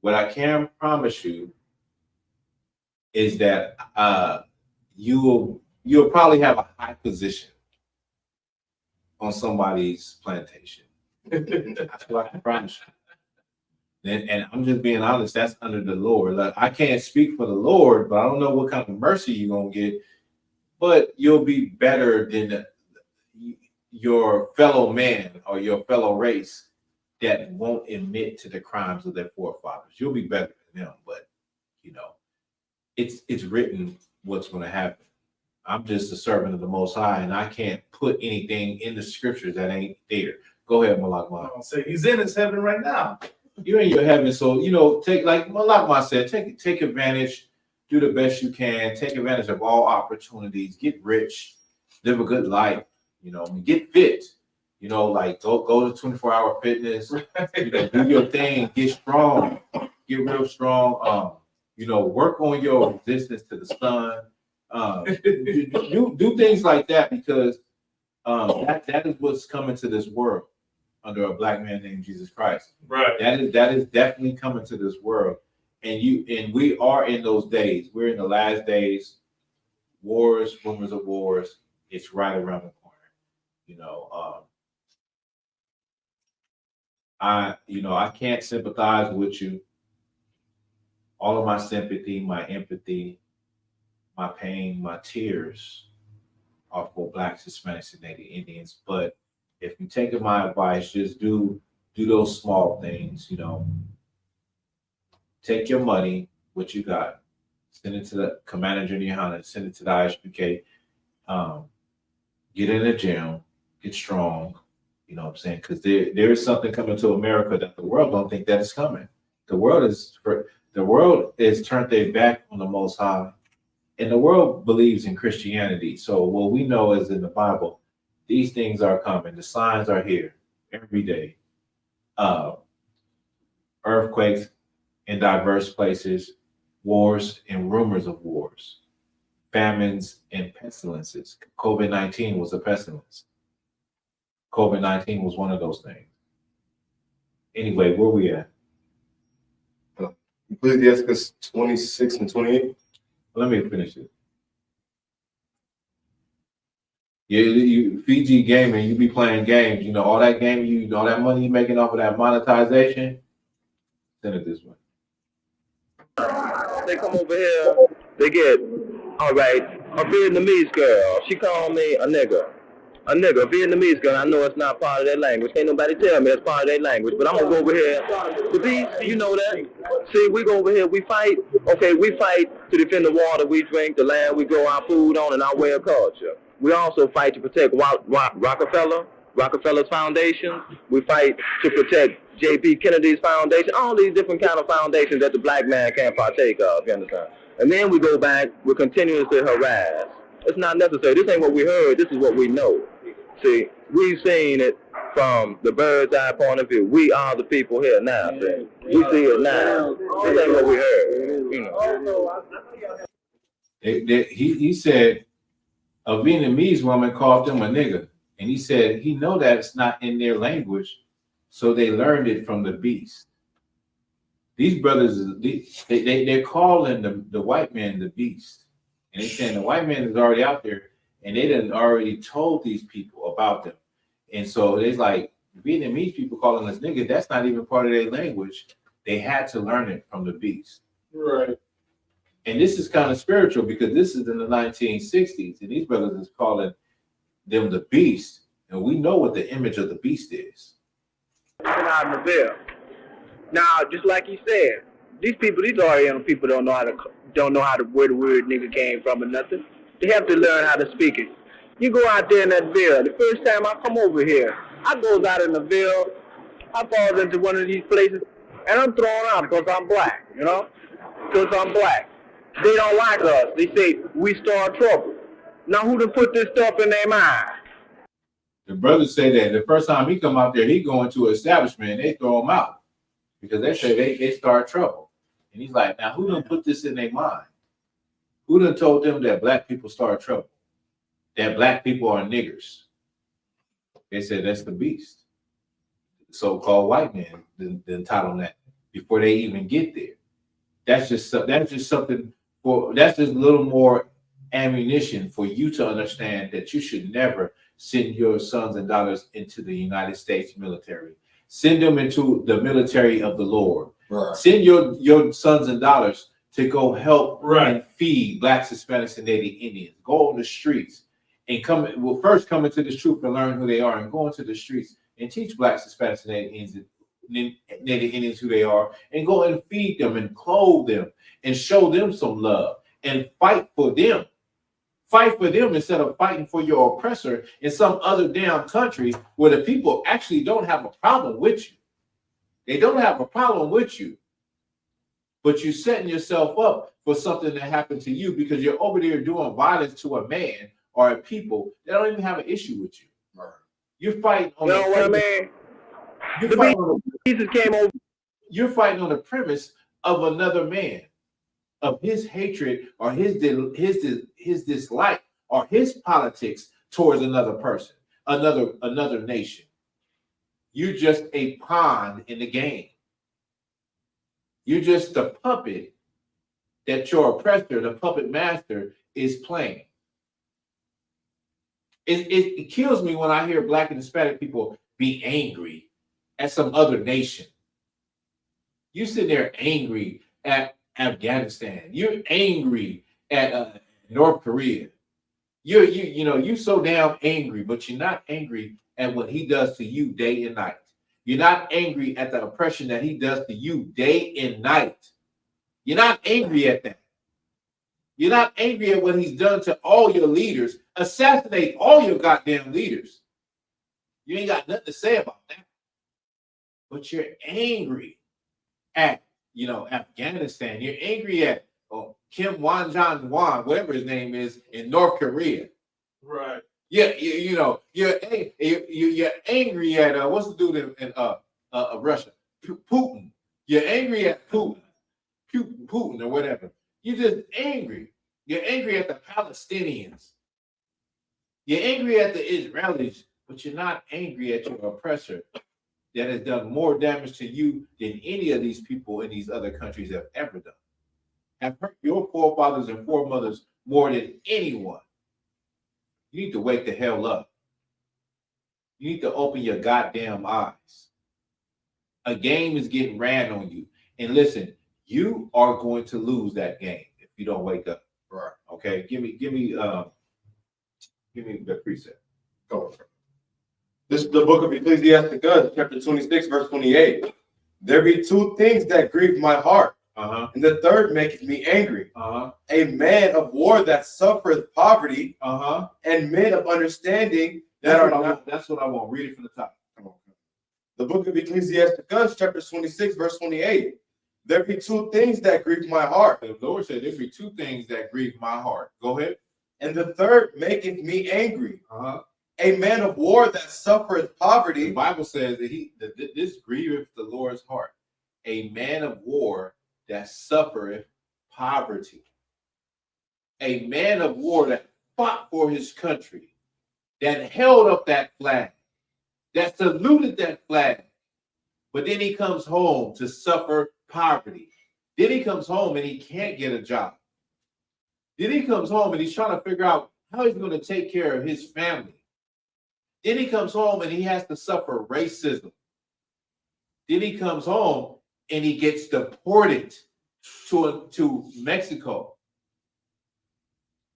What I can promise you is that you'll probably have a high position on somebody's plantation. That's what I can promise you. And I'm just being honest, that's under the Lord. Like, I can't speak for the Lord, but I don't know what kind of mercy you're going to get, but you'll be better than your fellow man or your fellow race that won't admit to the crimes of their forefathers. You'll be better than them, but it's written what's going to happen. I'm just a servant of the Most High, and I can't put anything in the scriptures that ain't there. Go ahead, Malak Ma. I'll say he's in his heaven right now. You're in your heaven, so take, like Malak Ma said, take advantage, do the best you can, take advantage of all opportunities, get rich, live a good life, get fit, like go to 24-hour fitness, do your thing, get strong, get real strong. Work on your resistance to the sun. Do things like that, because that is what's coming to this world under a black man named Jesus Christ. Right. That is definitely coming to this world, and we are in those days. We're in the last days. Wars, rumors of wars. It's right around the corner. I can't sympathize with you. All of my sympathy, my empathy, my pain, my tears are for Blacks, Hispanics, and Native Indians. But if you're taking my advice, just do those small things. Take your money, what you got, send it to the Commander Junior Hunter, send it to the ISPK. Get in the gym, get strong. You know what I'm saying? Because there is something coming to America that the world don't think that is coming. The world is turned their back on the Most High, and the world believes in Christianity. So what we know is in the Bible, these things are coming. The signs are here every day. Earthquakes in diverse places, wars and rumors of wars, famines and pestilences. COVID-19 was a pestilence. COVID-19 was one of those things. Anyway, where we at? Ecclesiastes 26 and 28. Let me finish it. Yeah, you Fiji gaming, you be playing games. All that game, all that money you making off of that monetization, send it this way. They come over here, they get, all right, a Vietnamese girl, she called me a nigga. A Vietnamese girl, I know it's not part of their language. Can't nobody tell me it's part of their language, but I'm gonna go over here. But these, you know that. See, we go over here, we fight. Okay, we fight to defend the water we drink, the land we grow our food on, and our way of culture. We also fight to protect Rockefeller's foundation. We fight to protect J.P. Kennedy's foundation, all these different kind of foundations that the black man can't partake of, you understand? And then we go back, we're continuously harassed. It's not necessary. This ain't what we heard, this is what we know. See, we've seen it from the bird's eye point of view. We are the people here now, see. We see it now. This ain't what we heard, He said a Vietnamese woman called them a nigga, and he said he know that it's not in their language, so they learned it from the beast. These brothers, they're calling the white man the beast, and they're saying the white man is already out there, and they done already told these people about them, and so it's like Vietnamese people calling us nigga. That's not even part of their language. They had to learn it from the beast. Right. And this is kind of spiritual because this is in the 1960s, and these brothers is calling them the beast, and we know what the image of the beast is. Out in the bill. Now, just like you said, these Oriental people don't know how to where the word nigga came from or nothing. They have to learn how to speak it. You go out there in that ville. The first time I come over here, I goes out in the ville. I fall into one of these places, and I'm thrown out because I'm black, you know? Because I'm black. They don't like us. They say, we start trouble. Now, who done put this stuff in their mind? The brother said that the first time he come out there, he go into an establishment and they throw him out because they say they start trouble. And he's like, now, who done put this in their mind? Who done told them that black people start trouble? That black people are niggers? They said that's the beast. The so-called white man then taught them that before they even get there. That's just something that's just a little more ammunition for you to understand that you should never send your sons and daughters into the United States military. Send them into the military of the Lord. Right. Send your sons and daughters to go help and feed blacks, Hispanics, and Native Indians. Go on the streets and first come into this troop and learn who they are, and go into the streets and teach blacks, Hispanics, and Native Indians who they are, and go and feed them and clothe them and show them some love and fight for them. Fight for them instead of fighting for your oppressor in some other damn country where the people actually don't have a problem with you. They don't have a problem with you, but you're setting yourself up for something to happen to you because you're over there doing violence to a man or a people that don't even have an issue with you. Right. You're fighting on You're fighting on the premise of another man, of his hatred or his dislike or his politics towards another person, another nation. You're just a pawn in the game. You're just a puppet that your oppressor, the puppet master, is playing. It kills me when I hear black and Hispanic people be angry at some other nation. You sit there angry at Afghanistan. You're angry at North Korea. You're so damn angry, but you're not angry at what he does to you day and night. You're not angry at the oppression that he does to you day and night. You're not angry at that. You're not angry at what he's done to all your leaders. Assassinate all your goddamn leaders. You ain't got nothing to say about that. But you're angry at, Afghanistan. You're angry at Kim Won-jan-wan, whatever his name is, in North Korea. Right. Yeah, you're angry at what's the dude in Russia? Putin. You're angry at Putin or whatever. You're just angry. You're angry at the Palestinians. You're angry at the Israelis, but you're not angry at your oppressor that has done more damage to you than any of these people in these other countries have ever done. Have hurt your forefathers and foremothers more than anyone. You need to wake the hell up. You need to open your goddamn eyes. A game is getting ran on you. And listen, you are going to lose that game if you don't wake up. Right. Okay. Give me the precept. Go. This is the book of Ecclesiasticus, chapter 26, verse 28. There be two things that grieve my heart, and the third maketh me angry. A man of war that suffereth poverty, and men of understanding that are not. That's what I want. Read it from the top. Come on. The book of Ecclesiasticus, chapter 26, verse 28. There be two things that grieve my heart. The Lord said there be two things that grieve my heart. Go ahead. And the third maketh me angry. A man of war that suffereth poverty. The Bible says that this grieveth the Lord's heart. A man of war that suffereth poverty. A man of war that fought for his country, that held up that flag, that saluted that flag. But then he comes home to suffer poverty. Then he comes home and he can't get a job. Then he comes home and he's trying to figure out how he's going to take care of his family. Then he comes home and he has to suffer racism. Then he comes home and he gets deported to Mexico.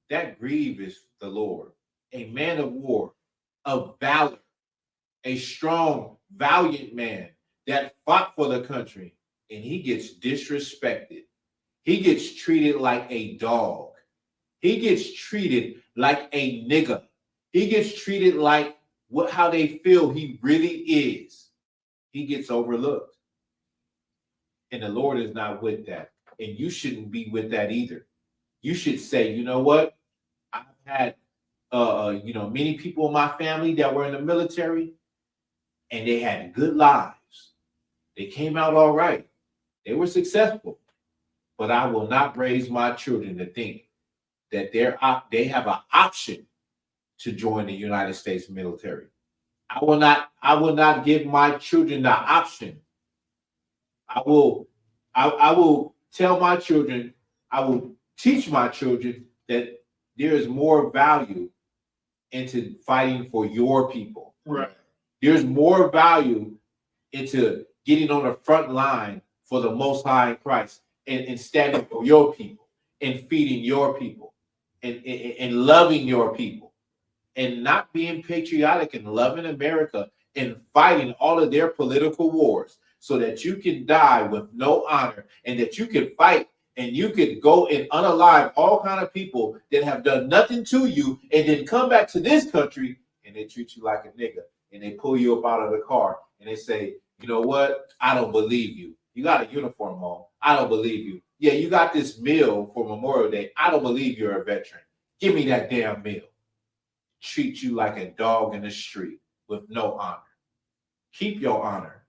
That grieves the Lord. A man of war, of valor, a strong, valiant man that fought for the country, and he gets disrespected. He gets treated like a dog. He gets treated like a nigger. He gets treated like how they feel he really is. he gets overlooked. And the Lord is not with that. And you shouldn't be with that either. You should say, you know what? I've had many people in my family that were in the military, and they had good lives. They came out all right. They were successful. But I will not raise my children to think that they have an option to join the United States military. I will not give my children the option. I will tell my children, I will teach my children that there is more value into fighting for your people. Right. There's more value into getting on the front line for the Most High in Christ and standing for your people and feeding your people and loving your people and not being patriotic and loving America and fighting all of their political wars so that you can die with no honor and that you can fight and you could go and unalive all kind of people that have done nothing to you and then come back to this country and they treat you like a nigga and they pull you up out of the car and they say, you know what? I don't believe you. You got a uniform on. I don't believe you. Yeah, you got this meal for Memorial Day. I don't believe you're a veteran. Give me that damn meal. Treat you like a dog in the street with no honor. Keep your honor.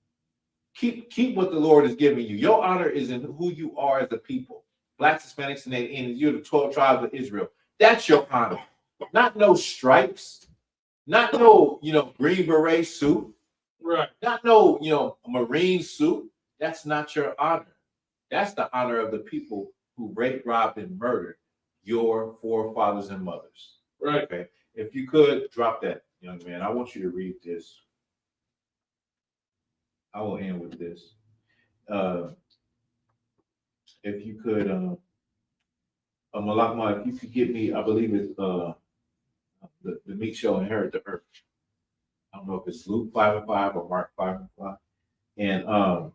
Keep what the Lord is giving you. Your honor is in who you are as a people. Blacks, Hispanics, and Indians. You're the 12 tribes of Israel. That's your honor. Not no stripes. Not no, green beret suit. Right. Not no, Marine suit. That's not your honor. That's the honor of the people who raped, robbed, and murdered your forefathers and mothers. Right. Okay. If you could drop that, young man, I want you to read this. I will end with this. If you could, Malakma, if you could give me, I believe it's the Meek Show Inherit the Earth. I don't know if it's Luke 5:5 or Mark 5:5. And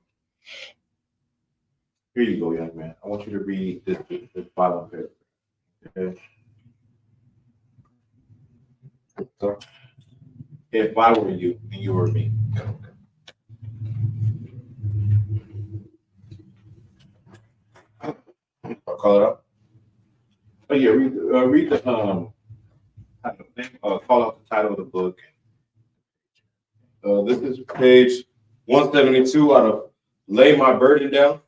here you go, young man. I want you to read this following paragraph. Okay. So, if I were you and you were me. I'll call it up. Oh yeah, read the call out the title of the book. This is page 172 out of Lay My Burden Down.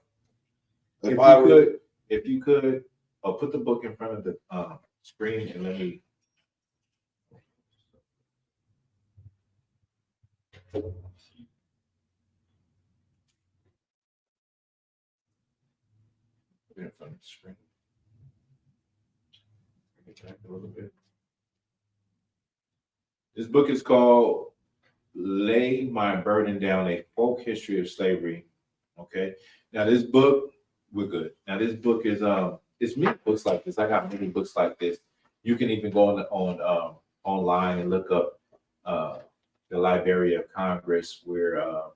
If you could, put the book in front of the screen and let me. In front of the screen. Back a little bit. This book is called Lay My Burden Down, A Folk History of Slavery. Okay. Now this book, we're good. Now this book is it's many books like this. I got many books like this. You can even go on online and look up the Library of Congress, where the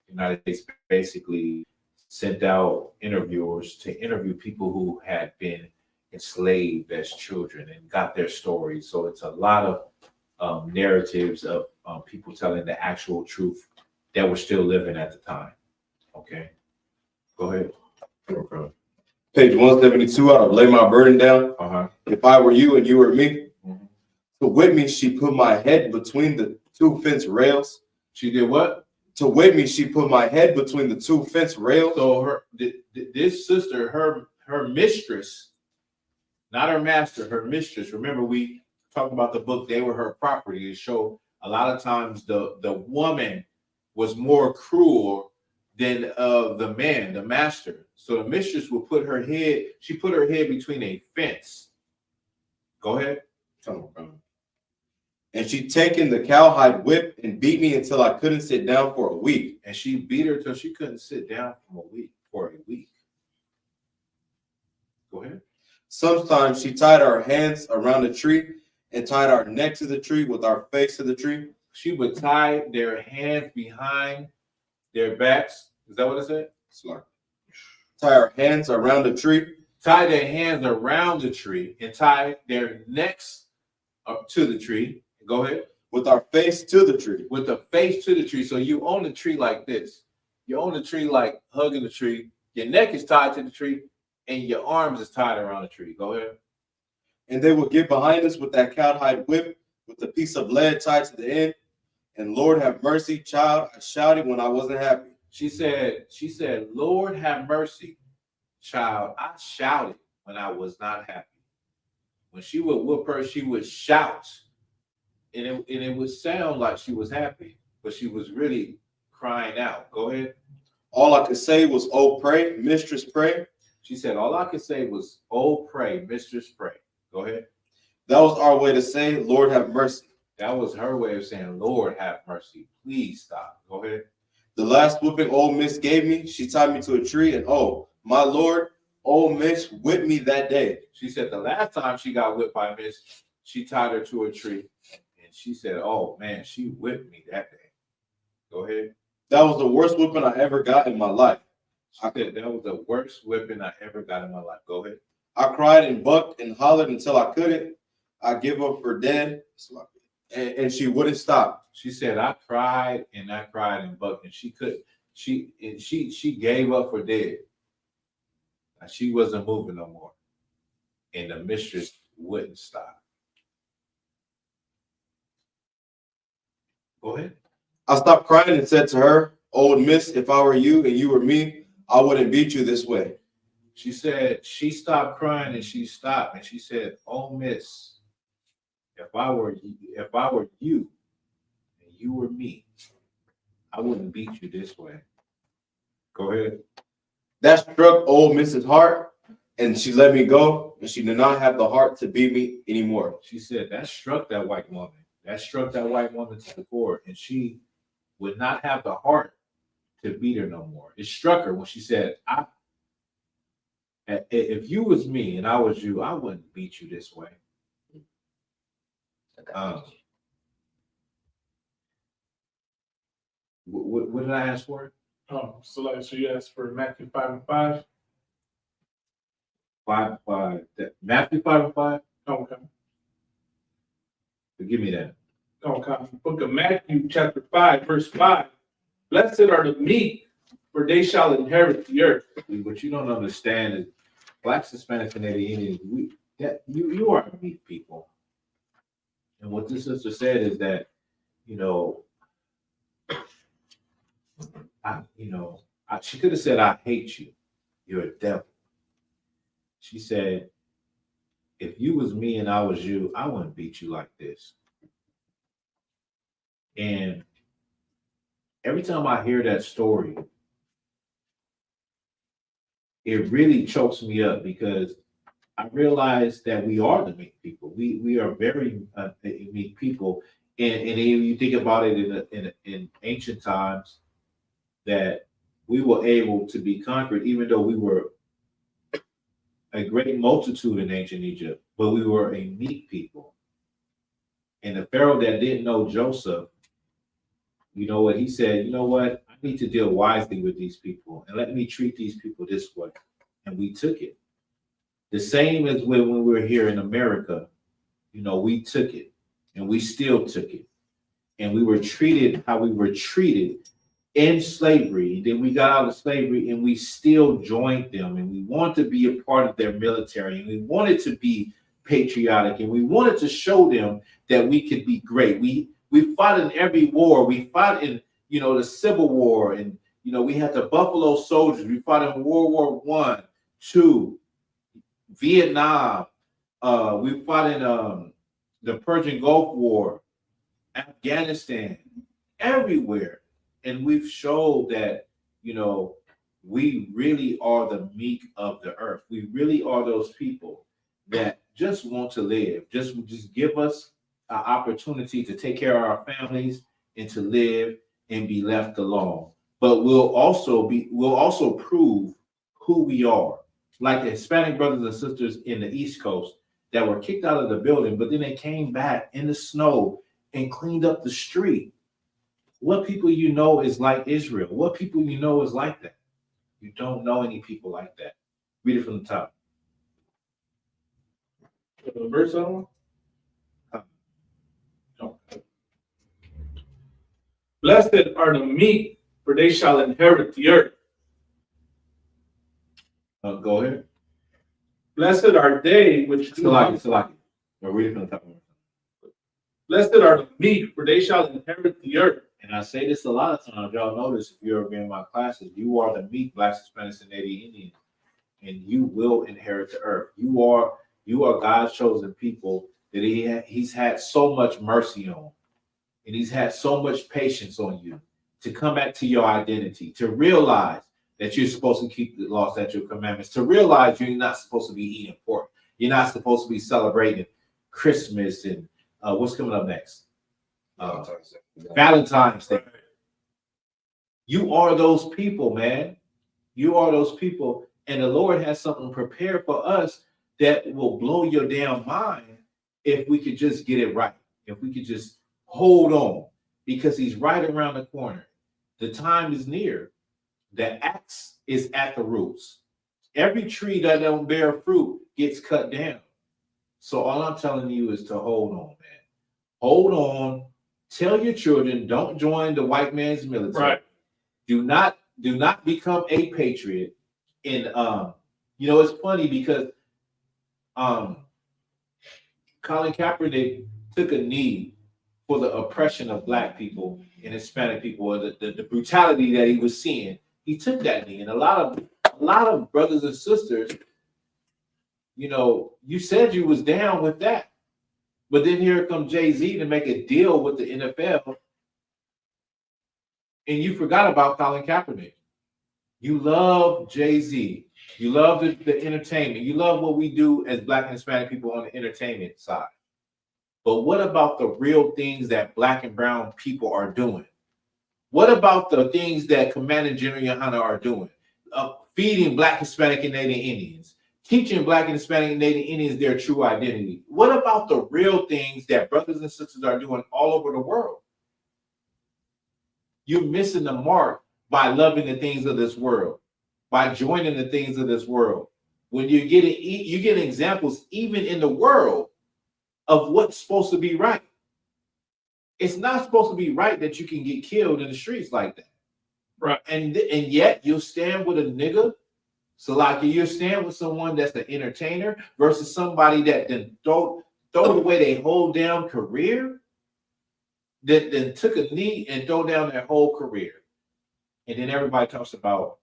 United States basically sent out interviewers to interview people who had been enslaved as children and got their stories. So it's a lot of narratives of people telling the actual truth that were still living at the time. Okay, go ahead. Page 172 out of Lay My Burden Down. If I were you and you were me, to whip me, she put my head between the two fence rails. She did what? To whip me, she put my head between the two fence rails. So this sister, her mistress, not her master, her mistress. Remember, we talked about the book, they were her property. To show a lot of times the woman was more cruel than the man, the master. So the mistress would put her head, she put her head between a fence. Go ahead. And she'd taken the cowhide whip and beat me until I couldn't sit down for a week. And she beat her till she couldn't sit down for a week. Go ahead. Sometimes she tied our hands around a tree and tied our neck to the tree with our face to the tree. She would tie their hands behind their backs. Is that what it said? Smart. Tie our hands around a tree. Tie their hands around the tree and tie their necks up to the tree. Go ahead. with our face to the tree. With the face to the tree. So you own the tree like this. You own the tree like hugging the tree. Your neck is tied to the tree, and your arms is tied around the tree. Go ahead. And they will get behind us with that cowhide whip, with a piece of lead tied to the end. And Lord have mercy, child, I shouted when I wasn't happy. She said, Lord have mercy, child, I shouted when I was not happy. When she would whoop her, she would shout. And it would sound like she was happy, but she was really crying out. Go ahead. All I could say was, oh, pray, mistress, pray. She said, all I could say was, oh, pray, mistress, pray. Go ahead. That was our way to say, Lord, have mercy. That was her way of saying, Lord, have mercy. Please stop. Go ahead. The last whooping old Miss gave me, she tied me to a tree, and oh, my Lord, old Miss whipped me that day. She said the last time she got whipped by Miss, she tied her to a tree. And she said, oh, man, she whipped me that day. Go ahead. That was the worst whipping I ever got in my life. She said that was the worst whipping I ever got in my life. Go ahead. I cried and bucked and hollered until I couldn't. I give up for dead. And she wouldn't stop. She said, I cried and bucked, and she couldn't. She gave up for dead. She wasn't moving no more. And the mistress wouldn't stop. Go ahead. I stopped crying and said to her, old Miss, if I were you and you were me, I wouldn't beat you this way. She said she stopped crying and she stopped, and she said, oh, Miss, if I were you and you were me, I wouldn't beat you this way. Go ahead. That struck old Mrs. Hart, and she let me go, and she did not have the heart to beat me anymore. She said that struck that white woman. That struck that white woman to the core, and she would not have the heart to beat her no more. It struck her when she said, if you was me and I was you, I wouldn't beat you this way. What did I ask for? So you asked for Matthew 5:5. 5:5. Matthew 5:5. Okay. Give me that. Okay. Book of Matthew, chapter 5, verse 5. Blessed are the meek, for they shall inherit the earth. What you don't understand is Blacks, Hispanics, and Indians, you are meek people. And what this sister said is that, she could have said, I hate you. You're a devil. She said, if you was me and I was you, I wouldn't beat you like this. And every time I hear that story, it really chokes me up because I realize that we are the meek people. We are very meek people. And you think about it in ancient times, that we were able to be conquered, even though we were a great multitude in ancient Egypt, but we were a meek people. And the Pharaoh that didn't know Joseph, you know what he said? You know what? I need to deal wisely with these people and let me treat these people this way. And we took it. The same as when we were here in America, we took it and we still took it. And we were treated how we were treated in slavery. Then we got out of slavery and we still joined them, and we wanted to be a part of their military, and we wanted to be patriotic, and we wanted to show them that we could be great. We fought in every war. We fought in, the Civil War, and we had the Buffalo Soldiers. We fought in World War I, II, Vietnam. We fought in the Persian Gulf War, Afghanistan, everywhere. And we've showed that, we really are the meek of the earth. We really are those people that just want to live. Just give us an opportunity to take care of our families and to live and be left alone. But we'll also prove who we are. Like the Hispanic brothers and sisters in the East Coast that were kicked out of the building, but then they came back in the snow and cleaned up the street. What people is like Israel? What people is like that? You don't know any people like that. Read it from the top. The verse on? Blessed are the meek, for they shall inherit the earth. Go ahead. Blessed are they which do Salaki. We're reading from the top. Blessed are the meek, for they shall inherit the earth. And I say this a lot of times. Y'all notice if you're in my classes, you are the meek, Blacks, Hispanics, and Native Indians, and you will inherit the earth. You are God's chosen people that He's had so much mercy on, and He's had so much patience on you to come back to your identity, to realize that you're supposed to keep the law, statutes, commandments, to realize you're not supposed to be eating pork. You're not supposed to be celebrating Christmas and what's coming up next? Valentine's Day. You are those people, man. You are those people. And the Lord has something prepared for us that will blow your damn mind if we could just get it right. If we could just hold on, because He's right around the corner. The time is near. The axe is at the roots. Every tree that don't bear fruit gets cut down. So all I'm telling you is to hold on, man. Hold on. Tell your children, don't join the white man's military. Right. Do not become a patriot. And it's funny because Colin Kaepernick took a knee for the oppression of Black people and Hispanic people, or the brutality that he was seeing. He took that knee, and a lot of brothers and sisters, you said you was down with that, but then here comes Jay-Z to make a deal with the NFL, and you forgot about Colin Kaepernick. You love Jay-Z, you love the entertainment, you love what we do as Black and Hispanic people on the entertainment side. But what about the real things that Black and brown people are doing? What about the things that Commander General Yohana are doing? Feeding Black, Hispanic, and Native Indians, teaching Black and Hispanic and Native Indians their true identity. What about the real things that brothers and sisters are doing all over the world? You're missing the mark by loving the things of this world, by joining the things of this world. When you get examples even in the world of what's supposed to be right. It's not supposed to be right that you can get killed in the streets like that. Right. And yet you'll stand with a nigga. So like you'll stand with someone that's an entertainer versus somebody that then throw away their whole damn career, that then took a knee and throw down their whole career. And then everybody talks about,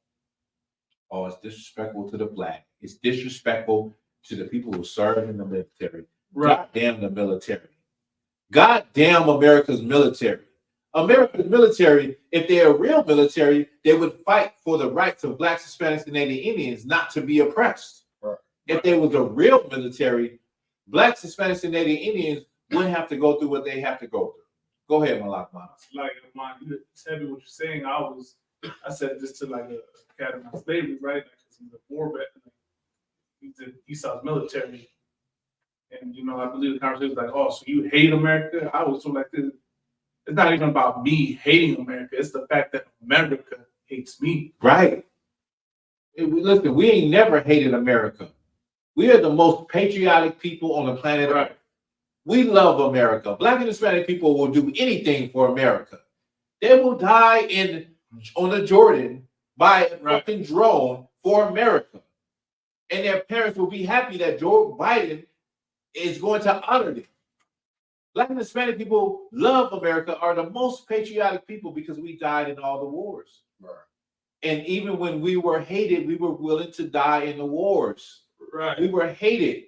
oh, it's disrespectful to the Black. It's disrespectful to the people who serve in the military. Right. God damn the military. God damn America's military. America's military, if they're a real military, they would fight for the rights of Blacks, Hispanics, and Native Indians not to be oppressed. Right. If there was a real military, Blacks, Hispanics, and Native Indians wouldn't have to go through what they have to go through. Go ahead, Malak. Like, it's heavy what you're saying. I said this to like a cat in my slavery, right? Because he's a war vet. He's in Esau's military. And, I believe the conversation was like, oh, so you hate America? I was told like this. It's not even about me hating America. It's the fact that America hates me. Right. Listen, we ain't never hated America. We are the most patriotic people on the planet Earth. We love America. Black and Hispanic people will do anything for America. They will die on the Jordan by a fucking drone for America. And their parents will be happy that Joe Biden is going to honor them. Black and Hispanic people love America, are the most patriotic people because we died in all the wars. Right. And even when we were hated, we were willing to die in the wars. Right. We were hated.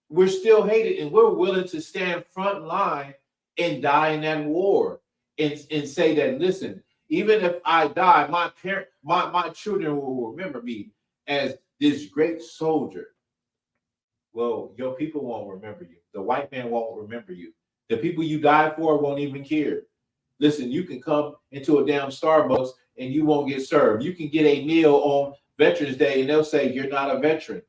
We're still hated, and we're willing to stand front line and die in that war and say that, listen, even if I die, my children will remember me as this great soldier. Well, your people won't remember you. The white man won't remember you. The people you died for won't even care. Listen, you can come into a damn Starbucks and you won't get served. You can get a meal on Veterans Day and they'll say you're not a veteran.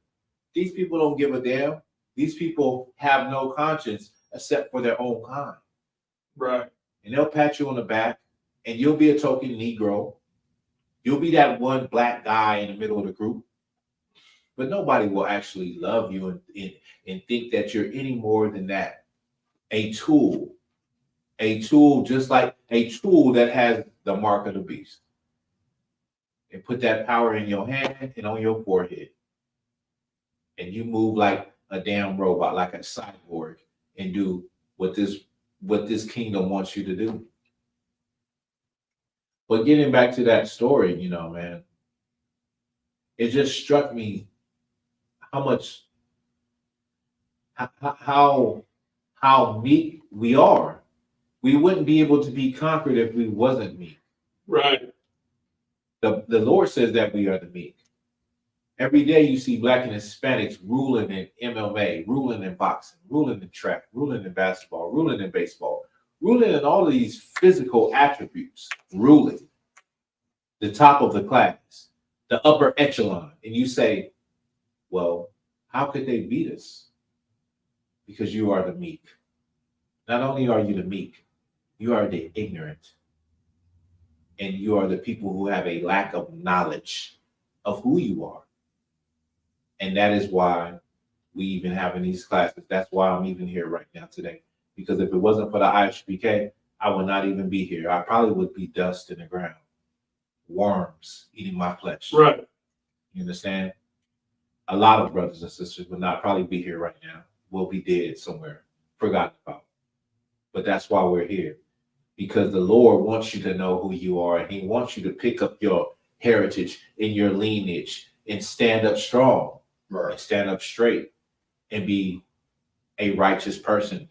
These people don't give a damn. These people have no conscience except for their own kind. Right. And they'll pat you on the back and you'll be a token Negro. You'll be that one black guy in the middle of the group. But nobody will actually love you and think that you're any more than that. A tool. A tool, just like a tool that has the mark of the beast. And put that power in your hand and on your forehead. And you move like a damn robot, like a cyborg, and do what this kingdom wants you to do. But getting back to that story, you know, man, it just struck me how much, how meek we are. We wouldn't be able to be conquered if we wasn't meek. Right. The Lord says that we are the meek. Every day you see Black and Hispanics ruling in MMA, ruling in boxing, ruling in track, ruling in basketball, ruling in baseball, ruling in all of these physical attributes, ruling the top of the class, the upper echelon. And you say, well, how could they beat us? Because you are the meek. Not only are you the meek, you are the ignorant. And you are the people who have a lack of knowledge of who you are. And that is why we even have in these classes. That's why I'm even here right now today. Because if it wasn't for the ISBK, I would not even be here. I probably would be dust in the ground. Worms eating my flesh. Right. You understand? A lot of brothers and sisters would not probably be here right now. We'll be dead somewhere, forgotten about. But that's why we're here. Because the Lord wants you to know who you are, and He wants you to pick up your heritage and your lineage and stand up strong, and stand up straight, and be a righteous person,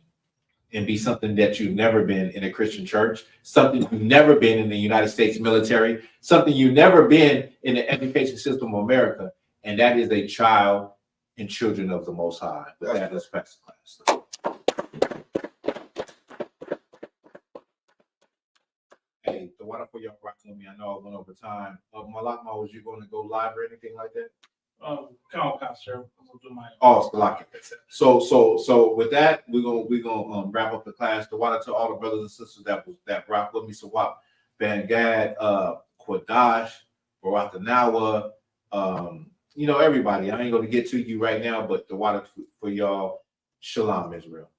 and be something that you've never been in a Christian church, something you've never been in the United States military, something you've never been in the education system of America, and that is a child and children of the Most High. But that is Pastor Class. Hey, the water for y'all rocking with me. I know I went over time. Malakma, was you going to go live or anything like that? Come Pastor. I'll do my. Oh, so with that, we're gonna wrap up the class. The water to all the brothers and sisters that rock with me. So what? Van Gad, Quadash, Barathanawa, everybody. I ain't gonna get to you right now, but the water for y'all. Shalom, Israel.